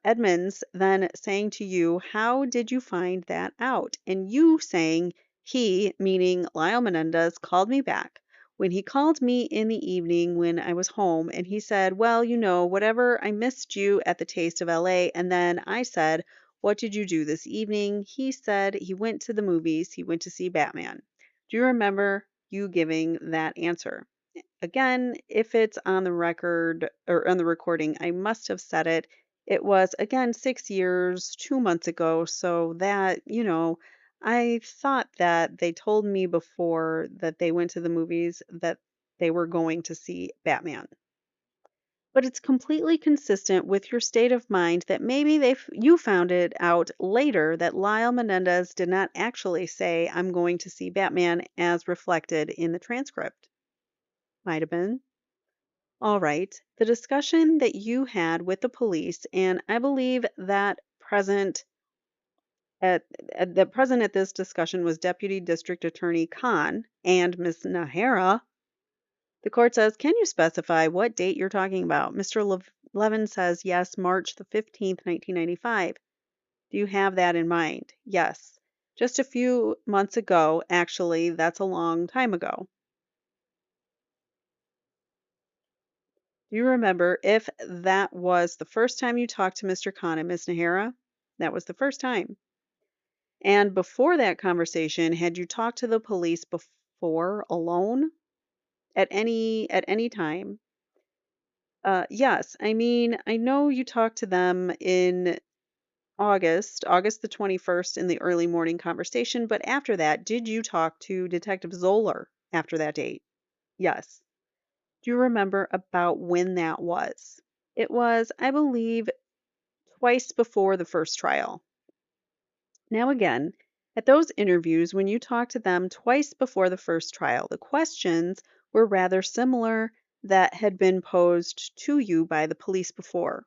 Edmonds then saying to you, how did you find that out? And you saying, he, meaning Lyle Menendez, called me back. When he called me in the evening when I was home, and he said, well, you know, whatever, I missed you at the Taste of LA. And then I said, what did you do this evening? He said he went to the movies. He went to see Batman. Do you remember you giving that answer? Again, if it's on the record or on the recording, I must have said it. It was, again, 6 years, 2 months ago. So that, I thought that they told me before that they went to the movies that they were going to see Batman. But it's completely consistent with your state of mind that maybe you found it out later that Lyle Menendez did not actually say, I'm going to see Batman as reflected in the transcript. Might have been. All right. The discussion that you had with the police, and I believe that at, present at this discussion was Deputy District Attorney Khan and Ms. Nahara. The court says, can you specify what date you're talking about? Mr. Levin says, yes, March the 15th, 1995. Do you have that in mind? Yes. Just a few months ago, actually, that's a long time ago. Do you remember if that was the first time you talked to Mr. Khan and Ms. Nahara? That was the first time. And before that conversation, had you talked to the police before alone at any time? Yes. I mean, I know you talked to them in August the 21st in the early morning conversation, but after that, did you talk to Detective Zoller after that date? Yes. Do you remember about when that was? It was, I believe, twice before the first trial. Now, again, at those interviews, when you talked to them twice before the first trial, the questions were rather similar that had been posed to you by the police before.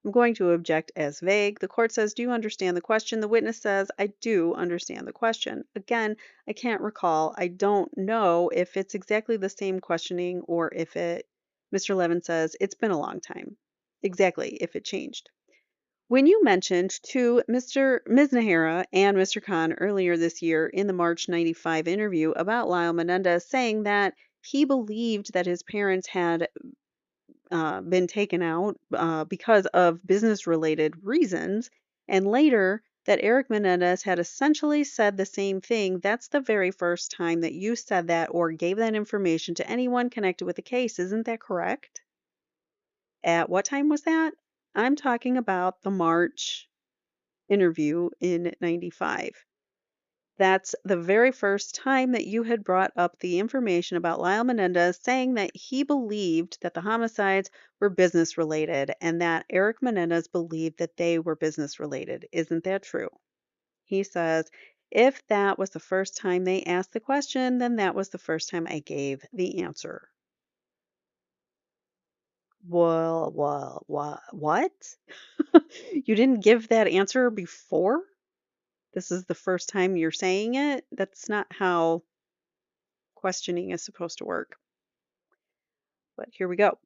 I'm going to object as vague. The court says, do you understand the question? The witness says, I do understand the question. Again, I can't recall. I don't know if it's exactly the same questioning or if Mr. Levin says, it's been a long time. Exactly, if it changed. When you mentioned to Ms. Nahara and Mr. Khan earlier this year in the March 95 interview about Lyle Menendez saying that he believed that his parents had been taken out because of business related reasons, and later that Erik Menendez had essentially said the same thing, that's the very first time that you said that or gave that information to anyone connected with the case. Isn't that correct? At what time was that? I'm talking about the March interview in 95. That's the very first time that you had brought up the information about Lyle Menendez saying that he believed that the homicides were business related and that Erik Menendez believed that they were business related. Isn't that true? He says, if that was the first time they asked the question, then that was the first time I gave the answer. Well, what? You didn't give that answer before? This is the first time you're saying it? That's not how questioning is supposed to work. But here we go.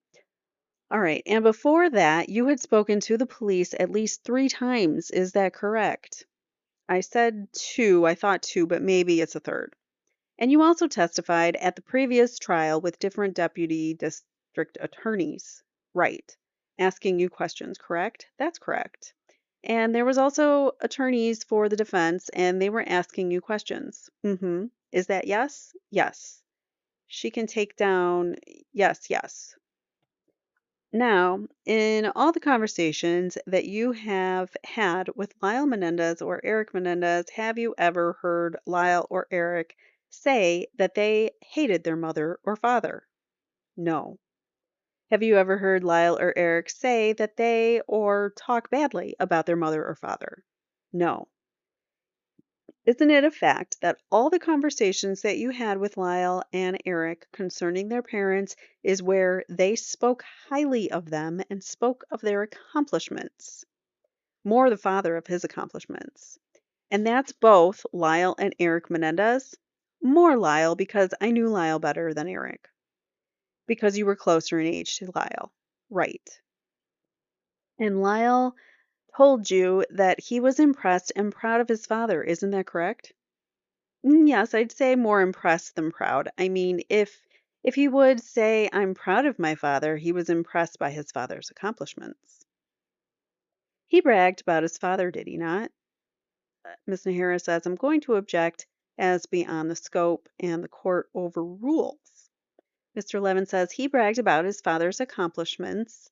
All right. And before that, you had spoken to the police at least 3 times. Is that correct? I said two. I thought two, but maybe it's a third. And you also testified at the previous trial with different deputy district attorneys. Right. Asking you questions, correct? That's correct. And there was also attorneys for the defense, and they were asking you questions. Is that yes? Yes. She can take down yes, yes. Now, in all the conversations that you have had with Lyle Menendez or Eric Menendez, have you ever heard Lyle or Eric say that they hated their mother or father? No. Have you ever heard Lyle or Eric say that they or talk badly about their mother or father? No. Isn't it a fact that all the conversations that you had with Lyle and Eric concerning their parents is where they spoke highly of them and spoke of their accomplishments? More the father of his accomplishments. And that's both Lyle and Eric Menendez. More Lyle because I knew Lyle better than Eric. Because you were closer in age to Lyle. Right. And Lyle told you that he was impressed and proud of his father. Isn't that correct? Yes, I'd say more impressed than proud. I mean, if he would say I'm proud of my father, he was impressed by his father's accomplishments. He bragged about his father, did he not? Ms. Nahara says, I'm going to object as beyond the scope, and the court overrules. Mr. Levin says he bragged about his father's accomplishments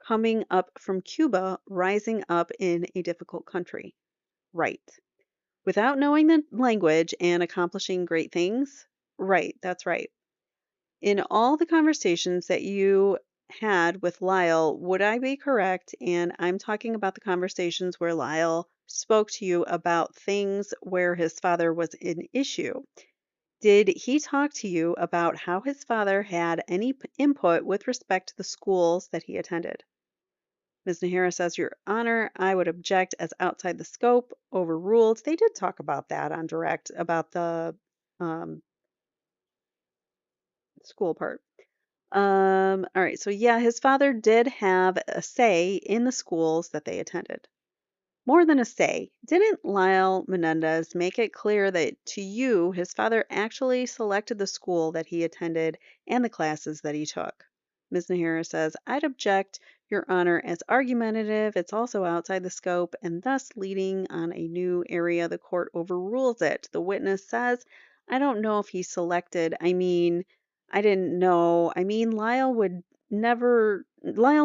coming up from Cuba, rising up in a difficult country. Right. Without knowing the language and accomplishing great things? Right, that's right. In all the conversations that you had with Lyle, would I be correct? And I'm talking about the conversations where Lyle spoke to you about things where his father was an issue. Did he talk to you about how his father had any input with respect to the schools that he attended? Ms. Nahara says, Your Honor, I would object as outside the scope, overruled. They did talk about that on direct, about the um, school part. All right, so yeah, his father did have a say in the schools that they attended. More than a say, didn't Lyle Menendez make it clear that to you, his father actually selected the school that he attended and the classes that he took? Ms. Nahara says, I'd object, Your Honor, as argumentative. It's also outside the scope and thus leading on a new area. The court overrules it. The witness says, I don't know if he selected. I didn't know. Lyle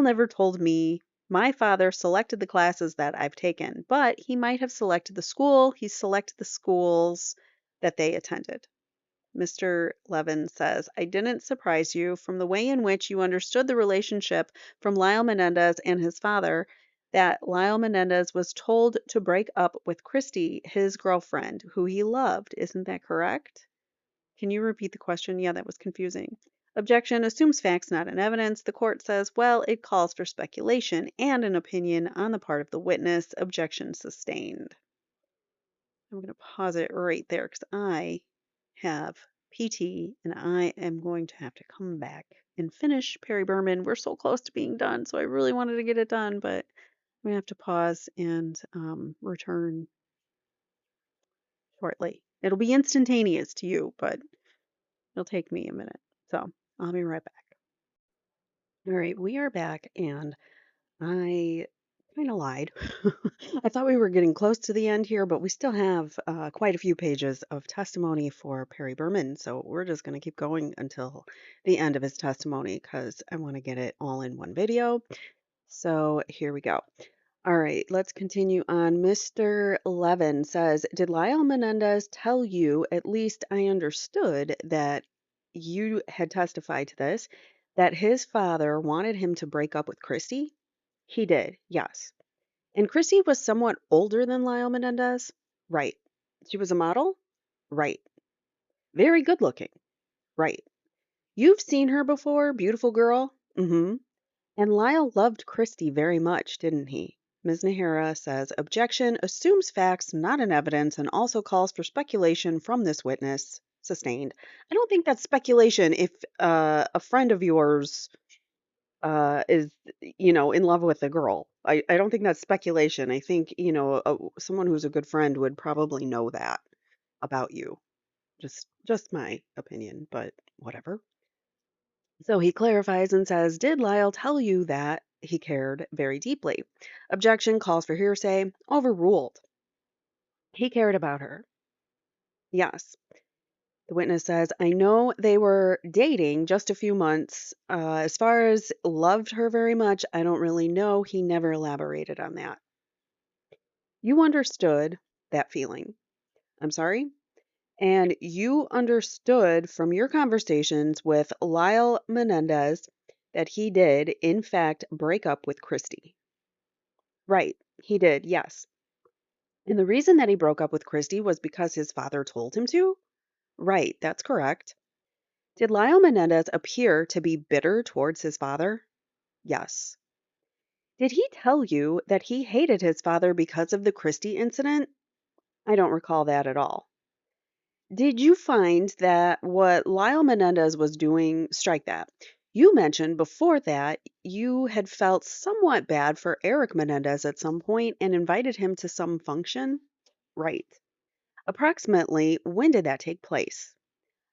never told me my father selected the classes that I've taken, but he might have selected the school. He selected the schools that they attended. Mr. Levin says, I didn't surprise you from the way in which you understood the relationship from Lyle Menendez and his father that Lyle Menendez was told to break up with Christy, his girlfriend, who he loved. Isn't that correct? Can you repeat the question? Yeah, that was confusing. Objection assumes facts not in evidence. The court says, well, it calls for speculation and an opinion on the part of the witness. Objection sustained. I'm going to pause it right there because I have PT and I am going to have to come back and finish Perry Berman. We're so close to being done, so I really wanted to get it done, but I'm going to have to pause and return shortly. It'll be instantaneous to you, but it'll take me a minute. So I'll be right back. All right, we are back, and I kind of lied. I thought we were getting close to the end here, but we still have quite a few pages of testimony for Perry Berman. So we're just going to keep going until the end of his testimony because I want to get it all in one video. So here we go. All right, let's continue on. Mr. Levin says, Did Lyle Menendez tell you, at least I understood that you had testified to this, that his father wanted him to break up with Christy? He did, yes. And Christy was somewhat older than Lyle Menendez? Right. She was a model? Right. Very good looking? Right. You've seen her before, beautiful girl? Mm-hmm. And Lyle loved Christie very much, didn't he? Ms. Nahara says, objection assumes facts, not an evidence, and also calls for speculation from this witness. Sustained. I don't think that's speculation if a friend of yours is, in love with a girl. I don't think that's speculation. I think, someone who's a good friend would probably know that about you. Just my opinion, but whatever. So he clarifies and says, did Lyle tell you that he cared very deeply? Objection calls for hearsay. Overruled. He cared about her. Yes. The witness says, I know they were dating just a few months. As far as loved her very much, I don't really know. He never elaborated on that. You understood that feeling. I'm sorry? And you understood from your conversations with Lyle Menendez that he did, in fact, break up with Christy. Right, he did, yes. And the reason that he broke up with Christy was because his father told him to? Right, that's correct. Did Lyle Menendez appear to be bitter towards his father? Yes. Did he tell you that he hated his father because of the Christie incident? I don't recall that at all. Did you find that what Lyle Menendez was doing, strike that? You mentioned before that you had felt somewhat bad for Erik Menendez at some point and invited him to some function? Right. Approximately when did that take place?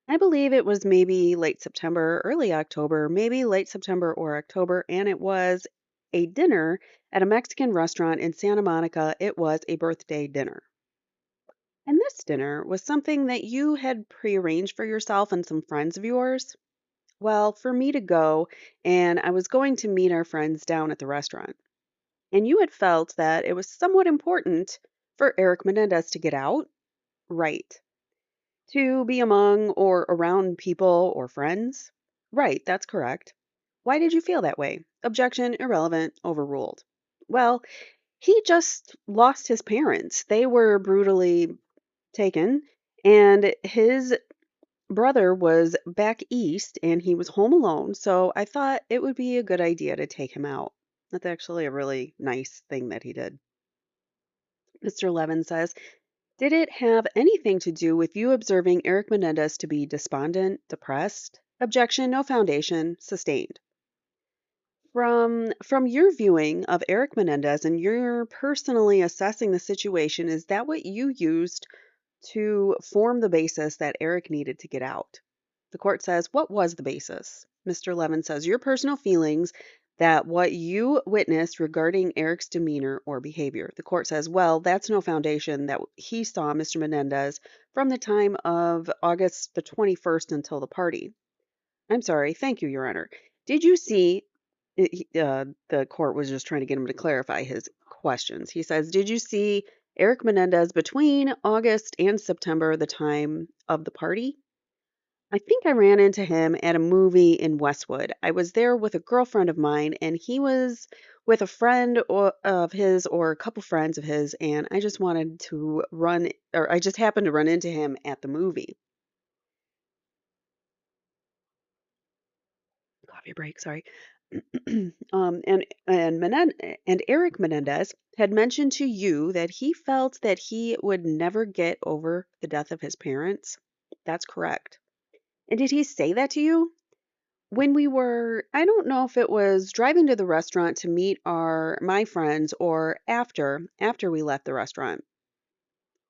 I believe it was maybe late September, early October, maybe late September or October, and it was a dinner at a Mexican restaurant in Santa Monica. It was a birthday dinner. And this dinner was something that you had prearranged for yourself and some friends of yours. Well, for me to go, and I was going to meet our friends down at the restaurant. And you had felt that it was somewhat important for Erik Menendez to get out. Right. To be among or around people or friends? Right, that's correct. Why did you feel that way? Objection, irrelevant, overruled. Well, he just lost his parents. They were brutally taken, and his brother was back east and he was home alone, so I thought it would be a good idea to take him out. That's actually a really nice thing that he did. Mr. Levin says, did it have anything to do with you observing Erik Menendez to be despondent, depressed? Objection, no foundation, sustained. From your viewing of Erik Menendez and your personally assessing the situation, is that what you used to form the basis that Erik needed to get out? The court says, what was the basis? Mr. Levin says, your personal feelings that what you witnessed regarding Erik's demeanor or behavior. The court says, well, that's no foundation that he saw Mr. Menendez from the time of August the 21st until the party. I'm sorry. Thank you, Your Honor. Did you see, the court was just trying to get him to clarify his questions. He says, did you see Erik Menendez between August and September, the time of the party? I think I ran into him at a movie in Westwood. I was there with a girlfriend of mine, and he was with a friend of his or a couple friends of his, and I just wanted to run, or I just happened to run into him at the movie. Coffee break, sorry. And Erik Menendez had mentioned to you that he felt that he would never get over the death of his parents. That's correct. And did he say that to you? When we were, I don't know if it was driving to the restaurant to meet my friends or after we left the restaurant.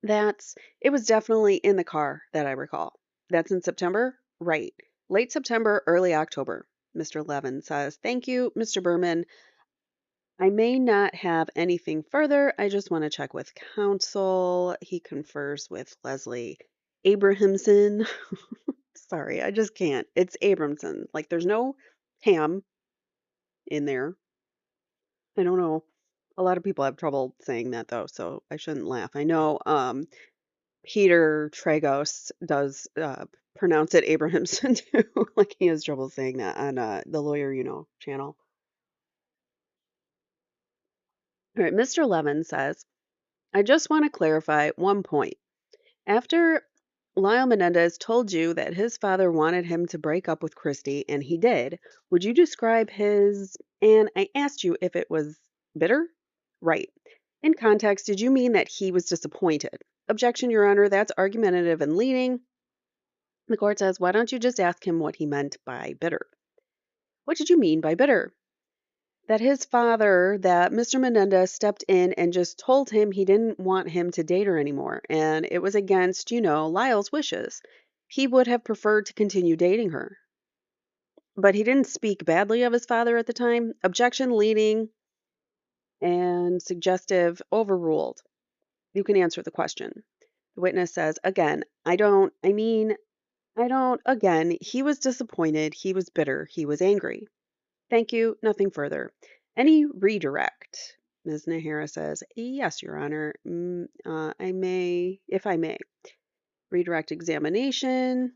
It was definitely in the car that I recall. That's in September? Right. Late September, early October. Mr. Levin says, thank you, Mr. Berman. I may not have anything further. I just want to check with counsel. He confers with Leslie Abrahamson. Sorry, I just can't. It's Abramson. Like there's no ham in there. I don't know. A lot of people have trouble saying that though, so I shouldn't laugh. I know Peter Tragos does pronounce it Abrahamson too. Like he has trouble saying that on the Lawyer You Know channel. All right, Mr. Levin says, I just want to clarify one point. After Lyle Menendez told you that his father wanted him to break up with Christy, and he did. Would you describe his... And I asked you if it was bitter? Right. In context, did you mean that he was disappointed? Objection, Your Honor. That's argumentative and leading. The court says, why don't you just ask him what he meant by bitter? What did you mean by bitter? That his father, that Mr. Menendez stepped in and just told him he didn't want him to date her anymore, and it was against, Lyle's wishes. He would have preferred to continue dating her. But he didn't speak badly of his father at the time. Objection, leading, and suggestive, overruled. You can answer the question. The witness says, again, again, he was disappointed, he was bitter, he was angry. Thank you, nothing further. Any redirect? Ms. Nahara says, yes, Your Honor. I may, if I may. Redirect examination.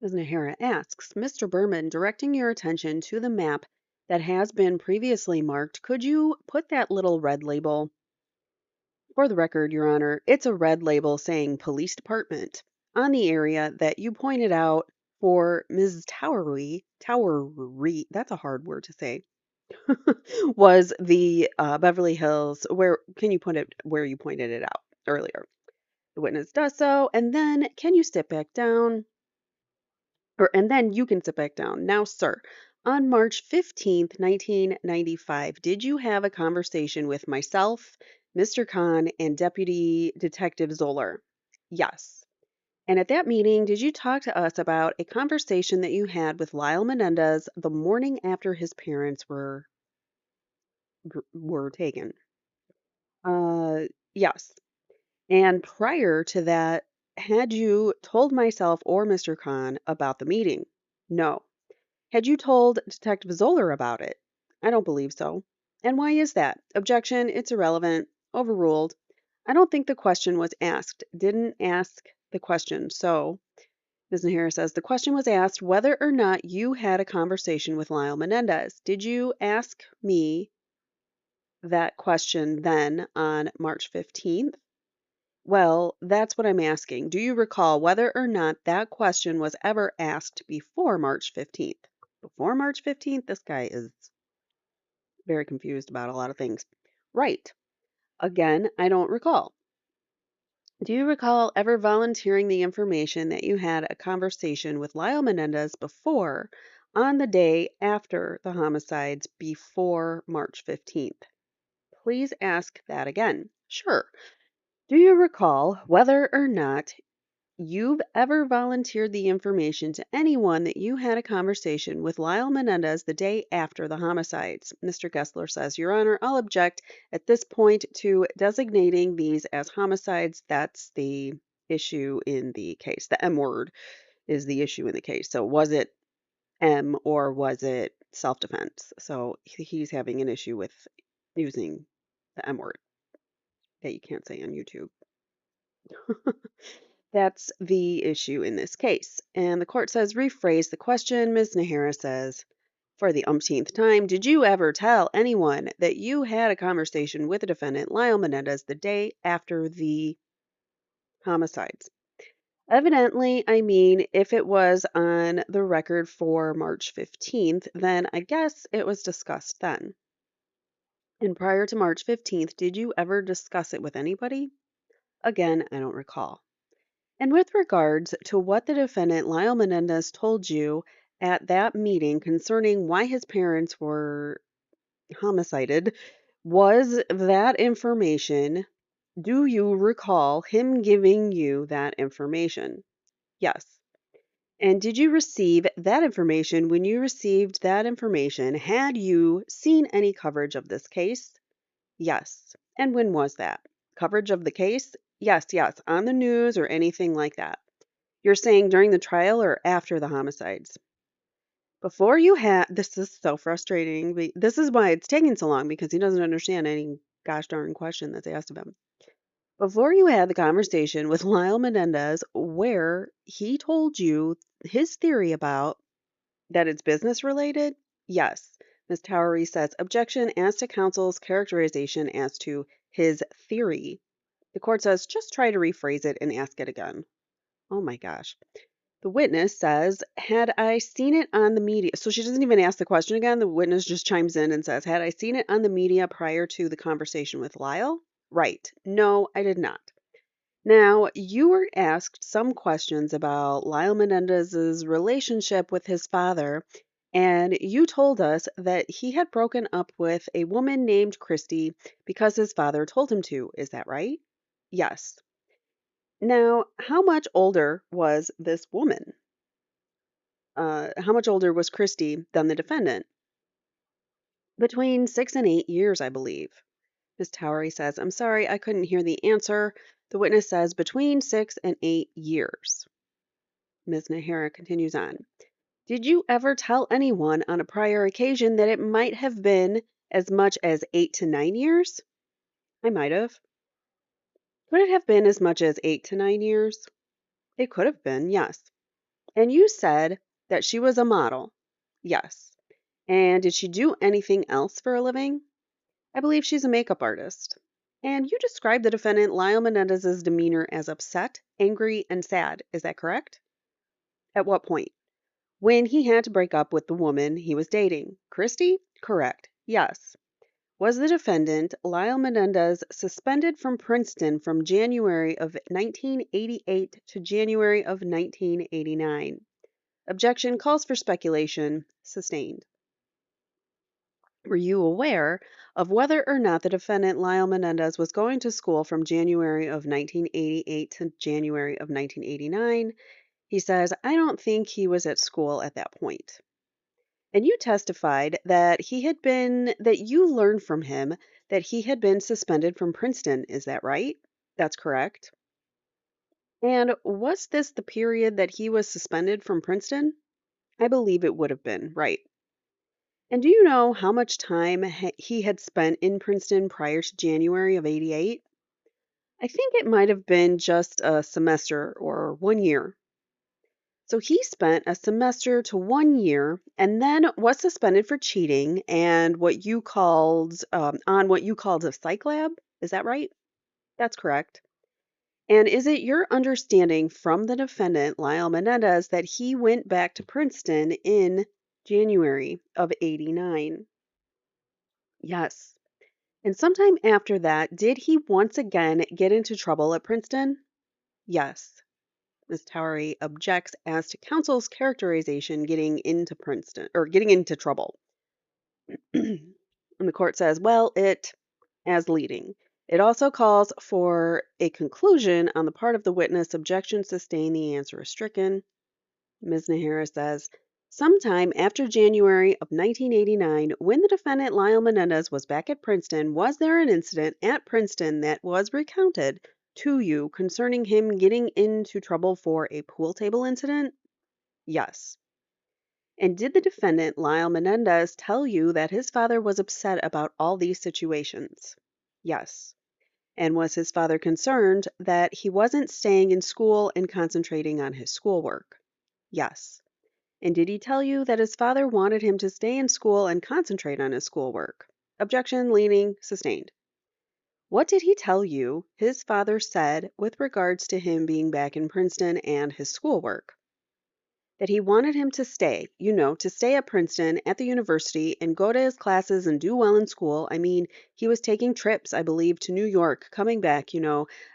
Ms. Nahara asks, Mr. Berman, directing your attention to the map that has been previously marked, could you put that little red label? For the record, Your Honor, it's a red label saying Police Department on the area that you pointed out for Ms. Towery, that's a hard word to say, was the Beverly Hills, where, can you put it where you pointed it out earlier? The witness does so, and then can you sit back down? And then you can sit back down. Now, sir, on March 15th, 1995, did you have a conversation with myself, Mr. Khan, and Deputy Detective Zoller? Yes. And at that meeting, did you talk to us about a conversation that you had with Lyle Menendez the morning after his parents were taken? Yes. And prior to that, had you told myself or Mr. Khan about the meeting? No. Had you told Detective Zoller about it? I don't believe so. And why is that? Objection, it's irrelevant. Overruled. I don't think the question was asked. Didn't ask the question. So, Ms. Nahara says, the question was asked whether or not you had a conversation with Lyle Menendez. Did you ask me that question then on March 15th? Well, that's what I'm asking. Do you recall whether or not that question was ever asked before March 15th? Before March 15th? This guy is very confused about a lot of things. Right. Again, I don't recall. Do you recall ever volunteering the information that you had a conversation with Lyle Menendez before on the day after the homicides before March 15th? Please ask that again. Sure. Do you recall whether or not you've ever volunteered the information to anyone that you had a conversation with Lyle Menendez the day after the homicides? Mr. Gessler says, Your Honor, I'll object at this point to designating these as homicides. That's the issue in the case. The M word is the issue in the case. So was it M or was it self-defense? So he's having an issue with using the M word that you can't say on YouTube. That's the issue in this case. And the court says, rephrase the question. Ms. Nahara says, for the umpteenth time, did you ever tell anyone that you had a conversation with the defendant, Lyle Menendez, the day after the homicides? Evidently, I mean, if it was on the record for March 15th, then I guess it was discussed then. And prior to March 15th, did you ever discuss it with anybody? Again, I don't recall. And with regards to what the defendant, Lyle Menendez, told you at that meeting concerning why his parents were homicided, was that information, do you recall him giving you that information? Yes. And did you receive that information? When you received that information, had you seen any coverage of this case? Yes. And when was that? Coverage of the case? Yes, on the news or anything like that. You're saying during the trial or after the homicides? Before you had, this is so frustrating. This is why it's taking so long, because he doesn't understand any gosh darn question that's asked of him. Before you had the conversation with Lyle Menendez, where he told you his theory about that it's business related? Yes. Ms. Towery says, objection as to counsel's characterization as to his theory. The court says, just try to rephrase it and ask it again. Oh my gosh. The witness says, had I seen it on the media? So she doesn't even ask the question again. The witness just chimes in and says, had I seen it on the media prior to the conversation with Lyle? Right. No, I did not. Now, you were asked some questions about Lyle Menendez's relationship with his father, and you told us that he had broken up with a woman named Christy because his father told him to. Is that right? Yes. Now, how much older was this woman? How much older was Christy than the defendant? Between 6 and 8 years, I believe. Miss Towery says, I'm sorry, I couldn't hear the answer. The witness says between 6 and 8 years. Ms. Nahara continues on. Did you ever tell anyone on a prior occasion that it might have been as much as 8 to 9 years? I might have. Could it have been as much as 8 to 9 years? It could have been, yes. And you said that she was a model? Yes. And did she do anything else for a living? I believe she's a makeup artist. And you described the defendant Lyle Menendez's demeanor as upset, angry, and sad. Is that correct? At what point? When he had to break up with the woman he was dating. Christy? Correct. Yes. Was the defendant, Lyle Menendez, suspended from Princeton from January of 1988 to January of 1989? Objection calls for speculation. Sustained. Were you aware of whether or not the defendant, Lyle Menendez, was going to school from January of 1988 to January of 1989? He says, I don't think he was at school at that point. And you testified that you learned from him that he had been suspended from Princeton. Is that right? That's correct. And was this the period that he was suspended from Princeton? I believe it would have been, right. And do you know how much time he had spent in Princeton prior to January of 88? I think it might have been just a semester or 1 year. So he spent a semester to 1 year and then was suspended for cheating and on what you called a psych lab. Is that right? That's correct. And is it your understanding from the defendant, Lyle Menendez, that he went back to Princeton in January of 89? Yes. And sometime after that, did he once again get into trouble at Princeton? Yes. Ms. Towery objects as to counsel's characterization getting into Princeton or getting into trouble. And the court says, well, as leading. It also calls for a conclusion on the part of the witness. Objection sustained. The answer is stricken. Ms. Nahara says, sometime after January of 1989, when the defendant Lyle Menendez was back at Princeton, was there an incident at Princeton that was recounted to you concerning him getting into trouble for a pool table incident? Yes. And did the defendant Lyle Menendez tell you that his father was upset about all these situations? Yes. And was his father concerned that he wasn't staying in school and concentrating on his schoolwork? Yes. And did he tell you that his father wanted him to stay in school and concentrate on his schoolwork? Objection, leaning, sustained. What did he tell you his father said with regards to him being back in Princeton and his schoolwork? That he wanted him to stay, to stay at Princeton at the university and go to his classes and do well in school. I mean, he was taking trips, I believe, to New York, coming back,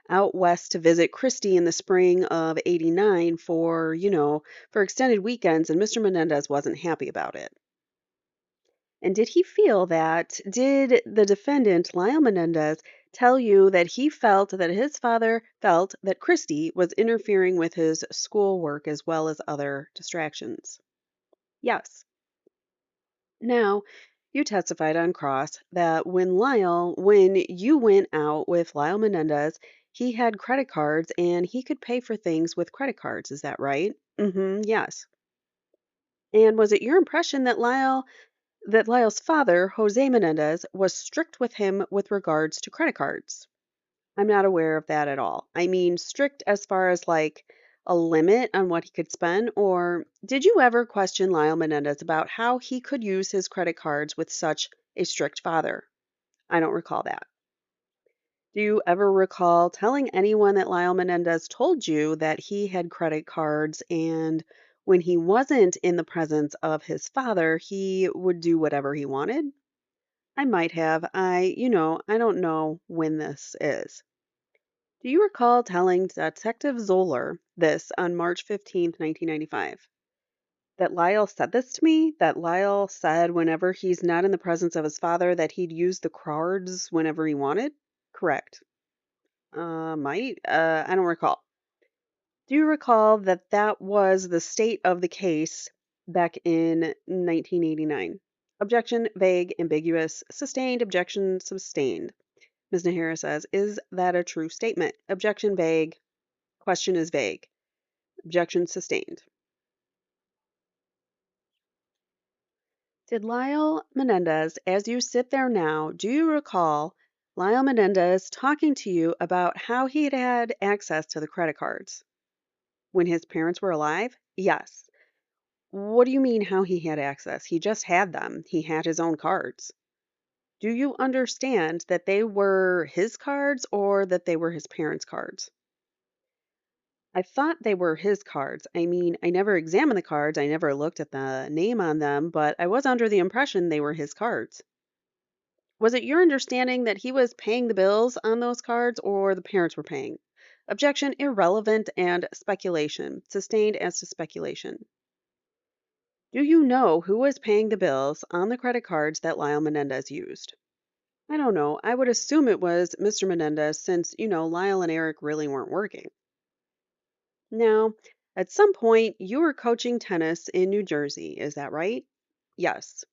out west to visit Christy in the spring of 89 for extended weekends, and Mr. Menendez wasn't happy about it. And did the defendant, Lyle Menendez, tell you that his father felt that Christy was interfering with his schoolwork as well as other distractions? Yes. Now, you testified on cross that when you went out with Lyle Menendez, he had credit cards and he could pay for things with credit cards. Is that right? Mm-hmm, yes. And was it your impression that Lyle's father, Jose Menendez, was strict with him with regards to credit cards? I'm not aware of that at all. I mean, strict as far as like a limit on what he could spend, or did you ever question Lyle Menendez about how he could use his credit cards with such a strict father? I don't recall that. Do you ever recall telling anyone that Lyle Menendez told you that he had credit cards and when he wasn't in the presence of his father, he would do whatever he wanted? I might have. I don't know when this is. Do you recall telling Detective Zoller this on March 15th, 1995? That Lyle said this to me? That Lyle said whenever he's not in the presence of his father that he'd use the cards whenever he wanted? Correct. Might. I don't recall. Do you recall that that was the state of the case back in 1989? Objection, vague, ambiguous, sustained, objection, sustained. Ms. Nahara says, is that a true statement? Objection, vague. Question is vague. Objection, sustained. Did Lyle Menendez, as you sit there now, do you recall Lyle Menendez talking to you about how he had access to the credit cards when his parents were alive? Yes. What do you mean how he had access? He just had them. He had his own cards. Do you understand that they were his cards or that they were his parents' cards? I thought they were his cards. I mean, I never examined the cards, I never looked at the name on them, but I was under the impression they were his cards. Was it your understanding that he was paying the bills on those cards or the parents were paying? Objection, irrelevant and speculation. Sustained as to speculation. Do you know who was paying the bills on the credit cards that Lyle Menendez used? I don't know. I would assume it was Mr. Menendez since, Lyle and Erik really weren't working. Now, at some point, you were coaching tennis in New Jersey, is that right? Yes.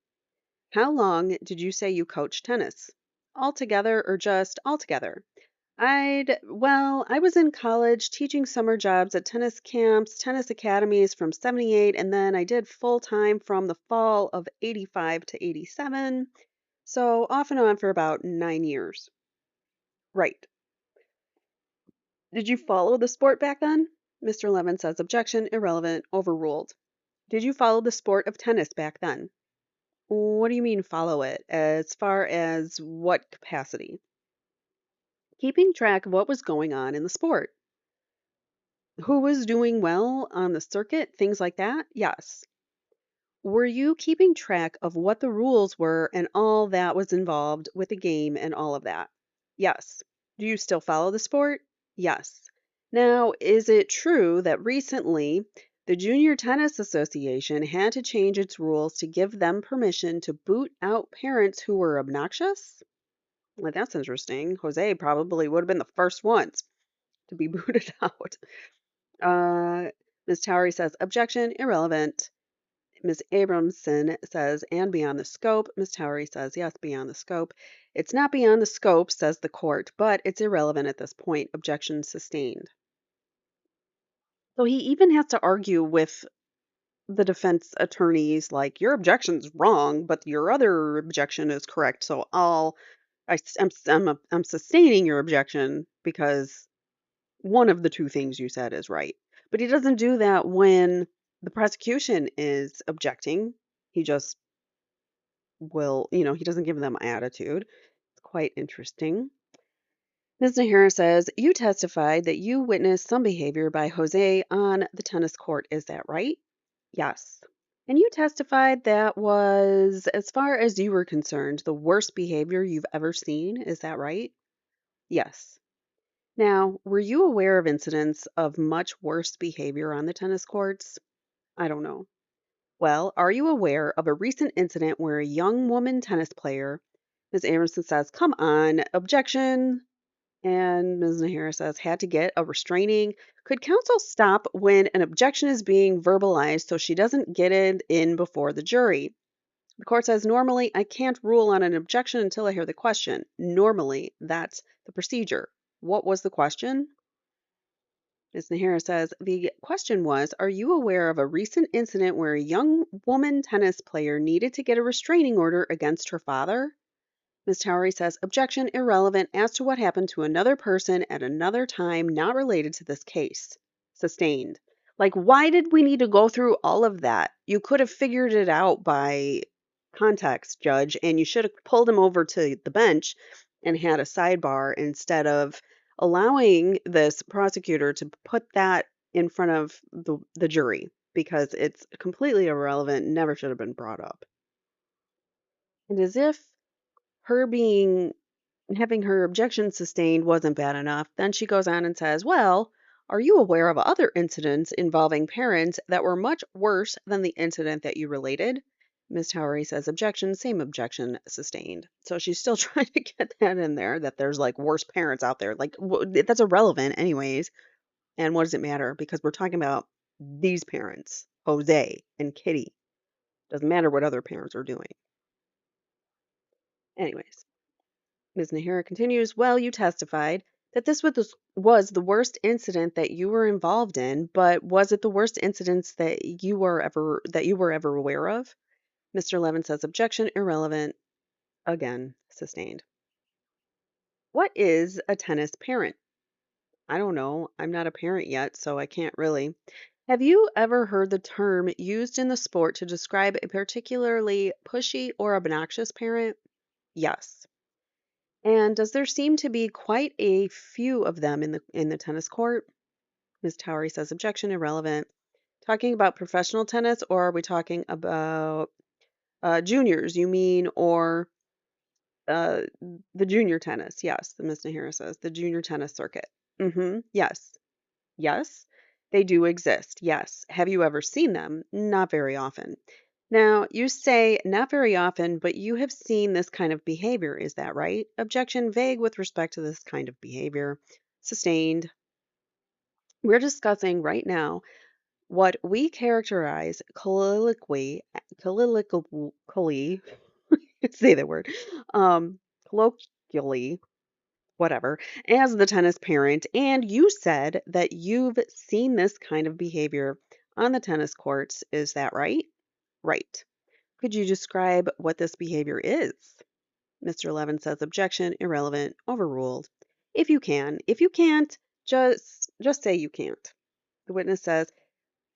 How long did you say you coached tennis? Altogether or just altogether? I was in college teaching summer jobs at tennis camps, tennis academies from 78, and then I did full time from the fall of 85 to 87. So off and on for about 9 years. Right. Did you follow the sport back then? Mr. Levin says objection, irrelevant, overruled. Did you follow the sport of tennis back then? What do you mean follow it? As far as what capacity? Keeping track of what was going on in the sport. Who was doing well on the circuit, things like that? Yes. Were you keeping track of what the rules were and all that was involved with the game and all of that? Yes. Do you still follow the sport? Yes. Now, is it true that recently the Junior Tennis Association had to change its rules to give them permission to boot out parents who were obnoxious? Well, that's interesting. Jose probably would have been the first ones to be booted out. Ms. Towery says, objection, irrelevant. Ms. Abramson says, and beyond the scope. Ms. Towery says, yes, beyond the scope. It's not beyond the scope, says the court, but it's irrelevant at this point. Objection sustained. So he even has to argue with the defense attorneys, like, your objection's wrong, but your other objection is correct. So I'm sustaining your objection because one of the two things you said is right. But he doesn't do that when the prosecution is objecting. He just he doesn't give them attitude. It's quite interesting. Ms. Nahara says, you testified that you witnessed some behavior by Jose on the tennis court. Is that right? Yes. And you testified that was, as far as you were concerned, the worst behavior you've ever seen. Is that right? Yes. Now, were you aware of incidents of much worse behavior on the tennis courts? I don't know. Well, are you aware of a recent incident where a young woman tennis player, Ms. Amerson says, come on, objection. And Ms. Nahara says, had to get a restraining. Could counsel stop when an objection is being verbalized so she doesn't get it in before the jury? The court says, normally, I can't rule on an objection until I hear the question. Normally, that's the procedure. What was the question? Ms. Nahara says, the question was, are you aware of a recent incident where a young woman tennis player needed to get a restraining order against her father? Ms. Towery says, objection, irrelevant as to what happened to another person at another time not related to this case. Sustained. Like, why did we need to go through all of that? You could have figured it out by context, Judge, and you should have pulled him over to the bench and had a sidebar instead of allowing this prosecutor to put that in front of the jury because it's completely irrelevant, never should have been brought up. And as if her being having her objection sustained wasn't bad enough, then she goes on and says, "Well, are you aware of other incidents involving parents that were much worse than the incident that you related?" Ms. Towery says, "Objection, same objection sustained." So she's still trying to get that in there that there's like worse parents out there. Like, that's irrelevant, anyways. And what does it matter? Because we're talking about these parents, Jose and Kitty. Doesn't matter what other parents are doing. Anyways. Ms. Nahara continues, "Well, you testified that this was the worst incident that you were involved in, but was it the worst incidents that you were ever aware of?" Mr. Levin says, "Objection, irrelevant." Again, sustained. What is a tennis parent? I don't know. I'm not a parent yet, so I can't really. Have you ever heard the term used in the sport to describe a particularly pushy or obnoxious parent? Yes. And does there seem to be quite a few of them in the tennis court? Ms. Towery says, "Objection, irrelevant." Talking about professional tennis, or are we talking about juniors, you mean, or uh, the junior tennis? Yes, the Ms. Nahara says, the junior tennis circuit. Yes. Yes, they do exist. Yes. Have you ever seen them? Not very often. Now, you say not very often, but you have seen this kind of behavior. Is that right? Objection, vague with respect to this kind of behavior. Sustained. We're discussing right now what we characterize colloquially, say that word, um, colloquially, whatever, as the tennis parent, and you said that you've seen this kind of behavior on the tennis courts. Is that right? Right. Could you describe what this behavior is? Mr. Levin says, "Objection, irrelevant, overruled." If you can. If you can't, just say you can't. The witness says,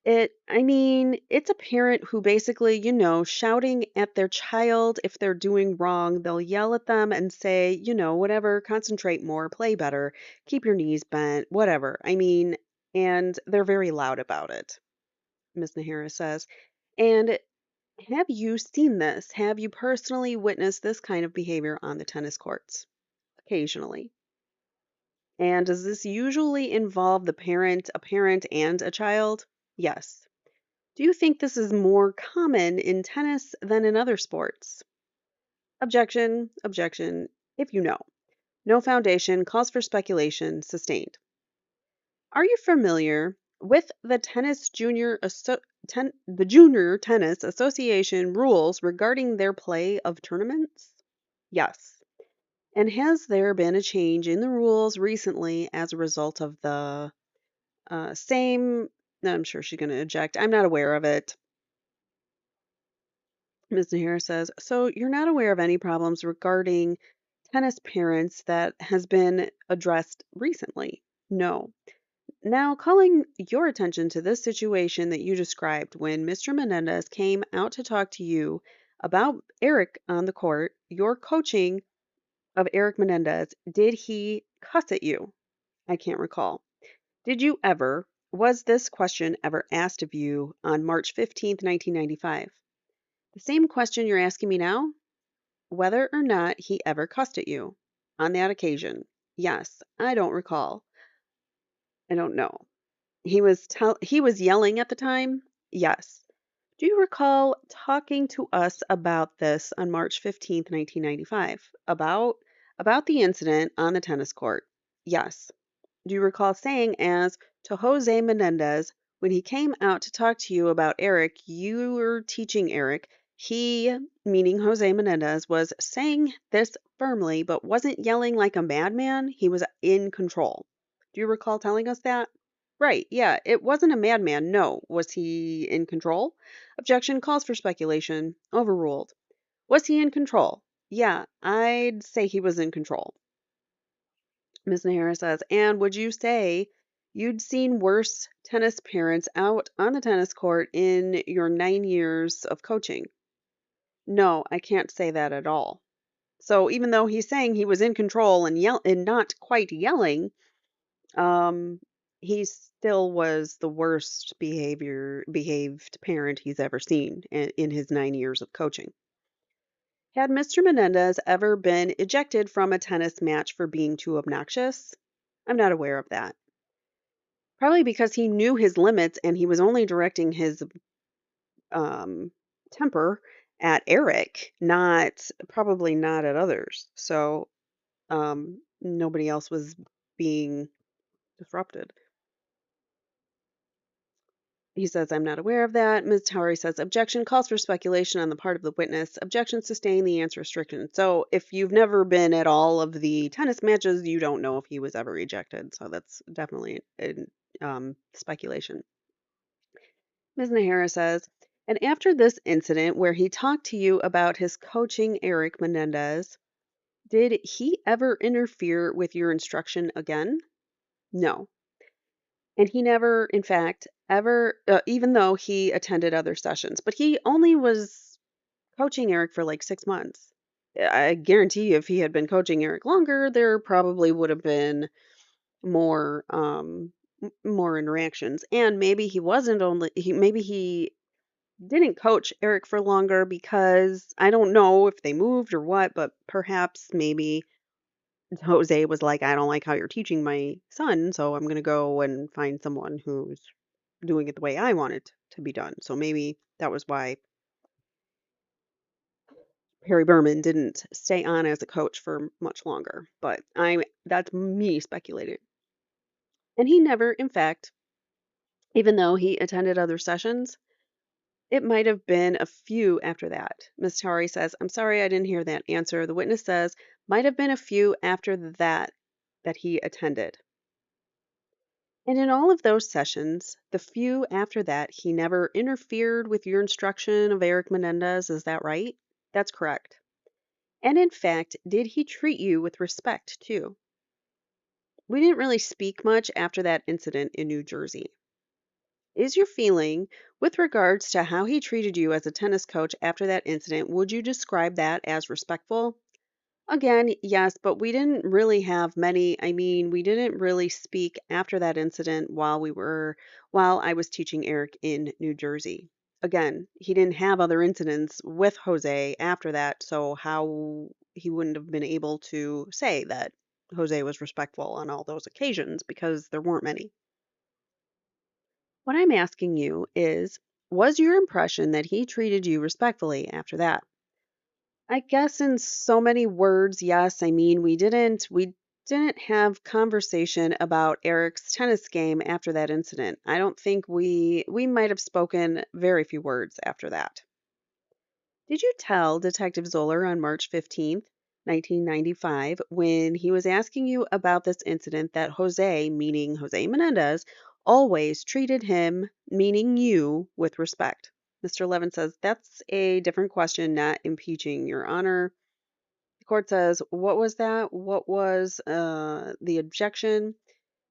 it's a parent who basically, shouting at their child if they're doing wrong. They'll yell at them and say, whatever, concentrate more, play better, keep your knees bent, whatever. And they're very loud about it, Ms. Nahara says. And have you seen this? Have you personally witnessed this kind of behavior on the tennis courts? Occasionally. And does this usually involve a parent, and a child? Yes. Do you think this is more common in tennis than in other sports? Objection, objection, if you know. No foundation, calls for speculation, sustained. Are you familiar with the the Junior Tennis Association rules regarding their play of tournaments? Yes. And has there been a change in the rules recently as a result of the same? I'm sure she's going to object. I'm not aware of it. Ms. Nahara says, "So you're not aware of any problems regarding tennis parents that has been addressed recently?" No. Now, calling your attention to this situation that you described when Mr. Menendez came out to talk to you about Erik on the court, your coaching of Erik Menendez, did he cuss at you? I can't recall. Did you ever, was this question ever asked of you on March 15th, 1995? The same question you're asking me now? Whether or not he ever cussed at you on that occasion? Yes, I don't recall. I don't know. He was yelling at the time? Yes. Do you recall talking to us about this on March 15th, 1995? About the incident on the tennis court? Yes. Do you recall saying as to Jose Menendez when he came out to talk to you about Erik, you were teaching Erik, he, meaning Jose Menendez, was saying this firmly but wasn't yelling like a madman? He was in control. Do you recall telling us that? Right, yeah, it wasn't a madman. No. Was he in control? Objection, calls for speculation. Overruled. Was he in control? Yeah, I'd say he was in control. Ms. Nahara says, and would you say you'd seen worse tennis parents out on the tennis court in your 9 years of coaching? No, I can't say that at all. So even though he's saying he was in control and not quite yelling, um, he still was the worst behaved parent he's ever seen in his 9 years of coaching. Had Mr. Menendez ever been ejected from a tennis match for being too obnoxious? I'm not aware of that. Probably because he knew his limits and he was only directing his um, temper at Erik, probably not at others. So nobody else was being disrupted. He says, I'm not aware of that. Ms. Towery says, objection calls for speculation on the part of the witness. Objection sustained, the answer is stricken. So if you've never been at all of the tennis matches, you don't know if he was ever ejected. So that's definitely speculation. Ms. Nahara says, and after this incident where he talked to you about his coaching Erik Menendez, did he ever interfere with your instruction again? No. And he never, in fact, ever, even though he attended other sessions, but he only was coaching Erik for like 6 months. I guarantee you, if he had been coaching Erik longer, there probably would have been more, more interactions. And maybe maybe he didn't coach Erik for longer because I don't know if they moved or what, but perhaps maybe Jose was like, I don't like how you're teaching my son, so I'm going to go and find someone who's doing it the way I want it to be done. So maybe that was why Harry Berman didn't stay on as a coach for much longer. But that's me speculating. And he never, in fact, even though he attended other sessions, it might have been a few after that. Ms. Tari says, I'm sorry I didn't hear that answer. The witness says, might have been a few after that he attended. And in all of those sessions, the few after that, he never interfered with your instruction of Erik Menendez. Is that right? That's correct. And in fact, did he treat you with respect too? We didn't really speak much after that incident in New Jersey. Is your feeling with regards to how he treated you as a tennis coach after that incident, would you describe that as respectful? Again, yes, but we didn't really have many. I mean, we didn't really speak after that incident while I was teaching Erik in New Jersey. Again, he didn't have other incidents with Jose after that, so how he wouldn't have been able to say that Jose was respectful on all those occasions because there weren't many. What I'm asking you is, was your impression that he treated you respectfully after that? I guess in so many words, yes. I mean, we didn't have conversation about Erik's tennis game after that incident. I don't think we might have spoken very few words after that. Did you tell Detective Zoller on March 15th, 1995, when he was asking you about this incident that Jose, meaning Jose Menendez, always treated him, meaning you, with respect? Mr. Levin says, that's a different question, not impeaching, Your Honor. The court says, what was that? What was the objection?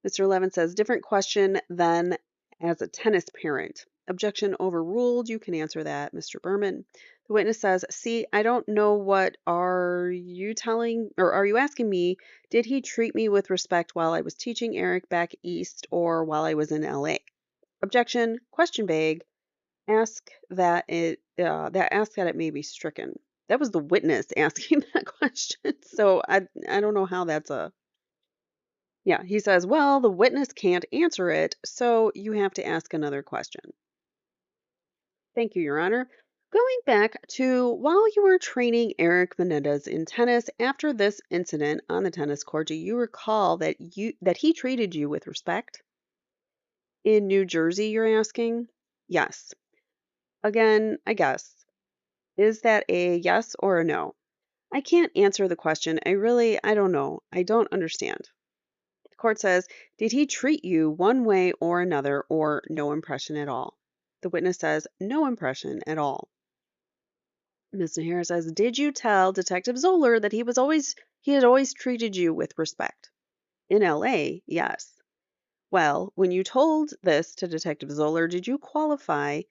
Mr. Levin says, different question than as a tennis parent. Objection overruled. You can answer that, Mr. Berman. The witness says, see, I don't know what are you telling, or are you asking me, did he treat me with respect while I was teaching Erik back east or while I was in LA? Objection, question vague. Ask that it may be stricken. That was the witness asking that question. So I don't know how that's a yeah, he says, well, the witness can't answer it, so you have to ask another question. Thank you, Your Honor. Going back to while you were training Erik Menendez in tennis after this incident on the tennis court, do you recall that he treated you with respect? In New Jersey, you're asking? Yes. Again, I guess. Is that a yes or a no? I can't answer the question. I don't know. I don't understand. The court says, did he treat you one way or another or no impression at all? The witness says, no impression at all. Ms. Nahara says, did you tell Detective Zoller that he had always treated you with respect? In LA, yes. Well, when you told this to Detective Zoller, did you qualify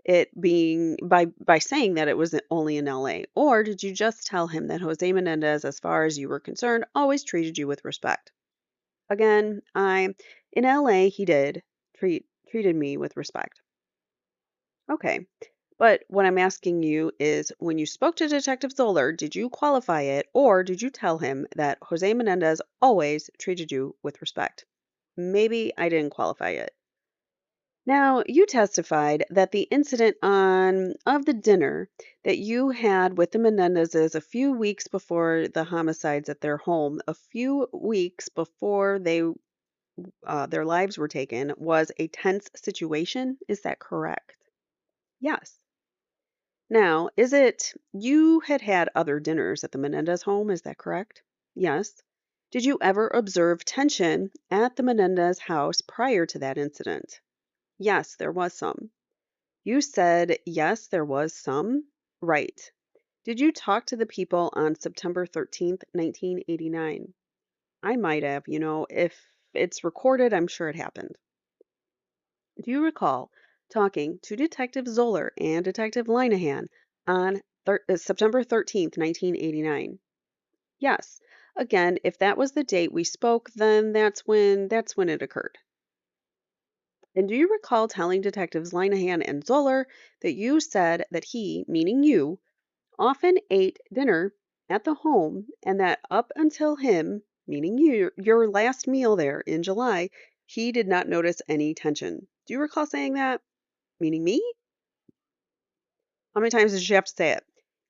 it being by saying that it was only in LA? Or did you just tell him that Jose Menendez, as far as you were concerned, always treated you with respect? Again, in LA he did treated me with respect. Okay. But what I'm asking you is when you spoke to Detective Zoller, did you qualify it or did you tell him that Jose Menendez always treated you with respect? Maybe I didn't qualify it. Now, you testified that the incident of the dinner that you had with the Menendezes a few weeks before the homicides at their home, a few weeks before their lives were taken, was a tense situation. Is that correct? Yes. Now, is it you had other dinners at the Menendez home? Is that correct? Yes. Did you ever observe tension at the Menendez house prior to that incident? Yes, there was some. You said, yes, there was some? Right. Did you talk to the people on September 13th, 1989? I might have, if it's recorded, I'm sure it happened. Do you recall talking to Detective Zoller and Detective Linehan on September 13th, 1989? Yes. Again, if that was the date we spoke, then that's when it occurred. And do you recall telling Detectives Linehan and Zoller that you said that he, meaning you, often ate dinner at the home and that up until him, meaning you, your last meal there in July, he did not notice any tension? Do you recall saying that? Meaning me? How many times did she have to say it?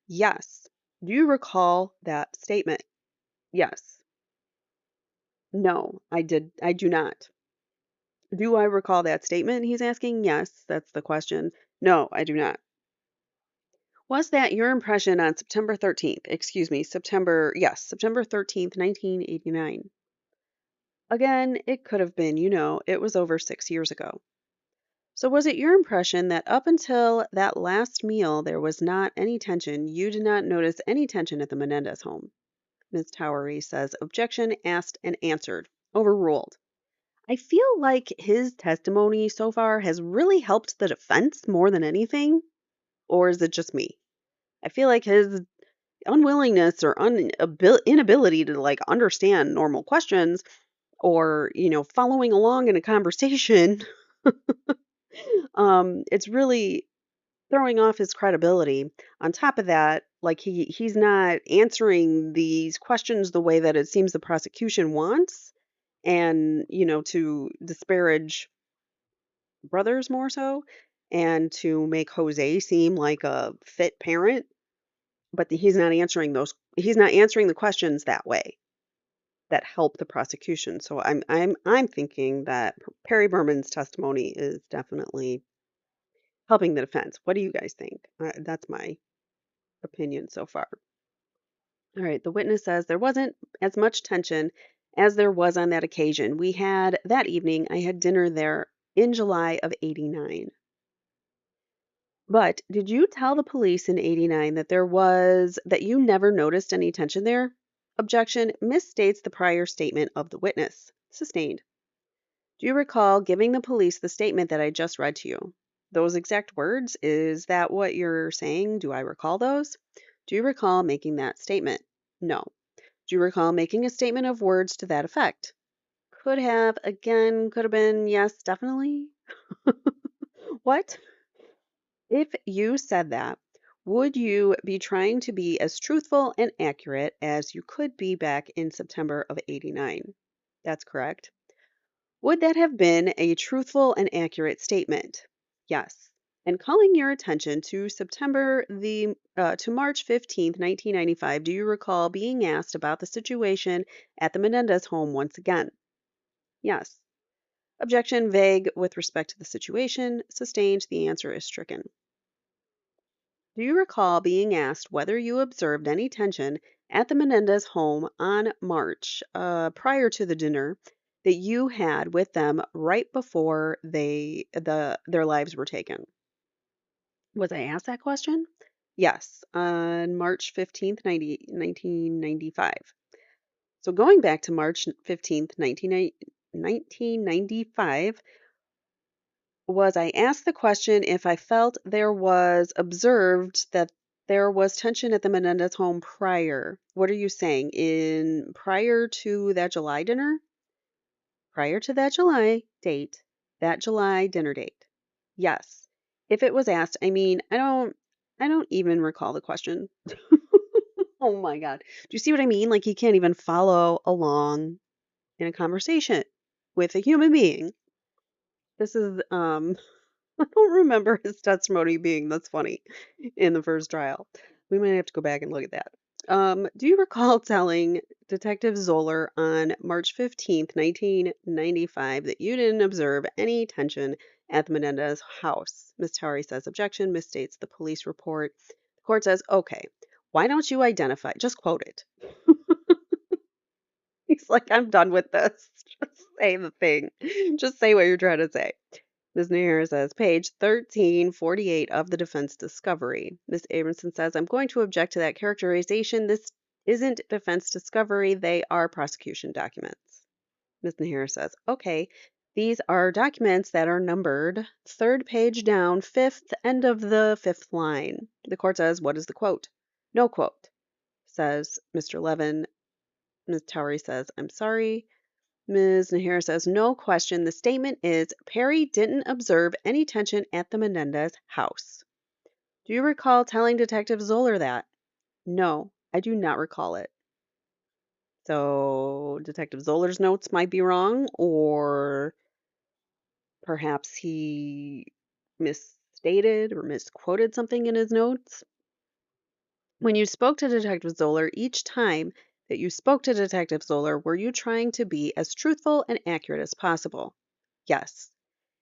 Yes. Do you recall that statement? Yes. No, I do not. Do I recall that statement? He's asking. Yes, that's the question. No, I do not. Was that your impression on September 13th? Excuse me, September 13th, 1989. Again, it could have been, it was over 6 years ago. So was it your impression that up until that last meal, there was not any tension? You did not notice any tension at the Menendez home? Ms. Towery says, objection asked and answered. Overruled. I feel like his testimony so far has really helped the defense more than anything. Or is it just me? I feel like his unwillingness or inability to like understand normal questions or, following along in a conversation, it's really throwing off his credibility. On top of that, like he's not answering these questions the way that it seems the prosecution wants and, to disparage brothers more so and to make Jose seem like a fit parent, but he's not answering the questions that way that help the prosecution. So I'm thinking that Perry Berman's testimony is definitely helping the defense. What do you guys think? That's my opinion so far. All right, the witness says there wasn't as much tension as there was on that occasion. That evening, I had dinner there in July of 89. But did you tell the police in 89 that you never noticed any tension there? Objection misstates the prior statement of the witness. Sustained. Do you recall giving the police the statement that I just read to you? Those exact words? Is that what you're saying? Do I recall those? Do you recall making that statement? No. Do you recall making a statement of words to that effect? Could have, again, could have been, yes, definitely. What? If you said that, would you be trying to be as truthful and accurate as you could be back in September of 89? That's correct. Would that have been a truthful and accurate statement? Yes. And calling your attention to to March 15th, 1995, do you recall being asked about the situation at the Menendez home once again? Yes. Objection vague with respect to the situation. Sustained. The answer is stricken. Do you recall being asked whether you observed any tension at the Menendez home on March prior to the dinner that you had with them right before their lives were taken? Was I asked that question? Yes, on March 15th, 1995. So going back to March 15th, 1995, was I asked the question if I felt there was observed that there was tension at the Menendez home prior. What are you saying? In prior to that July dinner? Prior to that July date, that July dinner date. Yes. If it was asked, I don't even recall the question. Oh my God. Do you see what I mean? Like you can't even follow along in a conversation with a human being. This is I don't remember his testimony being this funny in the first trial. We might have to go back and look at that. Do you recall telling Detective Zoller on March 15th, 1995, that you didn't observe any tension at the Menendez house? Ms. Towery says objection, misstates the police report. The court says, okay, why don't you identify? Just quote it. He's like, I'm done with this. Just say the thing. Just say what you're trying to say. Ms. Nair says, page 1348 of the defense discovery. Ms. Abramson says, I'm going to object to that characterization. This isn't defense discovery. They are prosecution documents. Ms. Nair says, okay, these are documents that are numbered, third page down, fifth, end of the fifth line. The court says, what is the quote? No quote, says Mr. Levin. Ms. Towery says, I'm sorry. Ms. Nahara says, no question. The statement is Perry didn't observe any tension at the Menendez house. Do you recall telling Detective Zoller that? No, I do not recall it. So Detective Zoller's notes might be wrong, or perhaps he misstated or misquoted something in his notes. When you spoke to Detective Zoller, each time that you spoke to Detective Zoller, were you trying to be as truthful and accurate as possible? Yes.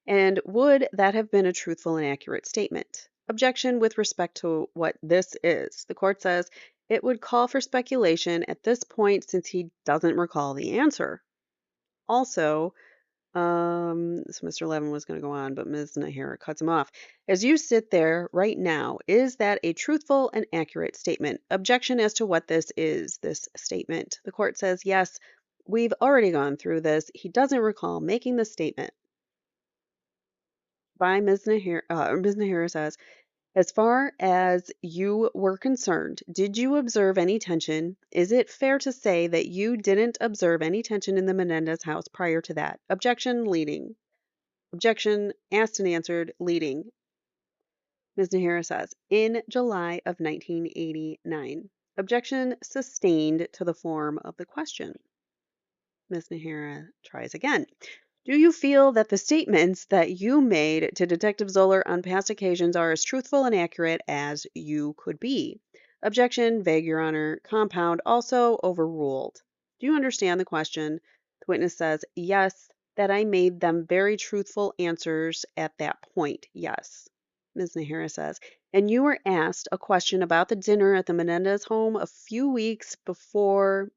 And would that have been a truthful and accurate statement? Objection with respect to what this is. The court says it would call for speculation at this point since he doesn't recall the answer. Also, so Mr. Levin was going to go on, but Ms. Nahara cuts him off. As you sit there right now, is that a truthful and accurate statement? Objection as to what this is, this statement. The court says, yes, we've already gone through this. He doesn't recall making the statement. By Ms. Nahara, Ms. Nahara says, as far as you were concerned, did you observe any tension? Is it fair to say that you didn't observe any tension in the Menendez house prior to that? Objection, leading. Objection, asked and answered, leading. Ms. Nahara says, in July of 1989. Objection sustained to the form of the question. Ms. Nahara tries again. Do you feel that the statements that you made to Detective Zoller on past occasions are as truthful and accurate as you could be? Objection, vague, Your Honor. Compound, also overruled. Do you understand the question? The witness says, yes, that I made them very truthful answers at that point. Yes. Ms. Nahara says, and you were asked a question about the dinner at the Menendez home a few weeks before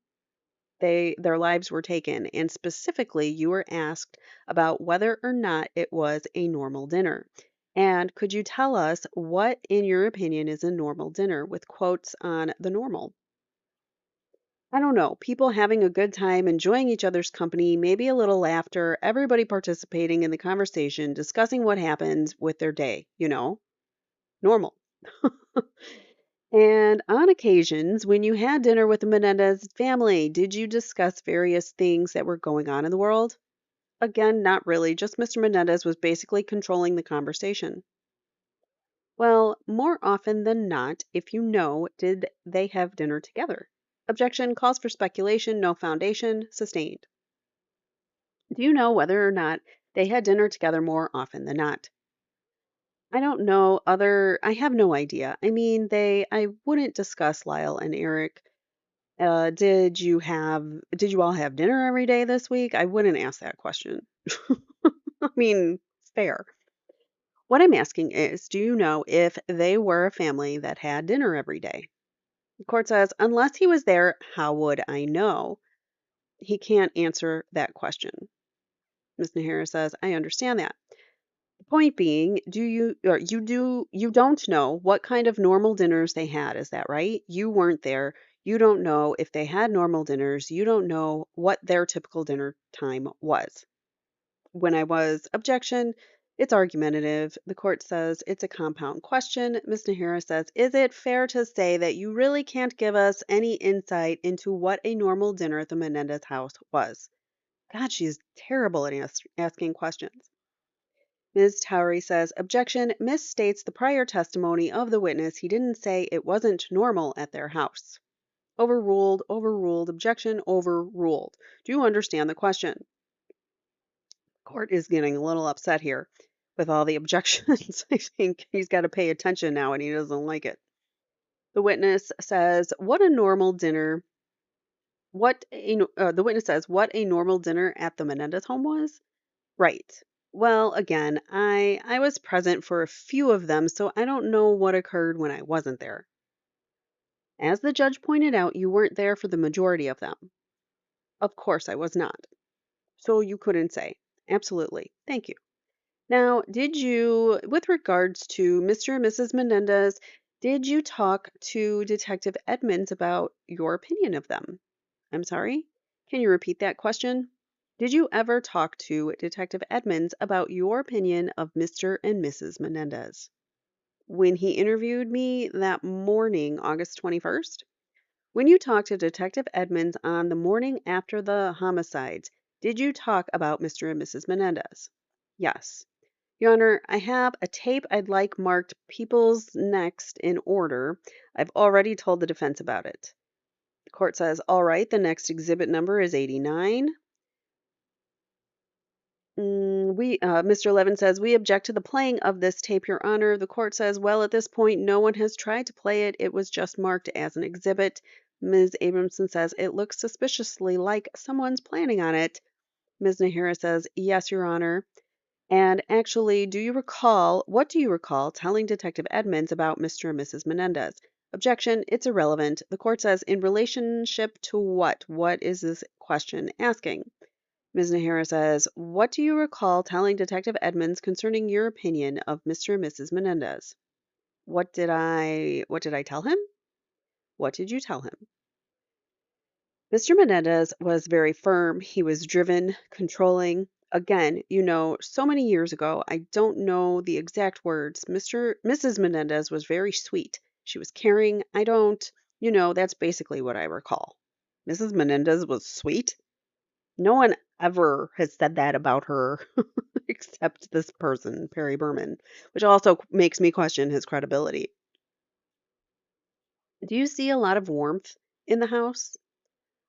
their lives were taken, and specifically you were asked about whether or not it was a normal dinner. And could you tell us what, in your opinion, is a normal dinner, with quotes on the normal? I don't know, people having a good time, enjoying each other's company, maybe a little laughter, everybody participating in the conversation, discussing what happened with their day, normal. And on occasions, when you had dinner with the Menendez family, did you discuss various things that were going on in the world? Again, not really. Just Mr. Menendez was basically controlling the conversation. Well, more often than not, if you know, did they have dinner together? Objection calls for speculation, no foundation, sustained. Do you know whether or not they had dinner together more often than not? I don't know I have no idea. I wouldn't discuss Lyle and Erik. Did you all have dinner every day this week? I wouldn't ask that question. I mean, fair. What I'm asking is, do you know if they were a family that had dinner every day? The court says, unless he was there, how would I know? He can't answer that question. Ms. Nahara says, I understand that. The point being, you don't know what kind of normal dinners they had, is that right? You weren't there. You don't know if they had normal dinners. You don't know what their typical dinner time was. When I was objection, It's argumentative. The court says it's a compound question. Ms. Nahara says, is it fair to say that you really can't give us any insight into what a normal dinner at the Menendez house was? God, she's terrible at asking questions. Ms. Towery says, objection, misstates the prior testimony of the witness. He didn't say it wasn't normal at their house. Overruled, overruled, objection, overruled. Do you understand the question? Court is getting a little upset here with all the objections. I think he's got to pay attention now and he doesn't like it. The witness says, what a normal dinner. The witness says, what a normal dinner at the Menendez home was? Right. Well, again, I was present for a few of them, so I don't know what occurred when I wasn't there. As the judge pointed out, you weren't there for the majority of them. Of course I was not. So you couldn't say. Absolutely. Thank you. Now, with regards to Mr. and Mrs. Menendez, did you talk to Detective Edmonds about your opinion of them? I'm sorry? Can you repeat that question? Did you ever talk to Detective Edmonds about your opinion of Mr. and Mrs. Menendez? When he interviewed me that morning, August 21st? When you talked to Detective Edmonds on the morning after the homicides, did you talk about Mr. and Mrs. Menendez? Yes. Your Honor, I have a tape I'd like marked People's Next in order. I've already told the defense about it. The court says, all right, the next exhibit number is 89. Mr. Levin says, we object to the playing of this tape, Your Honor. The court says, well, at this point, no one has tried to play it. It was just marked as an exhibit. Ms. Abramson says, it looks suspiciously like someone's planning on it. Ms. Nahara says, yes, Your Honor. And actually, what do you recall telling Detective Edmonds about Mr. and Mrs. Menendez? Objection, it's irrelevant. The court says, in relationship to what? What is this question asking? Ms. Nahara says, what do you recall telling Detective Edmonds concerning your opinion of Mr. and Mrs. Menendez? What did I tell him? What did you tell him? Mr. Menendez was very firm. He was driven, controlling. Again, so many years ago, I don't know the exact words. Mrs. Menendez was very sweet. She was caring. That's basically what I recall. Mrs. Menendez was sweet? No one ever has said that about her except this person, Perry Berman, which also makes me question his credibility. Do you see a lot of warmth in the house?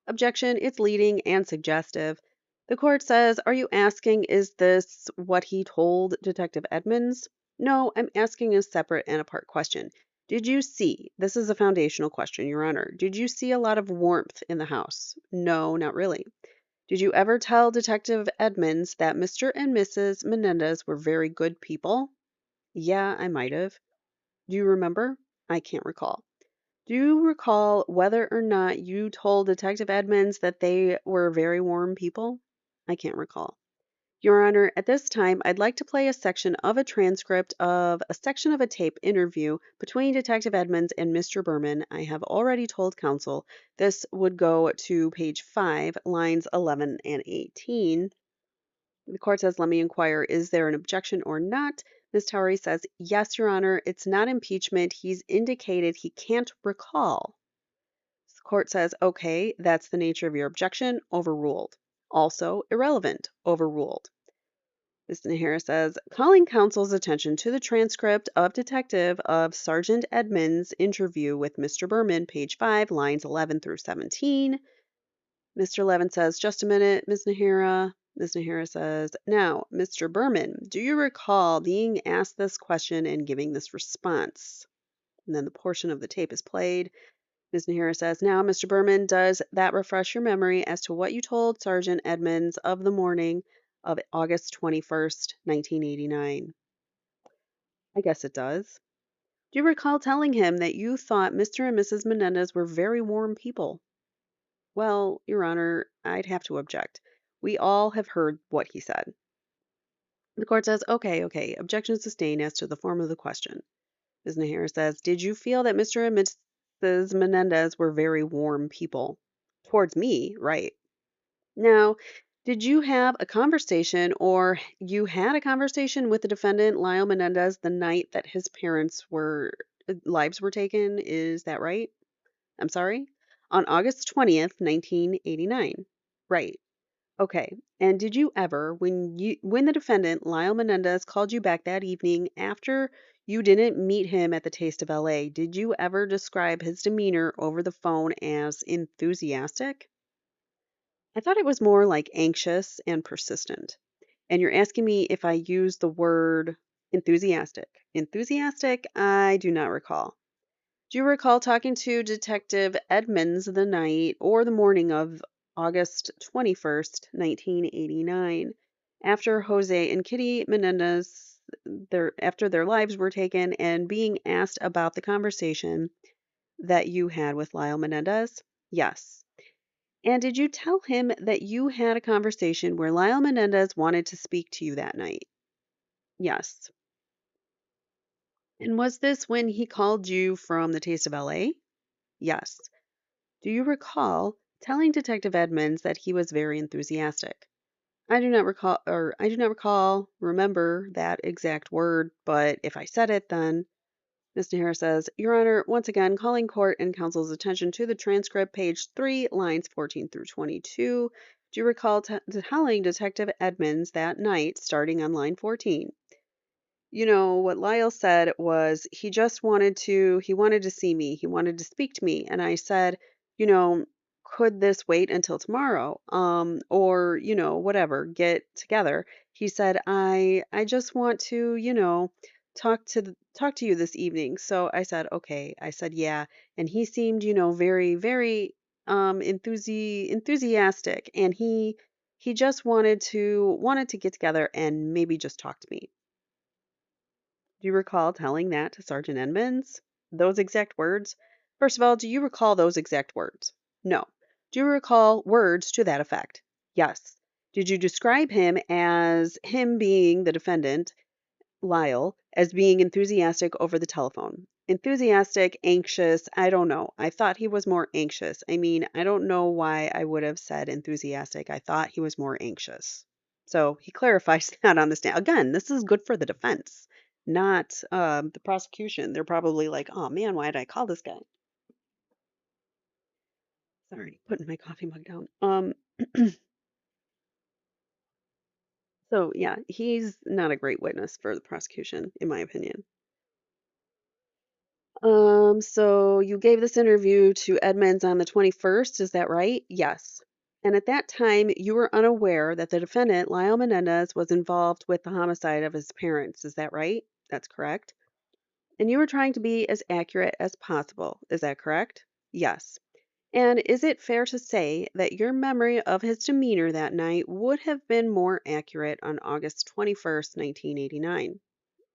Objection, it's leading and suggestive. The court says, are you asking, is this what he told Detective Edmonds? No, I'm asking a separate and apart question. This is a foundational question, Your Honor. Did you see a lot of warmth in the house? No, not really. Did you ever tell Detective Edmonds that Mr. and Mrs. Menendez were very good people? Yeah, I might have. Do you remember? I can't recall. Do you recall whether or not you told Detective Edmonds that they were very warm people? I can't recall. Your Honor, at this time, I'd like to play a section of a transcript of a section of a tape interview between Detective Edmonds and Mr. Berman. I have already told counsel this would go to page 5, lines 11 and 18. The court says, let me inquire, is there an objection or not? Ms. Towery says, yes, Your Honor, it's not impeachment. He's indicated he can't recall. The court says, okay, that's the nature of your objection, overruled. Also, irrelevant, overruled. Ms. Nahara says, calling counsel's attention to the transcript of Sergeant Edmonds' interview with Mr. Berman, page 5, lines 11 through 17. Mr. Levin says, just a minute, Ms. Nahara. Ms. Nahara says, now, Mr. Berman, do you recall being asked this question and giving this response? And then the portion of the tape is played. Ms. Nahara says, now, Mr. Berman, does that refresh your memory as to what you told Sergeant Edmonds of the morning of August 21st, 1989? I guess it does. Do you recall telling him that you thought Mr. and Mrs. Menendez were very warm people? Well, Your Honor, I'd have to object. We all have heard what he said. The court says, okay, objection sustained as to the form of the question. Ms. Nahara says, did you feel that Mr. and Mrs. Menendez were very warm people? Towards me, right. Now, Did you have a conversation or you had a conversation with the defendant, Lyle Menendez, the night that his lives were taken? Is that right? I'm sorry? On August 20th, 1989. Right. Okay. And did you ever, when the defendant, Lyle Menendez, called you back that evening after you didn't meet him at the Taste of LA, did you ever describe his demeanor over the phone as enthusiastic? I thought it was more like anxious and persistent. And you're asking me if I use the word enthusiastic. Enthusiastic, I do not recall. Do you recall talking to Detective Edmonds the night or the morning of August 21st, 1989, after Jose and Kitty Menendez after their lives were taken and being asked about the conversation that you had with Lyle Menendez? Yes. And did you tell him that you had a conversation where Lyle Menendez wanted to speak to you that night? Yes. And was this when he called you from the Taste of LA? Yes. Do you recall telling Detective Edmonds that he was very enthusiastic? I do not remember that exact word, but if I said it, then Mr. Harris says, Your Honor, once again, calling court and counsel's attention to the transcript, page 3, lines 14 through 22. Do you recall telling Detective Edmonds that night, starting on line 14? What Lyle said was he wanted to see me. He wanted to speak to me. And I said, you know, could this wait until tomorrow? Or, whatever, get together. He said, I just want to, talk to you this evening. So I said, okay. I said, yeah. And he seemed, very, very enthusiastic. And he just wanted to get together and maybe just talk to me. Do you recall telling that to Sergeant Edmonds? Those exact words? First of all, do you recall those exact words? No. Do you recall words to that effect? Yes. Did you describe him being the defendant, Lyle, as being enthusiastic over the telephone? Enthusiastic, anxious, I don't know. I thought he was more anxious. I mean, I don't know why I would have said enthusiastic. I thought he was more anxious. So he clarifies that on the stand. Again, this is good for the defense, not the prosecution. They're probably like, oh man, why did I call this guy? Sorry, putting my coffee mug down. So yeah, he's not a great witness for the prosecution, in my opinion. So you gave this interview to Edmonds on the 21st, is that right? Yes. And at that time, you were unaware that the defendant, Lyle Menendez, was involved with the homicide of his parents, is that right? That's correct. And you were trying to be as accurate as possible, is that correct? Yes. And is it fair to say that your memory of his demeanor that night would have been more accurate on August 21st, 1989?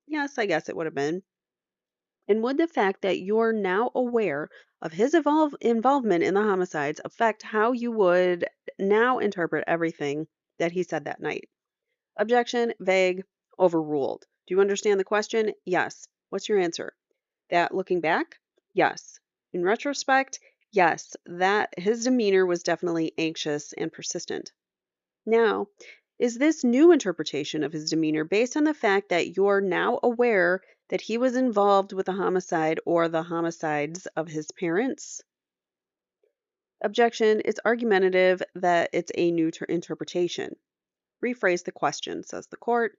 Yes, I guess it would have been. And would the fact that you're now aware of his involvement in the homicides affect how you would now interpret everything that he said that night? Objection, vague, overruled. Do you understand the question? Yes. What's your answer? That looking back? Yes. In retrospect? Yes. That his demeanor was definitely anxious and persistent. Now, is this new interpretation of his demeanor based on the fact that you're now aware that he was involved with the homicide or the homicides of his parents? Objection, it's argumentative that it's a new interpretation. Rephrase the question, says the court.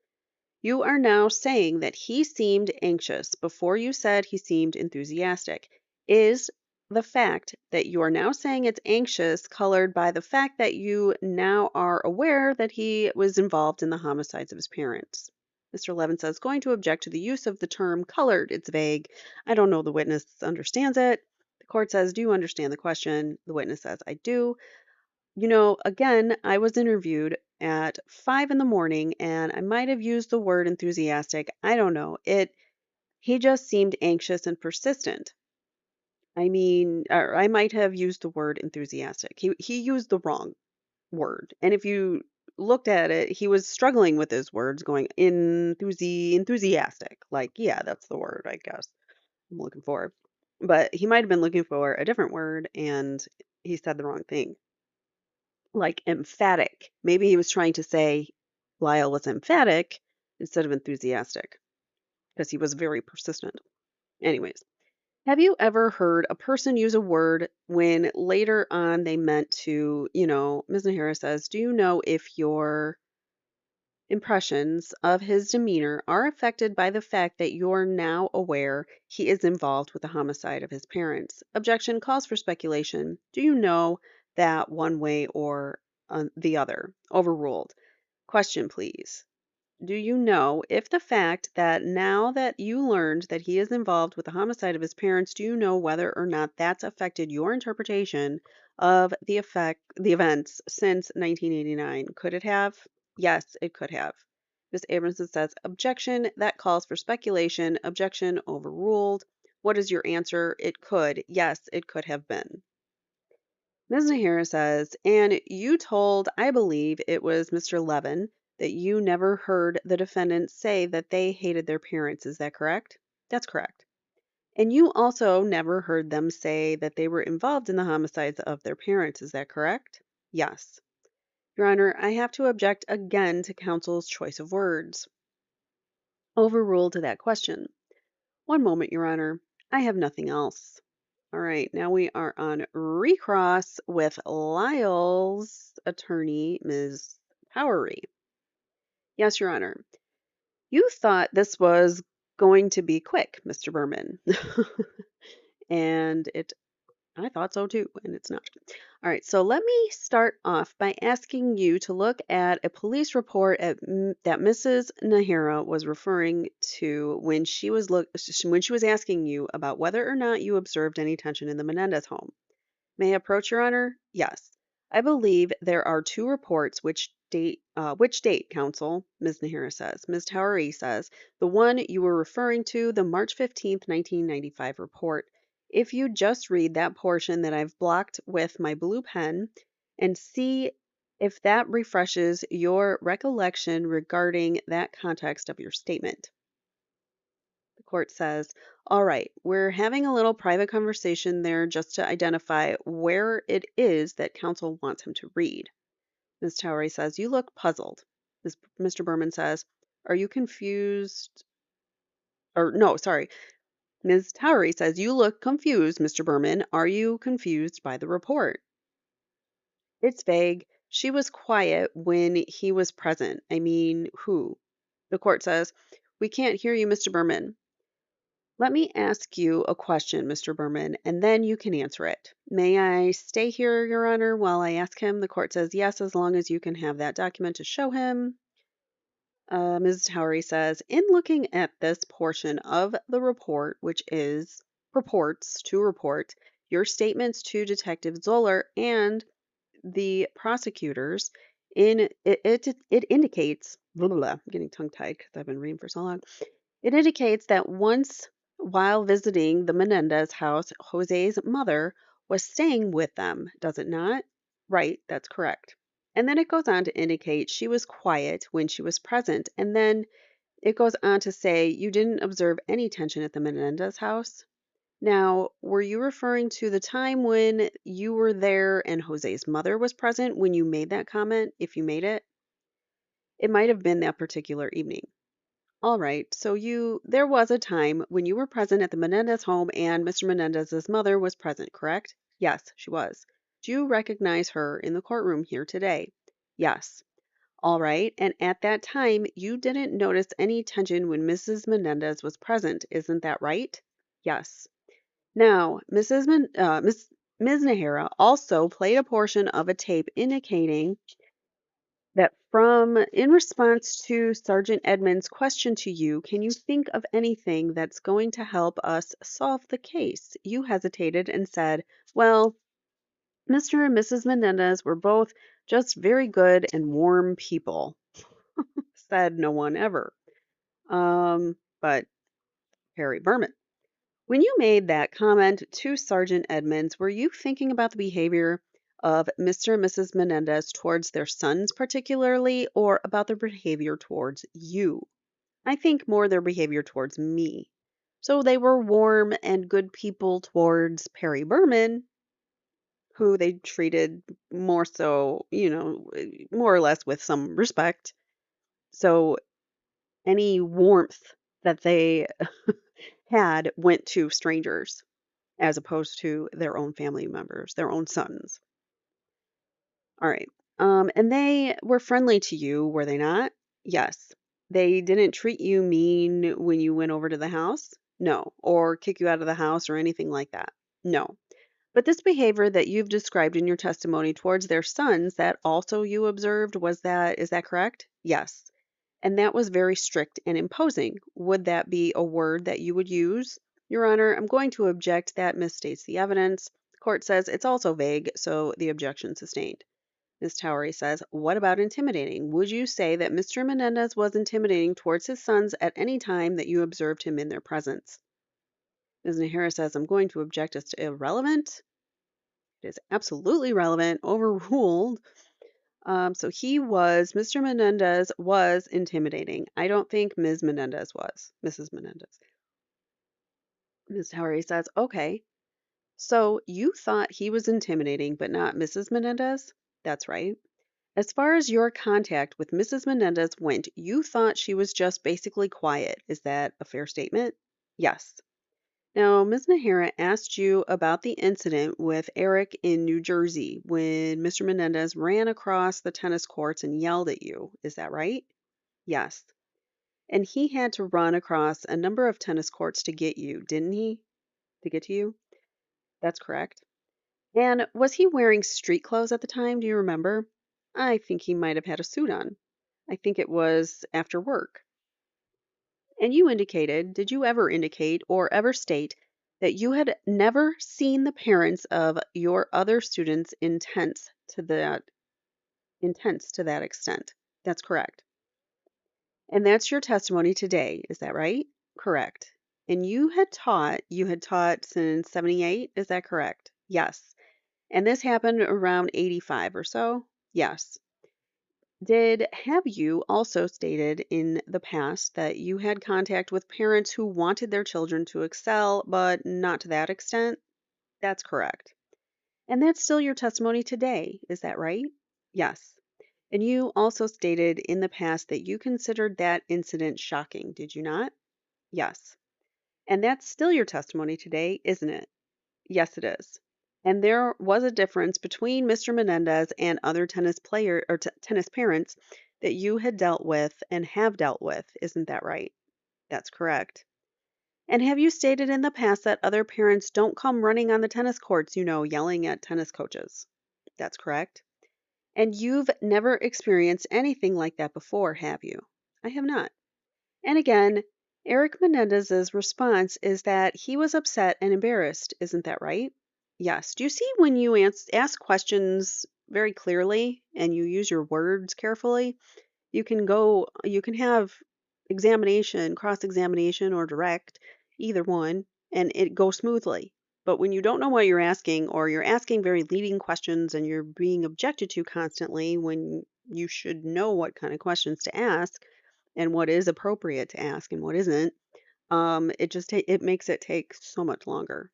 You are now saying that he seemed anxious before you said he seemed enthusiastic. Is the fact that you are now saying it's anxious colored by the fact that you now are aware that he was involved in the homicides of his parents? Mr. Levin says, going to object to the use of the term colored. It's vague. I don't know the witness understands it. The court says, do you understand the question? The witness says, I do. Again, I was interviewed at 5 in the morning and I might have used the word enthusiastic. I don't know. He just seemed anxious and persistent. I mean, or I might have used the word enthusiastic. He used the wrong word. And if you looked at it, he was struggling with his words, going enthusiastic. Like, yeah, that's the word, I guess I'm looking for. But he might have been looking for a different word and he said the wrong thing. like emphatic. Maybe he was trying to say Lyle was emphatic instead of enthusiastic because he was very persistent. Anyways, have you ever heard a person use a word when later on they meant to, Ms. Nahara says, do you know if your impressions of his demeanor are affected by the fact that you're now aware he is involved with the homicide of his parents? Objection calls for speculation. Do you know that one way or the other? Overruled. Question, please. Do you know if the fact that now that you learned that he is involved with the homicide of his parents, do you know whether or not that's affected your interpretation of the events since 1989? Could it have? Yes, it could have. Ms. Abramson says, objection, that calls for speculation. Objection overruled. What is your answer? It could. Yes, it could have been. Ms. Nahara says, and you told, I believe it was Mr. Levin, that you never heard the defendants say that they hated their parents. Is that correct? That's correct. And you also never heard them say that they were involved in the homicides of their parents. Is that correct? Yes. Your Honor, I have to object again to counsel's choice of words. Overruled to that question. One moment, Your Honor. I have nothing else. All right, now we are on recross with Lyle's attorney, Ms. Powery. Yes, Your Honor. You thought this was going to be quick, Mr. Berman. And I thought so too, and it's not. All right, so let me start off by asking you to look at a police report that Mrs. Nahara was referring to when she was asking you about whether or not you observed any tension in the Menendez home. May I approach, Your Honor? Yes. I believe there are two reports which date counsel, Ms. Nahara says. Ms. Towery says, the one you were referring to, the March 15th, 1995 report. If you just read that portion that I've blocked with my blue pen and see if that refreshes your recollection regarding that context of your statement. The court says, all right, we're having a little private conversation there just to identify where it is that counsel wants him to read. Ms. Towery says, you look puzzled. Mr. Berman says, are you confused? Or no, sorry. Ms. Towery says, you look confused, Mr. Berman. Are you confused by the report? It's vague. She was quiet when he was present. I mean, who? The court says, we can't hear you, Mr. Berman. Let me ask you a question, Mr. Berman, and then you can answer it. May I stay here, Your Honor, while I ask him? The court says yes, as long as you can have that document to show him. Ms. Towery says, in looking at this portion of the report, which is purports to report your statements to Detective Zoller and the prosecutors, it indicates, blah, blah, blah, I'm getting tongue-tied because I've been reading for so long. It indicates that once, while visiting the Menendez house, Jose's mother was staying with them, does it not? Right, that's correct. And then it goes on to indicate she was quiet when she was present. And then it goes on to say you didn't observe any tension at the Menendez house. Now, were you referring to the time when you were there and Jose's mother was present when you made that comment, if you made it? It might have been that particular evening. All right, so there was a time when you were present at the Menendez home and Mr. Menendez's mother was present, correct? Yes, she was. Do you recognize her in the courtroom here today? Yes. All right, and at that time, you didn't notice any tension when Mrs. Menendez was present, isn't that right? Yes. Now, Ms. Nahara also played a portion of a tape indicating that in response to Sergeant Edmonds' question to you, can you think of anything that's going to help us solve the case? You hesitated and said, well, Mr. and Mrs. Menendez were both just very good and warm people. Said no one ever. But Harry Berman. When you made that comment to Sergeant Edmonds, were you thinking about the behavior of Mr. and Mrs. Menendez towards their sons particularly, or about their behavior towards you? I think more their behavior towards me. So they were warm and good people towards Perry Berman. who they treated more so, more or less with some respect. So any warmth that they had went to strangers as opposed to their own family members, their own sons. All right. And they were friendly to you, were they not? Yes. They didn't treat you mean when you went over to the house? No. Or kick you out of the house or anything like that? No. But this behavior that you've described in your testimony towards their sons that also you observed, is that correct? Yes. And that was very strict and imposing. Would that be a word that you would use? Your Honor, I'm going to object. That misstates the evidence. The court says it's also vague, so the objection sustained. Ms. Towery says, what about intimidating? Would you say that Mr. Menendez was intimidating towards his sons at any time that you observed him in their presence? Ms. Nahara says, I'm going to object as to irrelevant. It is absolutely relevant, overruled. Mr. Menendez was intimidating. I don't think Ms. Menendez was, Mrs. Menendez. Ms. Towery says, okay, so you thought he was intimidating, but not Mrs. Menendez? That's right. As far as your contact with Mrs. Menendez went, you thought she was just basically quiet. Is that a fair statement? Yes. Now, Ms. Nahara asked you about the incident with Erik in New Jersey when Mr. Menendez ran across the tennis courts and yelled at you. Is that right? Yes. And he had to run across a number of tennis courts to get you, didn't he? To get to you? That's correct. And was he wearing street clothes at the time? Do you remember? I think he might have had a suit on. I think it was after work. And did you ever indicate or ever state that you had never seen the parents of your other students intense to that extent? That's correct. And that's your testimony today, is that right? Correct. And you had taught since 78, is that correct? Yes. And this happened around 85 or so? Yes. Have you also stated in the past that you had contact with parents who wanted their children to excel, but not to that extent? That's correct. And that's still your testimony today, is that right? Yes. And you also stated in the past that you considered that incident shocking, did you not? Yes. And that's still your testimony today, isn't it? Yes, it is. And there was a difference between Mr. Menendez and other tennis parents that you had dealt with and have dealt with, isn't that right? That's correct. And have you stated in the past that other parents don't come running on the tennis courts, yelling at tennis coaches? That's correct. And you've never experienced anything like that before, have you? I have not. And again, Erik Menendez's response is that he was upset and embarrassed. Isn't that right? Yes. Do you see when you ask questions very clearly and you use your words carefully, you can have examination, cross-examination, or direct, either one, and it goes smoothly. But when you don't know what you're asking, or you're asking very leading questions and you're being objected to constantly when you should know what kind of questions to ask and what is appropriate to ask and what isn't, it makes it take so much longer.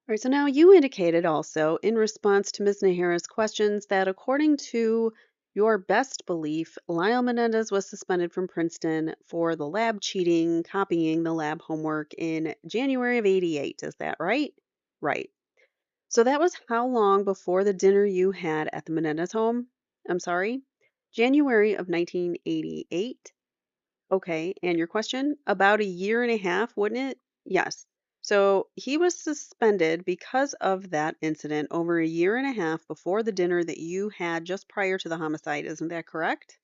All right, so now you indicated also in response to Ms. Nahara's questions that according to your best belief, Lyle Menendez was suspended from Princeton for the lab cheating, copying the lab homework in January of 88. Is that right? Right. So that was how long before the dinner you had at the Menendez home? I'm sorry? January of 1988? Okay, and your question? About a year and a half, wouldn't it? Yes. So he was suspended because of that incident over a year and a half before the dinner that you had just prior to the homicide. Isn't that correct?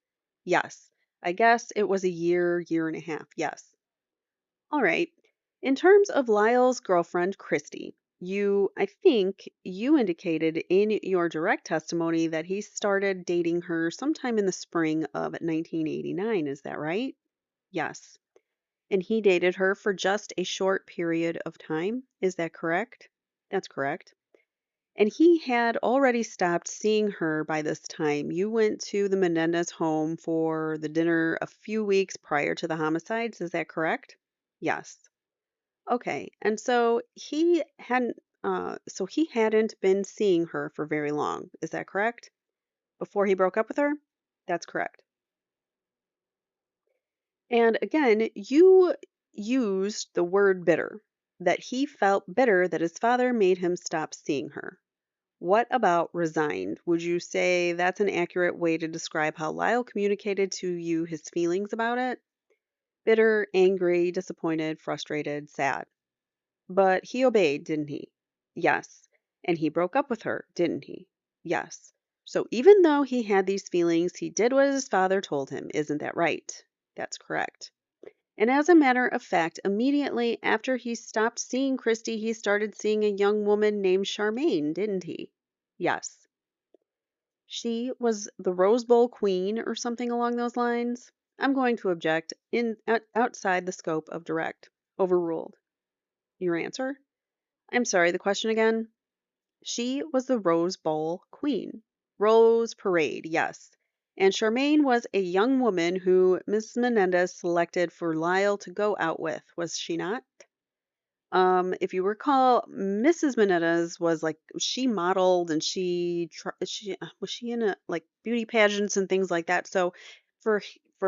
Yes. I guess it was a year and a half. Yes. All right. In terms of Lyle's girlfriend, Christy, I think you indicated in your direct testimony that he started dating her sometime in the spring of 1989. Is that right? Yes. And he dated her for just a short period of time. Is that correct? That's correct. And he had already stopped seeing her by this time. You went to the Menendez home for the dinner a few weeks prior to the homicides. Is that correct? Yes. Okay. And so he hadn't So he hadn't been seeing her for very long. Is that correct? Before he broke up with her? That's correct. And again, you used the word bitter, that he felt bitter that his father made him stop seeing her. What about resigned? Would you say that's an accurate way to describe how Lyle communicated to you his feelings about it? Bitter, angry, disappointed, frustrated, sad. But he obeyed, didn't he? Yes. And he broke up with her, didn't he? Yes. So even though he had these feelings, he did what his father told him. Isn't that right? That's correct. And as a matter of fact, immediately after he stopped seeing Christy, he started seeing a young woman named Charmaine, didn't he? Yes. She was the Rose Bowl queen or something along those lines. I'm going to object outside the scope of direct. Overruled. Your answer? I'm sorry, the question again? She was the Rose Bowl queen. Rose Parade, yes. And Charmaine was a young woman who Miss Menendez selected for Lyle to go out with, was she not? If you recall, Mrs. Menendez was like she modeled and she was she in a like beauty pageants and things like that. So for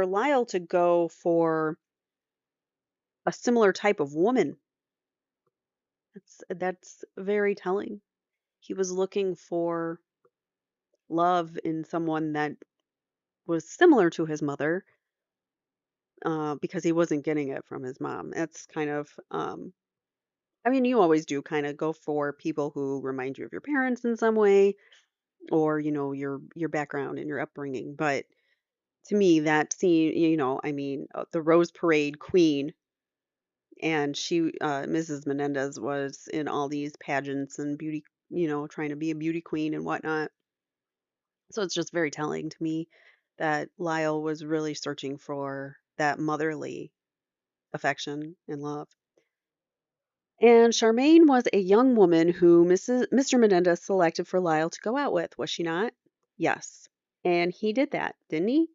Lyle to go for a similar type of woman, that's very telling. He was looking for love in someone that was similar to his mother, because he wasn't getting it from his mom. That's kind of, I mean, you always do kind of go for people who remind you of your parents in some way, or your background and your upbringing. But to me, that scene, I mean, the Rose Parade queen, and she, Mrs. Menendez, was in all these pageants and beauty, trying to be a beauty queen and whatnot. So it's just very telling to me that Lyle was really searching for that motherly affection and love. And Charmaine was a young woman who Mr. Menendez selected for Lyle to go out with, was she not? Yes. And he did that, didn't he?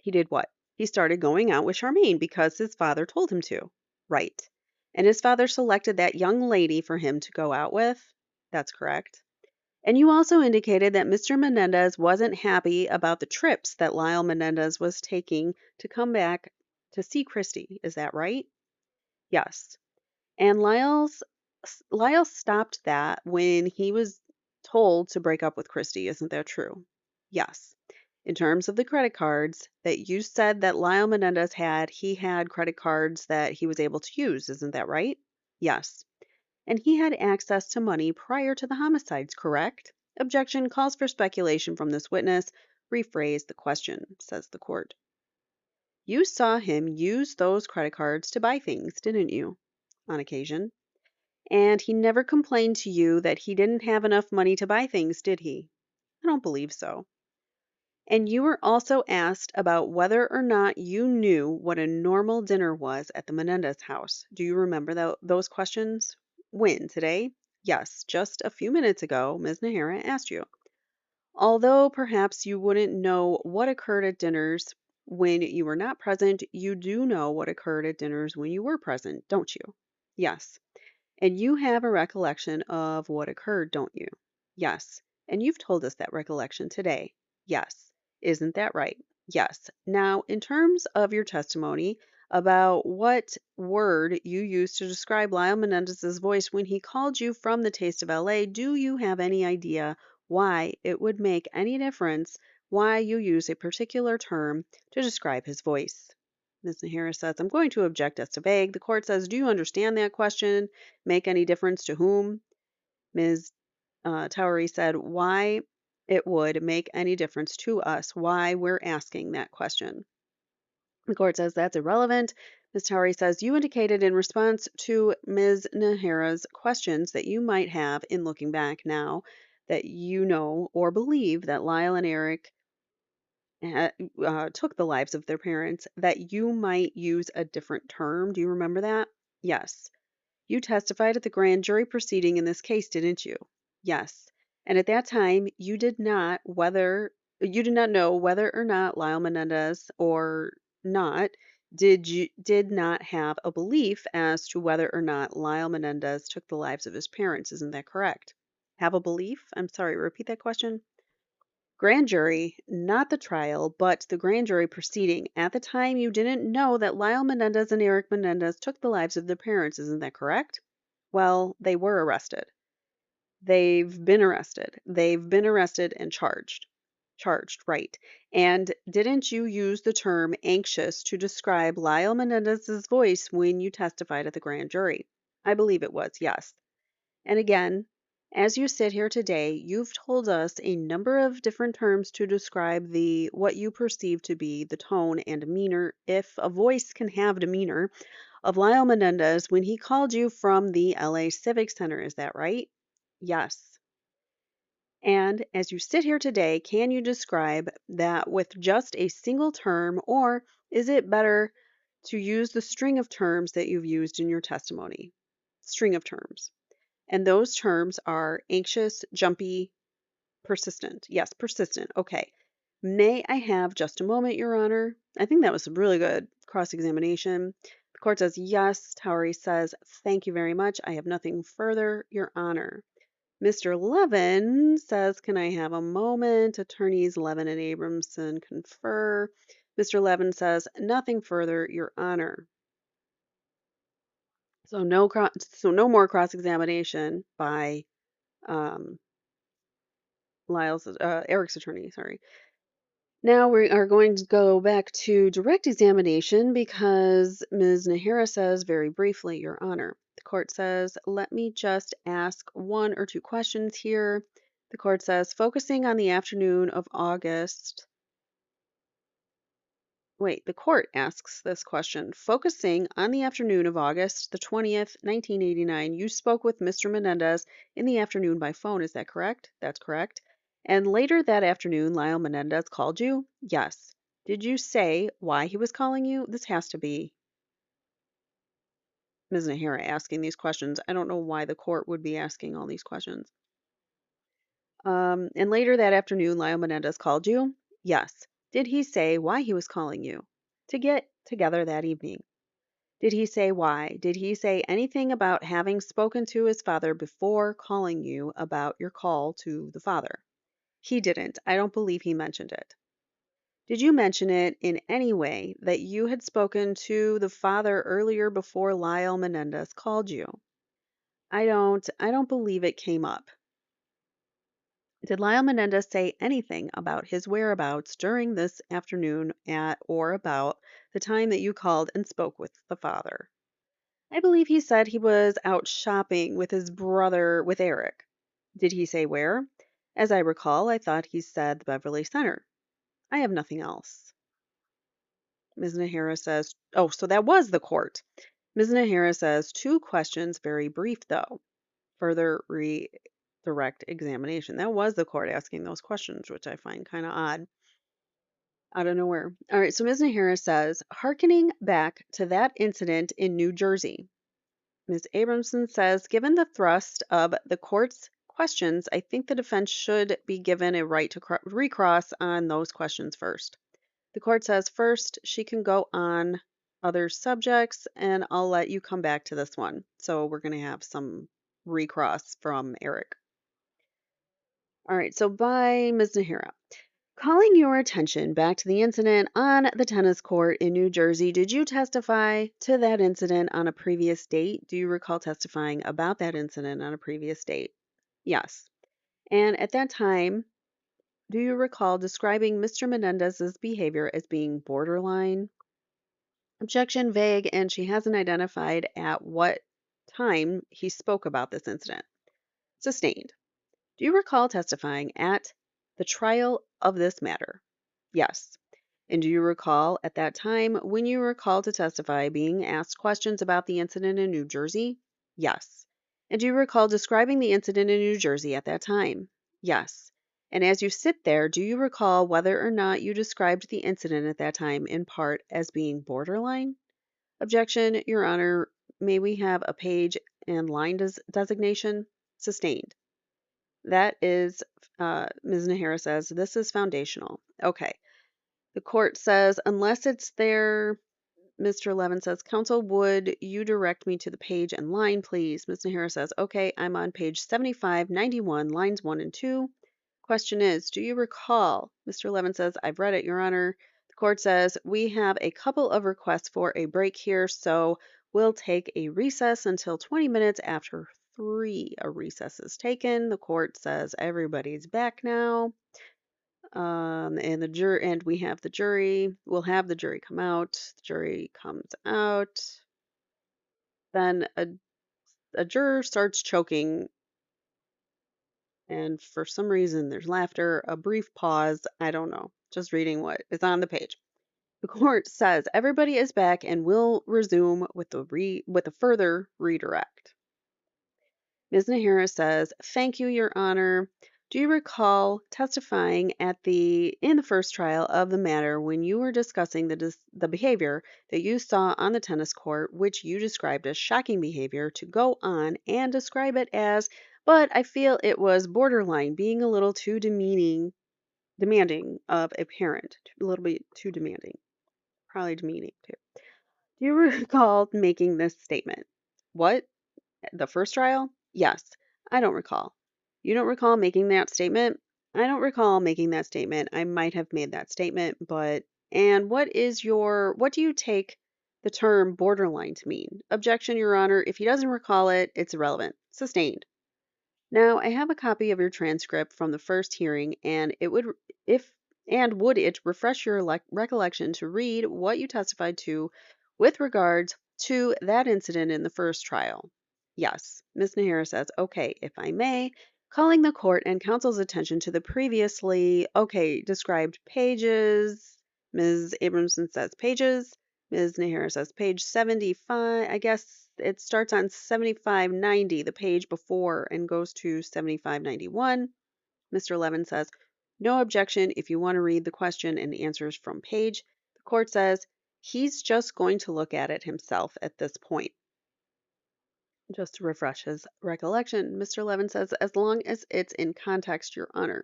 He did what? He started going out with Charmaine because his father told him to. Right. And his father selected that young lady for him to go out with? That's correct. And you also indicated that Mr. Menendez wasn't happy about the trips that Lyle Menendez was taking to come back to see Christy. Is that right? Yes. And Lyle stopped that when he was told to break up with Christy. Isn't that true? Yes. In terms of the credit cards that you said that Lyle Menendez had, he had credit cards that he was able to use. Isn't that right? Yes. And he had access to money prior to the homicides, correct? Objection calls for speculation from this witness. Rephrase the question, says the court. You saw him use those credit cards to buy things, didn't you? On occasion. And he never complained to you that he didn't have enough money to buy things, did he? I don't believe so. And you were also asked about whether or not you knew what a normal dinner was at the Menendez house. Do you remember those questions? When? Today? Yes, just a few minutes ago, Ms. Nahara asked you. Although perhaps you wouldn't know what occurred at dinners when you were not present, you do know what occurred at dinners when you were present, don't you? Yes. And you have a recollection of what occurred, don't you? Yes. And you've told us that recollection today. Yes. Isn't that right? Yes. Now, in terms of your testimony about what word you used to describe Lyle Menendez's voice when he called you from the Taste of LA, do you have any idea why it would make any difference why you use a particular term to describe his voice? Ms. Nahara says, I'm going to object as to vague. The court says, do you understand that question? Make any difference to whom? Ms. Towery said, why it would make any difference to us, why we're asking that question. The court says that's irrelevant. Ms. Towery says, you indicated in response to Ms. Nahara's questions that you might have, in looking back now, that you know or believe that Lyle and Erik took the lives of their parents, that you might use a different term. Do you remember that? Yes. You testified at the grand jury proceeding in this case, didn't you? Yes. And at that time, you did not know whether or not Lyle Menendez or not did not have a belief as to whether or not Lyle Menendez took the lives of his parents. Isn't that correct? Have a belief? I'm sorry, repeat that question. Grand jury, not the trial, but the grand jury proceeding. At the time, you didn't know that Lyle Menendez and Erik Menendez took the lives of their parents. Isn't that correct? Well, they were arrested. They've been arrested. They've been arrested and charged. Charged, right. And didn't you use the term anxious to describe Lyle Menendez's voice when you testified at the grand jury? I believe it was, yes. And again, as you sit here today, you've told us a number of different terms to describe the what you perceive to be the tone and demeanor, if a voice can have demeanor, of Lyle Menendez when he called you from the LA Civic Center. Is that right? Yes. And as you sit here today, can you describe that with just a single term, or is it better to use the string of terms that you've used in your testimony? String of terms. And those terms are anxious, jumpy, persistent. Yes, persistent. Okay. May I have just a moment, Your Honor? I think that was a really good cross examination. The court says yes. Towery says, thank you very much. I have nothing further, Your Honor. Mr. Levin says, can I have a moment? Attorneys Levin and Abramson confer. Mr. Levin says, nothing further, Your Honor. So no more cross-examination by Erik's attorney, sorry. Now we are going to go back to direct examination because Ms. Nahara says very briefly, Your Honor. The court says, let me just ask one or two questions here. The court says, focusing on the afternoon of August. Wait, the court asks this question. Focusing on the afternoon of August the 20th, 1989, you spoke with Mr. Menendez in the afternoon by phone. Is that correct? That's correct. And later that afternoon, Lyle Menendez called you? Yes. Did you say why he was calling you? This has to be Ms. Nahara asking these questions. I don't know why the court would be asking all these questions. And later that afternoon, Lyle Menendez called you? Yes. Did he say why he was calling you? To get together that evening. Did he say why? Did he say anything about having spoken to his father before calling you about your call to the father? He didn't. I don't believe he mentioned it. Did you mention it in any way that you had spoken to the father earlier before Lyle Menendez called you? I don't believe it came up. Did Lyle Menendez say anything about his whereabouts during this afternoon at or about the time that you called and spoke with the father? I believe he said he was out shopping with his brother, with Erik. Did he say where? As I recall, I thought he said the Beverly Center. I have nothing else. Ms. Nahara says, oh, so that was the court. Ms. Nahara says, two questions, very brief though. Further redirect examination. That was the court asking those questions, which I find kind of odd. Out of nowhere. All right, so Ms. Nahara says, hearkening back to that incident in New Jersey. Ms. Abramson says, given the thrust of the court's questions, I think the defense should be given a right to recross on those questions first. The court says first she can go on other subjects, and I'll let you come back to this one. So we're going to have some recross from Erik. All right, so by Ms. Nahara. Calling your attention back to the incident on the tennis court in New Jersey, did you testify to that incident on a previous date? Do you recall testifying about that incident on a previous date? Yes. And at that time, do you recall describing Mr. Menendez's behavior as being borderline? Objection, vague, and she hasn't identified at what time he spoke about this incident. Sustained. Do you recall testifying at the trial of this matter? Yes. And do you recall at that time when you were called to testify being asked questions about the incident in New Jersey? Yes. And do you recall describing the incident in New Jersey at that time? Yes. And as you sit there, do you recall whether or not you described the incident at that time in part as being borderline? Objection, Your Honor. May we have a page and line designation? Sustained. That is, Ms. Nahara says, this is foundational. Okay. The court says, unless it's there, Mr. Levin says, Counsel, would you direct me to the page and line, please? Ms. Nahara says, okay, I'm on page 7591, lines 1 and 2. Question is, do you recall? Mr. Levin says, I've read it, Your Honor. The court says, we have a couple of requests for a break here, so we'll take a recess until 20 minutes after 3. A recess is taken. The court says, everybody's back now. And we have the jury. We'll have the jury come out. The jury comes out. Then a juror starts choking, and for some reason there's laughter, a brief pause. I don't know. Just reading what is on the page. The court says everybody is back and will resume with a further redirect. Ms. Nahara says, thank you, Your Honor. Do you recall testifying in the first trial of the matter when you were discussing the behavior that you saw on the tennis court, which you described as shocking behavior, to go on and describe it as, but I feel it was borderline, being a little too demanding of a parent, a little bit too demanding, probably demeaning too. Do you recall making this statement? What? The first trial? Yes. I don't recall. You don't recall making that statement? I don't recall making that statement. I might have made that statement, but and what do you take the term borderline to mean? Objection, Your Honor. If he doesn't recall it, it's irrelevant. Sustained. Now, I have a copy of your transcript from the first hearing, and would it refresh your recollection to read what you testified to with regards to that incident in the first trial? Yes. Ms. Nahara says, okay, if I may, calling the court and counsel's attention to the previously, described pages. Ms. Abramson says pages. Ms. Nahara says page 75. I guess it starts on 7590, the page before, and goes to 7591. Mr. Levin says, no objection if you want to read the question and answers from page. The court says he's just going to look at it himself at this point. Just to refresh his recollection, Mr. Levin says, as long as it's in context, Your Honor.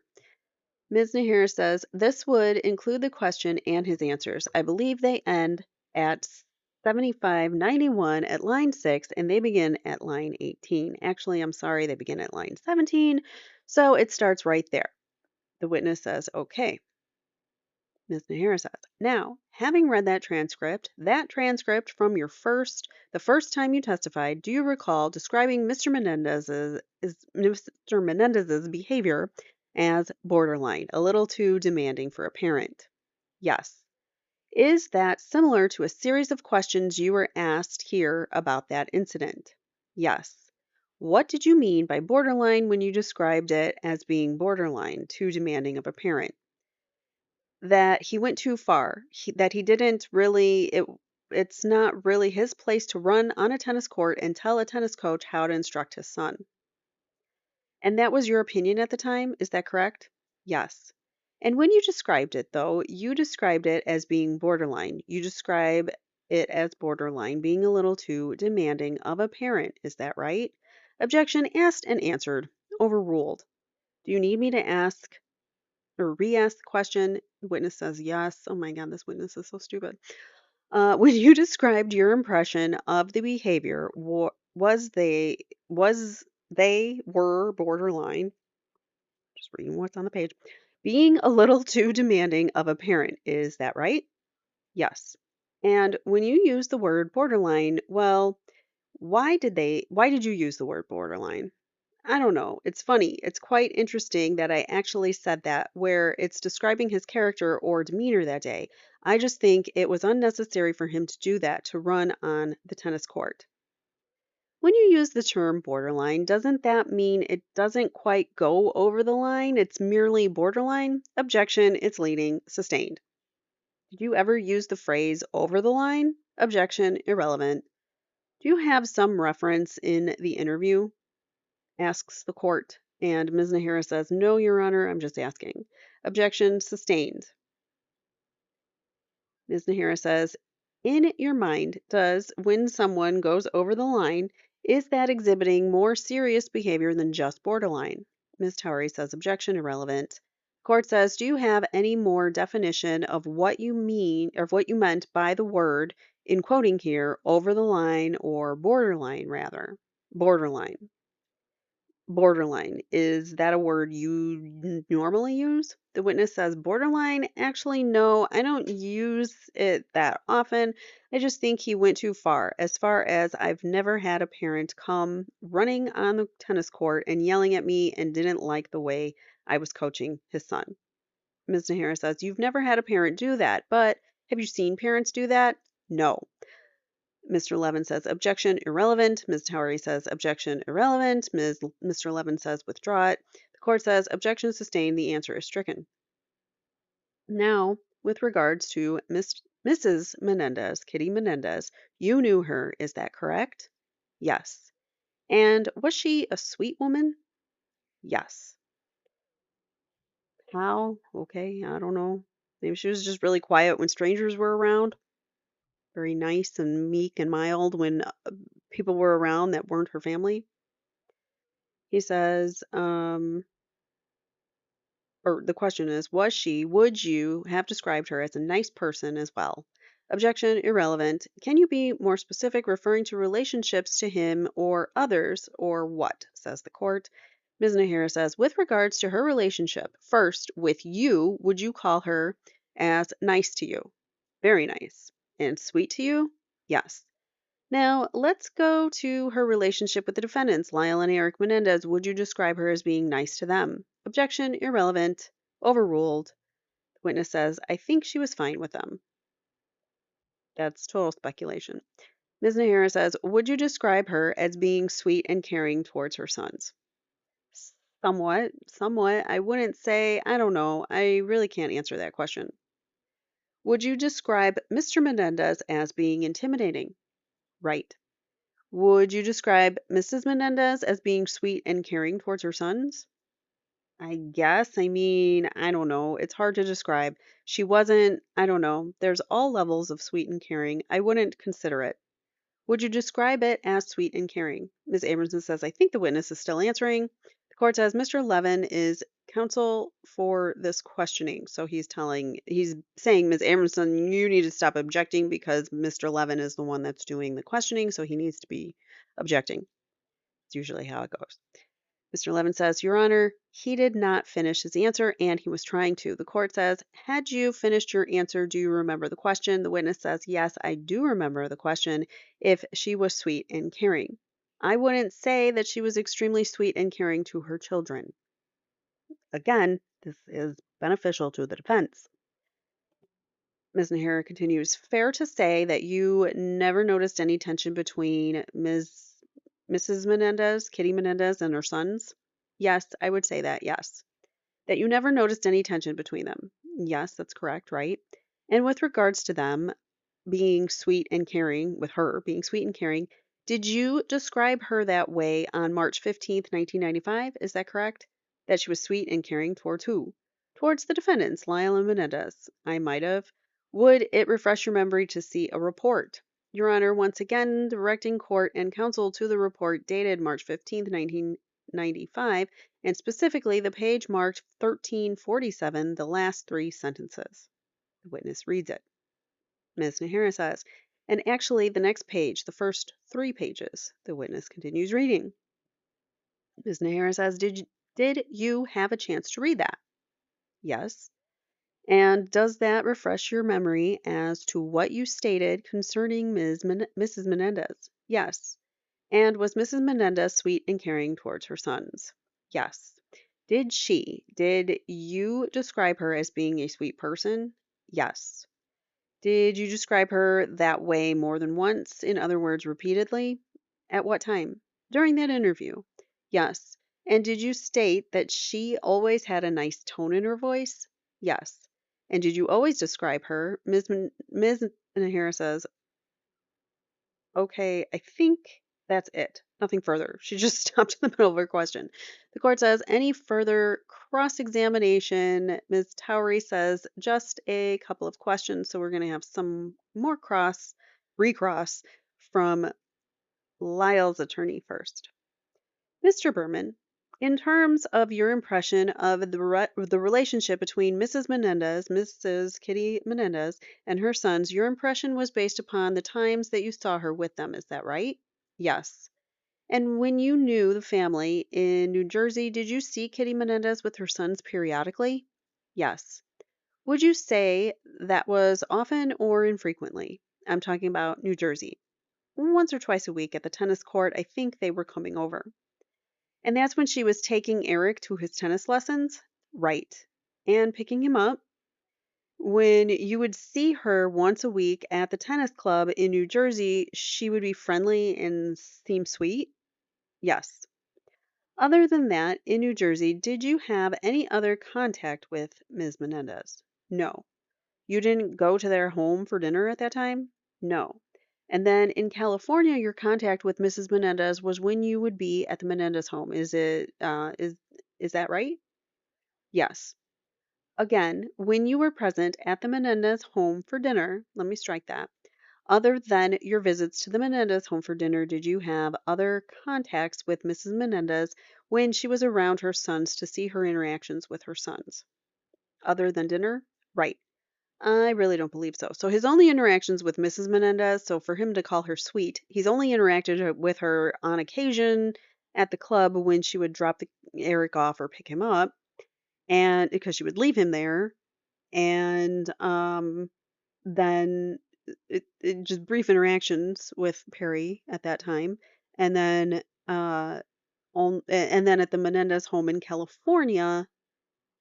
Ms. Nahara says, this would include the question and his answers. I believe they end at 7591 at line 6, and they begin at line 18. Actually, I'm sorry, they begin at line 17, so it starts right there. The witness says, okay. Ms. Nahara says, now, having read that transcript from the first time you testified, do you recall describing Mr. Menendez's behavior as borderline, a little too demanding for a parent? Yes. Is that similar to a series of questions you were asked here about that incident? Yes. What did you mean by borderline when you described it as being borderline, too demanding of a parent? That he went too far, that he didn't really, it's not really his place to run on a tennis court and tell a tennis coach how to instruct his son. And that was your opinion at the time, is that correct? Yes. And when you described it, though, you described it as being borderline. You describe it as borderline, being a little too demanding of a parent, is that right? Objection asked and answered. Overruled. Do you need me to ask or re-ask the question? The witness says yes. Oh my God, this witness is so stupid. When you described your impression of the behavior, they were borderline. Just reading what's on the page. Being a little too demanding of a parent, is that right? Yes. And when you use the word borderline, well, why did you use the word borderline? I don't know. It's funny. It's quite interesting that I actually said that, where it's describing his character or demeanor that day. I just think it was unnecessary for him to do that, to run on the tennis court. When you use the term borderline, doesn't that mean it doesn't quite go over the line? It's merely borderline? Objection, it's leading. Sustained. Did you ever use the phrase over the line? Objection, irrelevant. Do you have some reference in the interview? Asks the court. And Ms. Nahara says, no, Your Honor, I'm just asking. Objection, sustained. Ms. Nahara says, in your mind, when someone goes over the line, is that exhibiting more serious behavior than just borderline? Ms. Towery says, objection, irrelevant. Court says, do you have any more definition of what you meant by the word In quoting here, over the line or borderline, rather. Borderline. Borderline. Is that a word you normally use? The witness says, borderline? Actually, no, I don't use it that often. I just think he went too far. As far as I've never had a parent come running on the tennis court and yelling at me and didn't like the way I was coaching his son. Ms. Nahara says, you've never had a parent do that, but have you seen parents do that? No. Mr. Levin says, objection irrelevant. Ms. Towery says, objection irrelevant. Mr. Levin says, withdraw it. The court says, objection sustained. The answer is stricken. Now, with regards to Mrs. Menendez, Kitty Menendez, you knew her, is that correct? Yes. And was she a sweet woman? Yes. How? Okay, I don't know. Maybe she was just really quiet when strangers were around. Very nice and meek and mild when people were around that weren't her family. He says, or the question is, would you have described her as a nice person as well? Objection, irrelevant. Can you be more specific, referring to relationships to him or others, or what? Says the court. Ms. Nahara says, with regards to her relationship, first, with you, would you call her as nice to you? Very nice. And sweet to you? Yes. Now, let's go to her relationship with the defendants, Lyle and Erik Menendez. Would you describe her as being nice to them? Objection, irrelevant, overruled. The witness says, I think she was fine with them. That's total speculation. Ms. Nahara says, would you describe her as being sweet and caring towards her sons? Somewhat, somewhat. I wouldn't say, I don't know. I really can't answer that question. Would you describe Mr. Menendez as being intimidating? Right. Would you describe Mrs. Menendez as being sweet and caring towards her sons? I guess. I mean, I don't know. It's hard to describe. She wasn't, I don't know. There's all levels of sweet and caring. I wouldn't consider it. Would you describe it as sweet and caring? Ms. Abramson says, I think the witness is still answering. The court says Mr. Levin is counsel for this questioning. So he's saying, Ms. Abramson, you need to stop objecting because Mr. Levin is the one that's doing the questioning, so he needs to be objecting. It's usually how it goes. Mr. Levin says, Your Honor, he did not finish his answer and he was trying to. The court says, had you finished your answer, do you remember the question? The witness says, yes, I do remember the question, if she was sweet and caring. I wouldn't say that she was extremely sweet and caring to her children. Again, this is beneficial to the defense. Ms. Nahara continues, fair to say that you never noticed any tension between Mrs. Menendez, Kitty Menendez, and her sons? Yes, I would say that, yes. That you never noticed any tension between them? Yes, that's correct, right? And with regards to them being sweet and caring, with her being sweet and caring, did you describe her that way on March 15th, 1995? Is that correct? That she was sweet and caring towards who? Towards the defendants, Lyle and Menendez. I might have. Would it refresh your memory to see a report? Your Honor, once again, directing court and counsel to the report dated March 15th, 1995, and specifically the page marked 1347, the last three sentences. The witness reads it. Ms. Nahara says, and actually the next page, the first 3 pages. The witness continues reading. Ms. Nahara says, did you have a chance to read that? Yes. And does that refresh your memory as to what you stated concerning Mrs. Menendez? Yes. And was Mrs. Menendez sweet and caring towards her sons? Yes. Did you describe her as being a sweet person? Yes. Did you describe her that way more than once? In other words, repeatedly? At what time? During that interview? Yes. And did you state that she always had a nice tone in her voice? Yes. And did you always describe her? Ms. Nahara says, okay, I think that's it. Nothing further. She just stopped in the middle of her question. The court says, any further cross-examination? Ms. Towery says, just a couple of questions. So we're going to have some more recross from Lyle's attorney first. Mr. Berman, In terms of your impression of the relationship between Mrs. Kitty Menendez, and her sons, your impression was based upon the times that you saw her with them. Is that right? Yes. And when you knew the family in New Jersey, did you see Kitty Menendez with her sons periodically? Yes. Would you say that was often or infrequently? I'm talking about New Jersey. Once or twice a week at the tennis court, I think they were coming over. And that's when she was taking Erik to his tennis lessons? Right. And picking him up? When you would see her once a week at the tennis club in New Jersey, she would be friendly and seem sweet? Yes. Other than that, in New Jersey, did you have any other contact with Ms. Menendez? No. You didn't go to their home for dinner at that time? No. And then in California, your contact with Mrs. Menendez was when you would be at the Menendez home. Is that right? Yes. Again, when you were present at the Menendez home for dinner, let me strike that. Other than your visits to the Menendez home for dinner, did you have other contacts with Mrs. Menendez when she was around her sons to see her interactions with her sons? Other than dinner? Right. I really don't believe so. So his only interactions with Mrs. Menendez, so for him to call her sweet, he's only interacted with her on occasion at the club when she would drop Erik off or pick him up, and because she would leave him there, and then just brief interactions with Perry at that time, and then and then at the Menendez home in California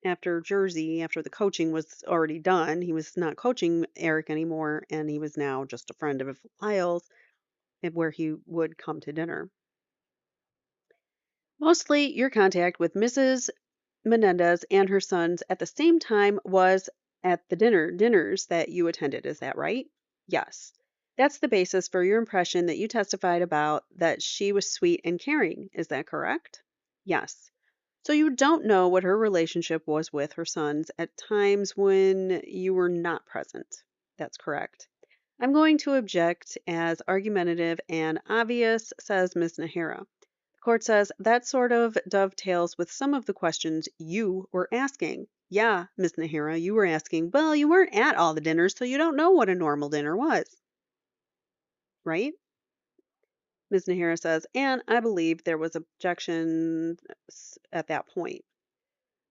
after the coaching was already done, he was not coaching Erik anymore, and he was now just a friend of Lyle's, where he would come to dinner. Mostly, your contact with Mrs. Menendez and her sons at the same time was at the dinners that you attended. Is that right? Yes. That's the basis for your impression that you testified about that she was sweet and caring. Is that correct? Yes. So you don't know what her relationship was with her sons at times when you were not present. That's correct. I'm going to object as argumentative and obvious, says Ms. Nahara. The court says that sort of dovetails with some of the questions you were asking. Yeah, Ms. Nahara, you were asking, well, you weren't at all the dinners, so you don't know what a normal dinner was. Right? Ms. Nahara says, and I believe there was objection at that point.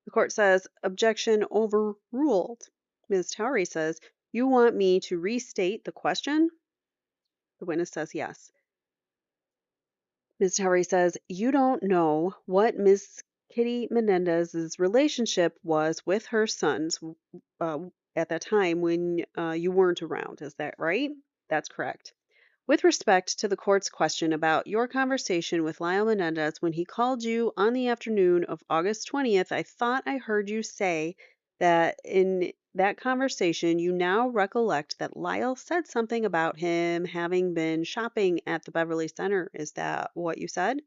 The court says, objection overruled. Ms. Towery says, you want me to restate the question? The witness says yes. Ms. Towery says, you don't know what Miss Kitty Menendez's relationship was with her sons at that time when you weren't around. Is that right? That's correct. With respect to the court's question about your conversation with Lyle Menendez when he called you on the afternoon of August 20th, I thought I heard you say that in that conversation you now recollect that Lyle said something about him having been shopping at the Beverly Center. Is that what you said?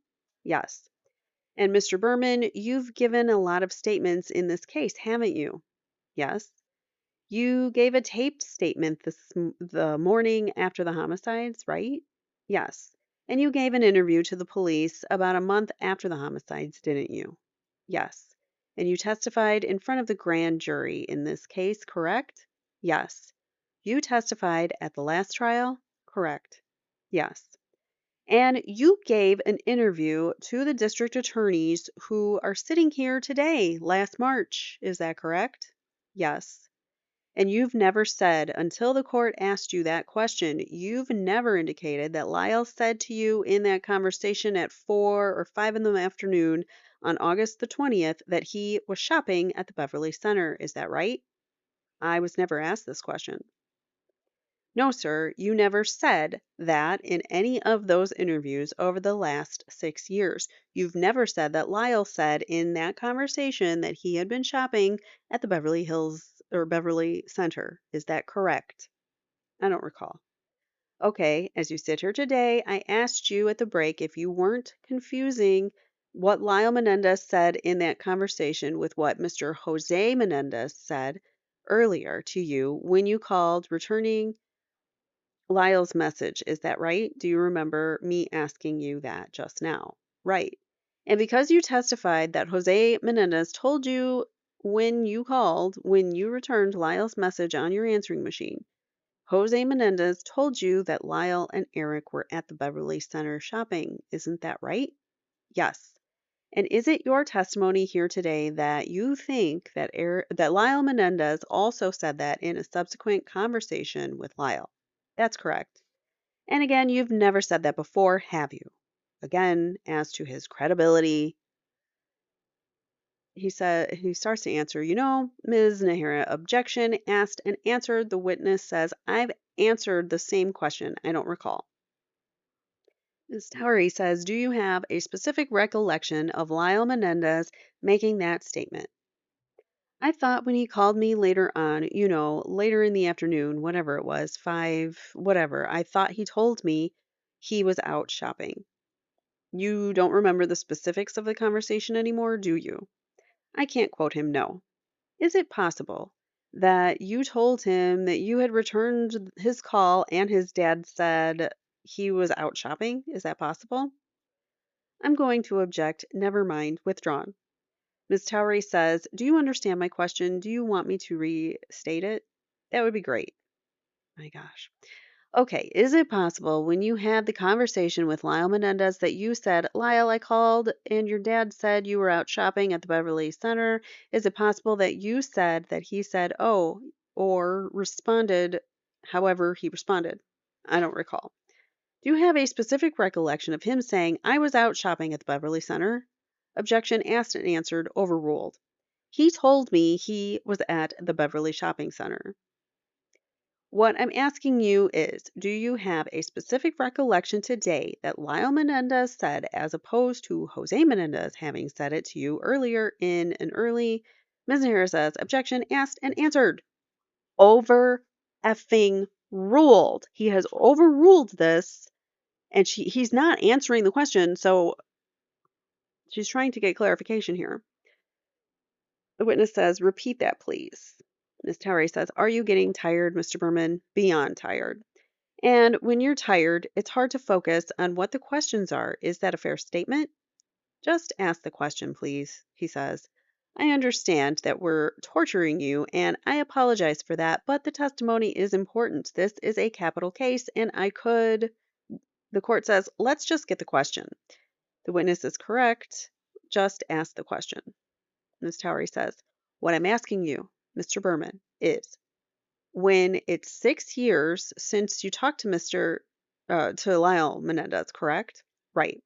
Yes. And Mr. Berman, you've given a lot of statements in this case, haven't you? Yes. You gave a taped statement the morning after the homicides, right? Yes. And you gave an interview to the police about a month after the homicides, didn't you? Yes. And you testified in front of the grand jury in this case, correct? Yes. You testified at the last trial? Correct. Yes. And you gave an interview to the district attorneys who are sitting here today, last March. Is that correct? Yes. And you've never said, until the court asked you that question, you've never indicated that Lyle said to you in that conversation at 4 or 5 in the afternoon on August the 20th that he was shopping at the Beverly Center. Is that right? I was never asked this question. No, sir, you never said that in any of those interviews over the last 6 years. You've never said that Lyle said in that conversation that he had been shopping at the Beverly Hills or Beverly Center. Is that correct? I don't recall. Okay, as you sit here today, I asked you at the break if you weren't confusing what Lyle Menendez said in that conversation with what Mr. Jose Menendez said earlier to you when you called returning Lyle's message. Is that right? Do you remember me asking you that just now? Right. And because you testified that Jose Menendez told you when you called, when you returned Lyle's message on your answering machine, Jose Menendez told you that Lyle and Erik were at the Beverly Center shopping. Isn't that right? Yes. And is it your testimony here today that you think that that Lyle Menendez also said that in a subsequent conversation with Lyle? That's correct. And again, you've never said that before, have you? Again, as to his credibility, he starts to answer, Ms. Nahara, objection, asked and answered. The witness says, I've answered the same question. I don't recall. Ms. Towery says, do you have a specific recollection of Lyle Menendez making that statement? I thought when he called me later on, later in the afternoon, whatever it was, 5, whatever, I thought he told me he was out shopping. You don't remember the specifics of the conversation anymore, do you? I can't quote him, no. Is it possible that you told him that you had returned his call and his dad said he was out shopping? Is that possible? I'm going to object. Never mind. Withdrawn. Ms. Towery says, do you understand my question? Do you want me to restate it? That would be great. My gosh. Okay, is it possible when you had the conversation with Lyle Menendez that you said, Lyle, I called and your dad said you were out shopping at the Beverly Center? Is it possible that you said that he said, oh, or responded however he responded? I don't recall. Do you have a specific recollection of him saying, I was out shopping at the Beverly Center? Objection asked and answered, overruled. He told me he was at the Beverly Shopping Center. What I'm asking you is, do you have a specific recollection today that Lyle Menendez said as opposed to Jose Menendez having said it to you earlier in an early, Ms. Harris says, objection asked and answered. Over effing ruled. He has overruled this and he's not answering the question, so she's trying to get clarification here. The witness says, repeat that, please. Ms. Towery says, are you getting tired, Mr. Berman? Beyond tired. And when you're tired, it's hard to focus on what the questions are. Is that a fair statement? Just ask the question, please, he says. I understand that we're torturing you, and I apologize for that, but the testimony is important. This is a capital case, and the court says, let's just get the question. The witness is correct. Just ask the question. Ms. Towery says, what I'm asking you, Mr. Berman, is when it's 6 years since you talked to Lyle Menendez, correct? Right.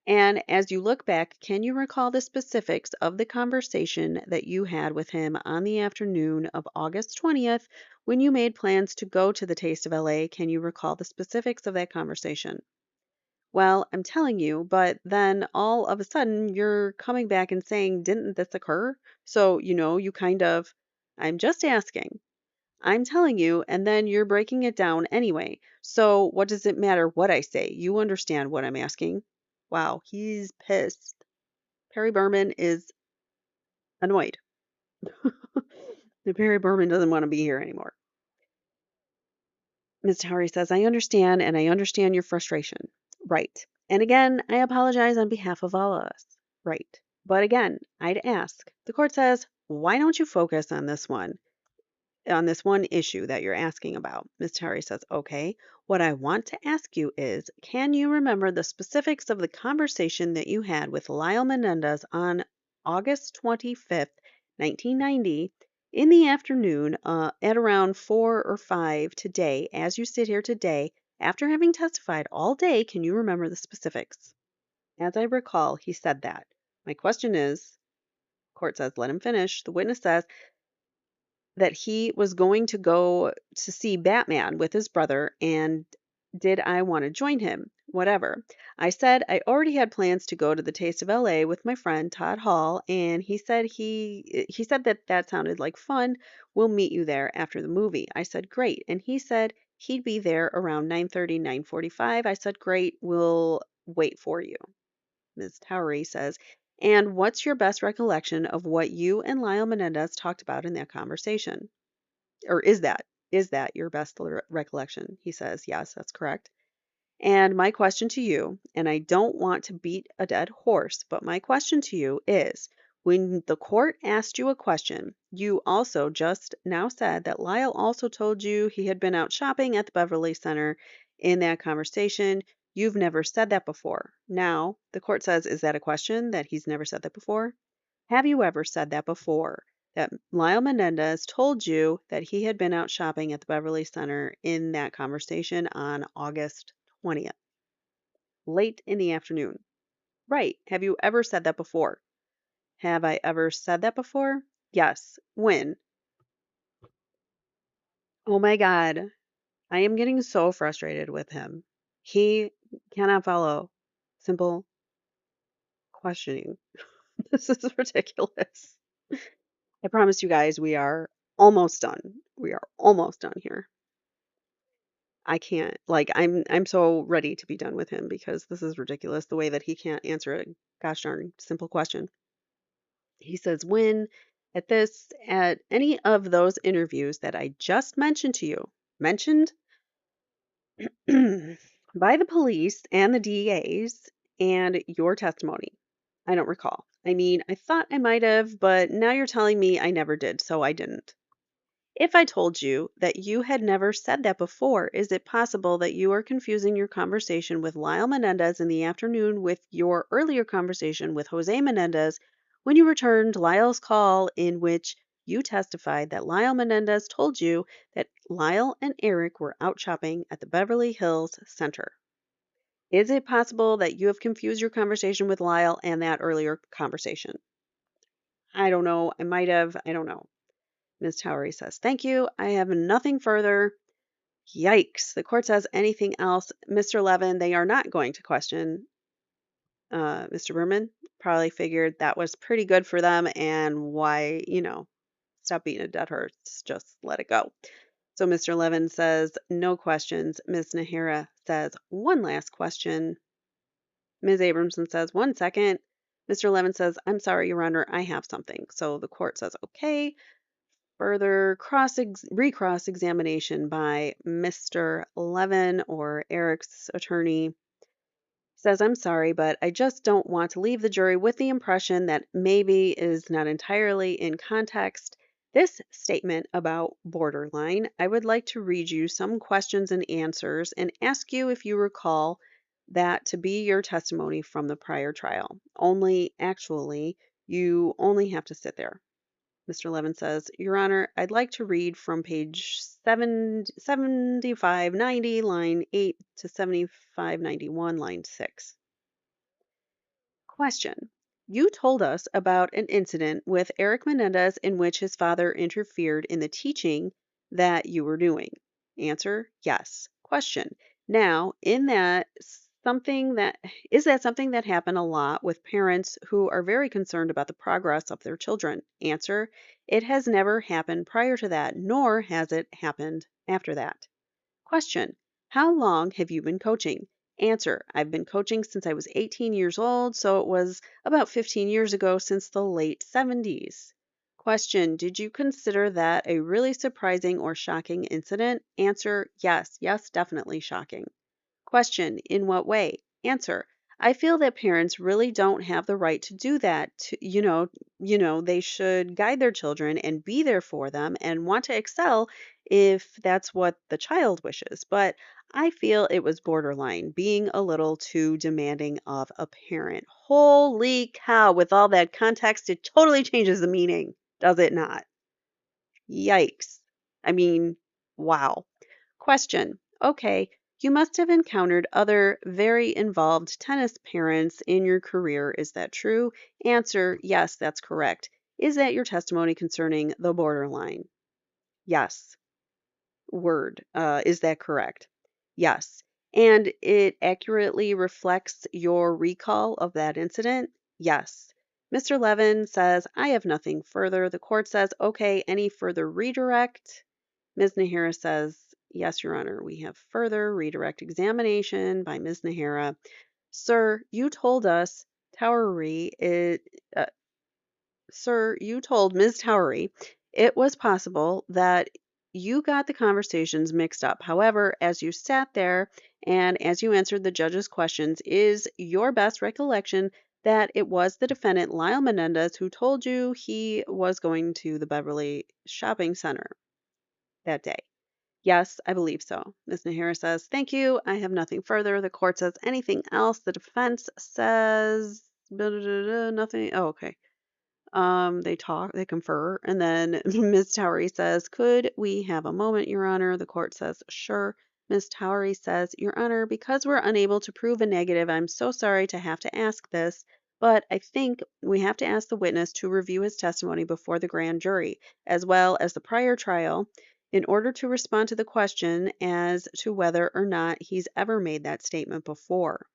And as you look back, can you recall the specifics of the conversation that you had with him on the afternoon of August 20th when you made plans to go to the Taste of LA? Can you recall the specifics of that conversation? Well, I'm telling you, but then all of a sudden you're coming back and saying, didn't this occur? So, you kind of, I'm just asking. I'm telling you, and then you're breaking it down anyway. So what does it matter what I say? You understand what I'm asking. Wow, he's pissed. Perry Berman is annoyed. Perry Berman doesn't want to be here anymore. Ms. Towery says, I understand, and I understand your frustration. Right. And again, I apologize on behalf of all of us. Right. But again, I'd ask. The court says, why don't you focus on this one issue that you're asking about? Ms. Towery says, okay, what I want to ask you is, can you remember the specifics of the conversation that you had with Lyle Menendez on August 25th, 1990, in the afternoon at around 4 or 5 today, as you sit here today, after having testified all day, can you remember the specifics? As I recall, he said that. My question is, court says, let him finish. The witness says, that he was going to go to see Batman with his brother, and did I want to join him? Whatever. I said I already had plans to go to the Taste of LA with my friend Todd Hall, and he said that sounded like fun. We'll meet you there after the movie. I said great, and he said he'd be there around 9:30, 9:45. I said great. We'll wait for you. Ms. Towery says, and what's your best recollection of what you and Lyle Menendez talked about in that conversation? Or is that your best recollection? He says, yes, that's correct. And my question to you, and I don't want to beat a dead horse, but my question to you is, when the court asked you a question, you also just now said that Lyle also told you he had been out shopping at the Beverly Center in that conversation. You've never said that before. Now, the court says, is that a question that he's never said that before? Have you ever said that before? That Lyle Menendez told you that he had been out shopping at the Beverly Center in that conversation on August 20th, late in the afternoon. Right. Have you ever said that before? Have I ever said that before? Yes. When? Oh my God. I am getting so frustrated with him. He cannot follow simple questioning. This is ridiculous. I promise you guys, we are almost done. We are almost done here. I can't. Like, I'm so ready to be done with him because this is ridiculous the way that he can't answer a gosh darn simple question. He says, when at any of those interviews that I just mentioned to you, mentioned by the police and the DAs and your testimony. I don't recall. I mean, I thought I might have, but now you're telling me I never did, so I didn't. If I told you that you had never said that before, is it possible that you are confusing your conversation with Lyle Menendez in the afternoon with your earlier conversation with Jose Menendez when you returned Lyle's call in which you testified that Lyle Menendez told you that Lyle and Erik were out shopping at the Beverly Hills Center? Is it possible that you have confused your conversation with Lyle and that earlier conversation? I don't know. I might have. I don't know. Ms. Towery says, thank you. I have nothing further. Yikes. The court says anything else. Mr. Levin, they are not going to question Mr. Berman. Probably figured that was pretty good for them and why, stop beating a dead horse. Just let it go. So Mr. Levin says, no questions. Ms. Nahara says, one last question. Ms. Abramson says, 1 second. Mr. Levin says, I'm sorry, Your Honor, I have something. So the court says, okay. Further recross examination by Mr. Levin or Erik's attorney says, I'm sorry, but I just don't want to leave the jury with the impression that maybe is not entirely in context. This statement about borderline, I would like to read you some questions and answers and ask you if you recall that to be your testimony from the prior trial. Only, actually, you only have to sit there. Mr. Levin says, Your Honor, I'd like to read from page 7590, line 8 to 7591, line 6. Question. You told us about an incident with Erik Menendez in which his father interfered in the teaching that you were doing. Answer, yes. Question. Now, is that something that happened a lot with parents who are very concerned about the progress of their children? Answer, it has never happened prior to that, nor has it happened after that. Question, how long have you been coaching? Answer, I've been coaching since I was 18 years old, so it was about 15 years ago since the late 70s. Question, did you consider that a really surprising or shocking incident? Answer, yes, definitely shocking. Question, in what way? Answer, I feel that parents really don't have the right to do that. They should guide their children and be there for them and want to excel if that's what the child wishes. But I feel it was borderline, being a little too demanding of a parent. Holy cow, with all that context, it totally changes the meaning, does it not? Yikes. I mean, wow. Question. Okay, you must have encountered other very involved tennis parents in your career. Is that true? Answer. Yes, that's correct. Is that your testimony concerning the borderline? Yes. Word. Is that correct? Yes. And it accurately reflects your recall of that incident? Yes. Mr. Levin says, I have nothing further. The court says, okay, any further redirect? Ms. Nahara says, yes, Your Honor, we have further redirect examination by Ms. Nahara. Sir, you told us Sir, you told Ms. Towery it was possible that you got the conversations mixed up. However, as you sat there and as you answered the judge's questions, is your best recollection that it was the defendant, Lyle Menendez, who told you he was going to the Beverly Shopping Center that day? Yes, I believe so. Ms. Nahara says, thank you. I have nothing further. The court says, anything else? The defense says, nothing. Oh, okay. They talk, they confer, and then Ms. Towery says, could we have a moment, Your Honor? The court says, sure. Ms. Towery says, Your Honor, because we're unable to prove a negative, I'm so sorry to have to ask this, but I think we have to ask the witness to review his testimony before the grand jury, as well as the prior trial, in order to respond to the question as to whether or not he's ever made that statement before.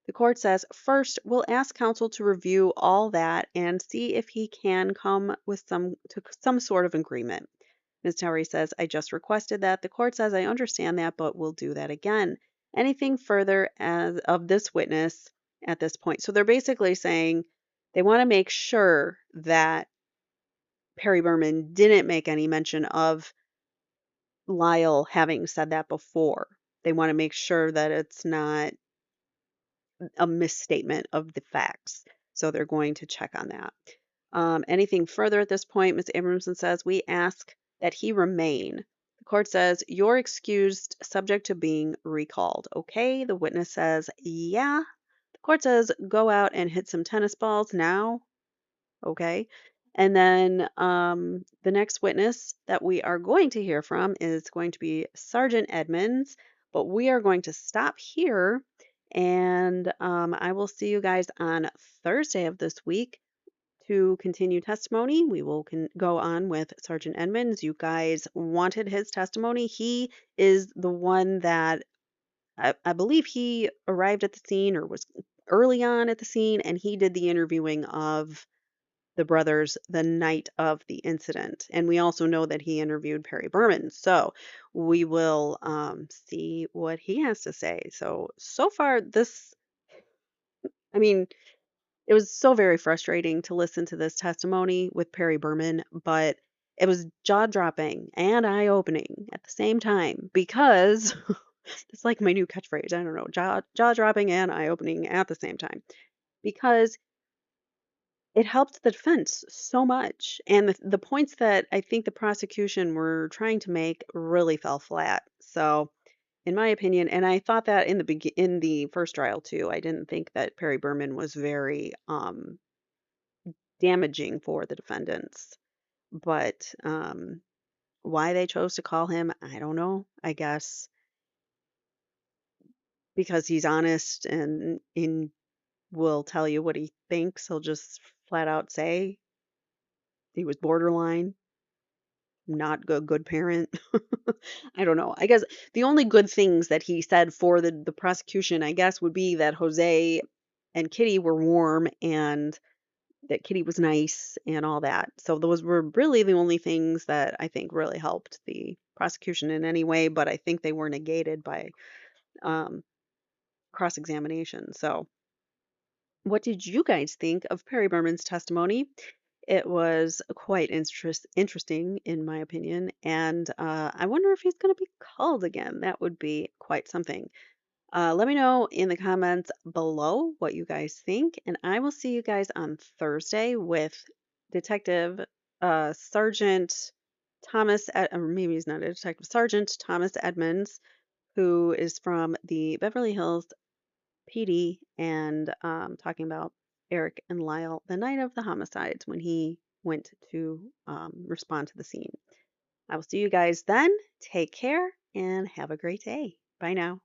The court says, first, we'll ask counsel to review all that and see if he can come with some sort of agreement. Ms. Towery says, I just requested that. The court says, I understand that, but we'll do that again. Anything further as of this witness at this point? So they're basically saying they want to make sure that Perry Berman didn't make any mention of Lyle having said that before. They want to make sure that it's not a misstatement of the facts. So they're going to check on that. Anything further at this point, Ms. Abramson says, we ask that he remain. The court says, you're excused subject to being recalled. Okay, the witness says, yeah. The court says, go out and hit some tennis balls now. Okay. And then the next witness that we are going to hear from is going to be Sergeant Edmonds, but we are going to stop here and I will see you guys on Thursday of this week to continue testimony. We will go on with Sergeant Edmonds. You guys wanted his testimony. He is the one that I believe he arrived at the scene or was early on at the scene, and he did the interviewing of the brothers the night of the incident. And we also know that he interviewed Perry Berman. So we will see what he has to say. So far, I mean, it was so very frustrating to listen to this testimony with Perry Berman, but it was jaw-dropping and eye-opening at the same time because it's like my new catchphrase. I don't know, jaw-dropping and eye-opening at the same time because it helped the defense so much. And the points that I think the prosecution were trying to make really fell flat. So, in my opinion, and I thought that in the first trial too, I didn't think that Perry Berman was very damaging for the defendants. But why they chose to call him, I don't know. I guess because he's honest and will tell you what he thinks. He'll just flat out say he was borderline, not a good parent. I don't know. I guess the only good things that he said for the prosecution, I guess, would be that Jose and Kitty were warm and that Kitty was nice and all that. So those were really the only things that I think really helped the prosecution in any way, but I think they were negated by um, cross-examination. So what did you guys think of Perry Berman's testimony? It was quite interesting, in my opinion, and I wonder if he's going to be called again. That would be quite something. Let me know in the comments below what you guys think, and I will see you guys on Thursday with Detective Sergeant Thomas, or maybe he's not a detective, Sergeant Thomas Edmonds, who is from the Beverly Hills PD and talking about Erik and Lyle the night of the homicides when he went to respond to the scene. I will see you guys then. Take care and have a great day. Bye now.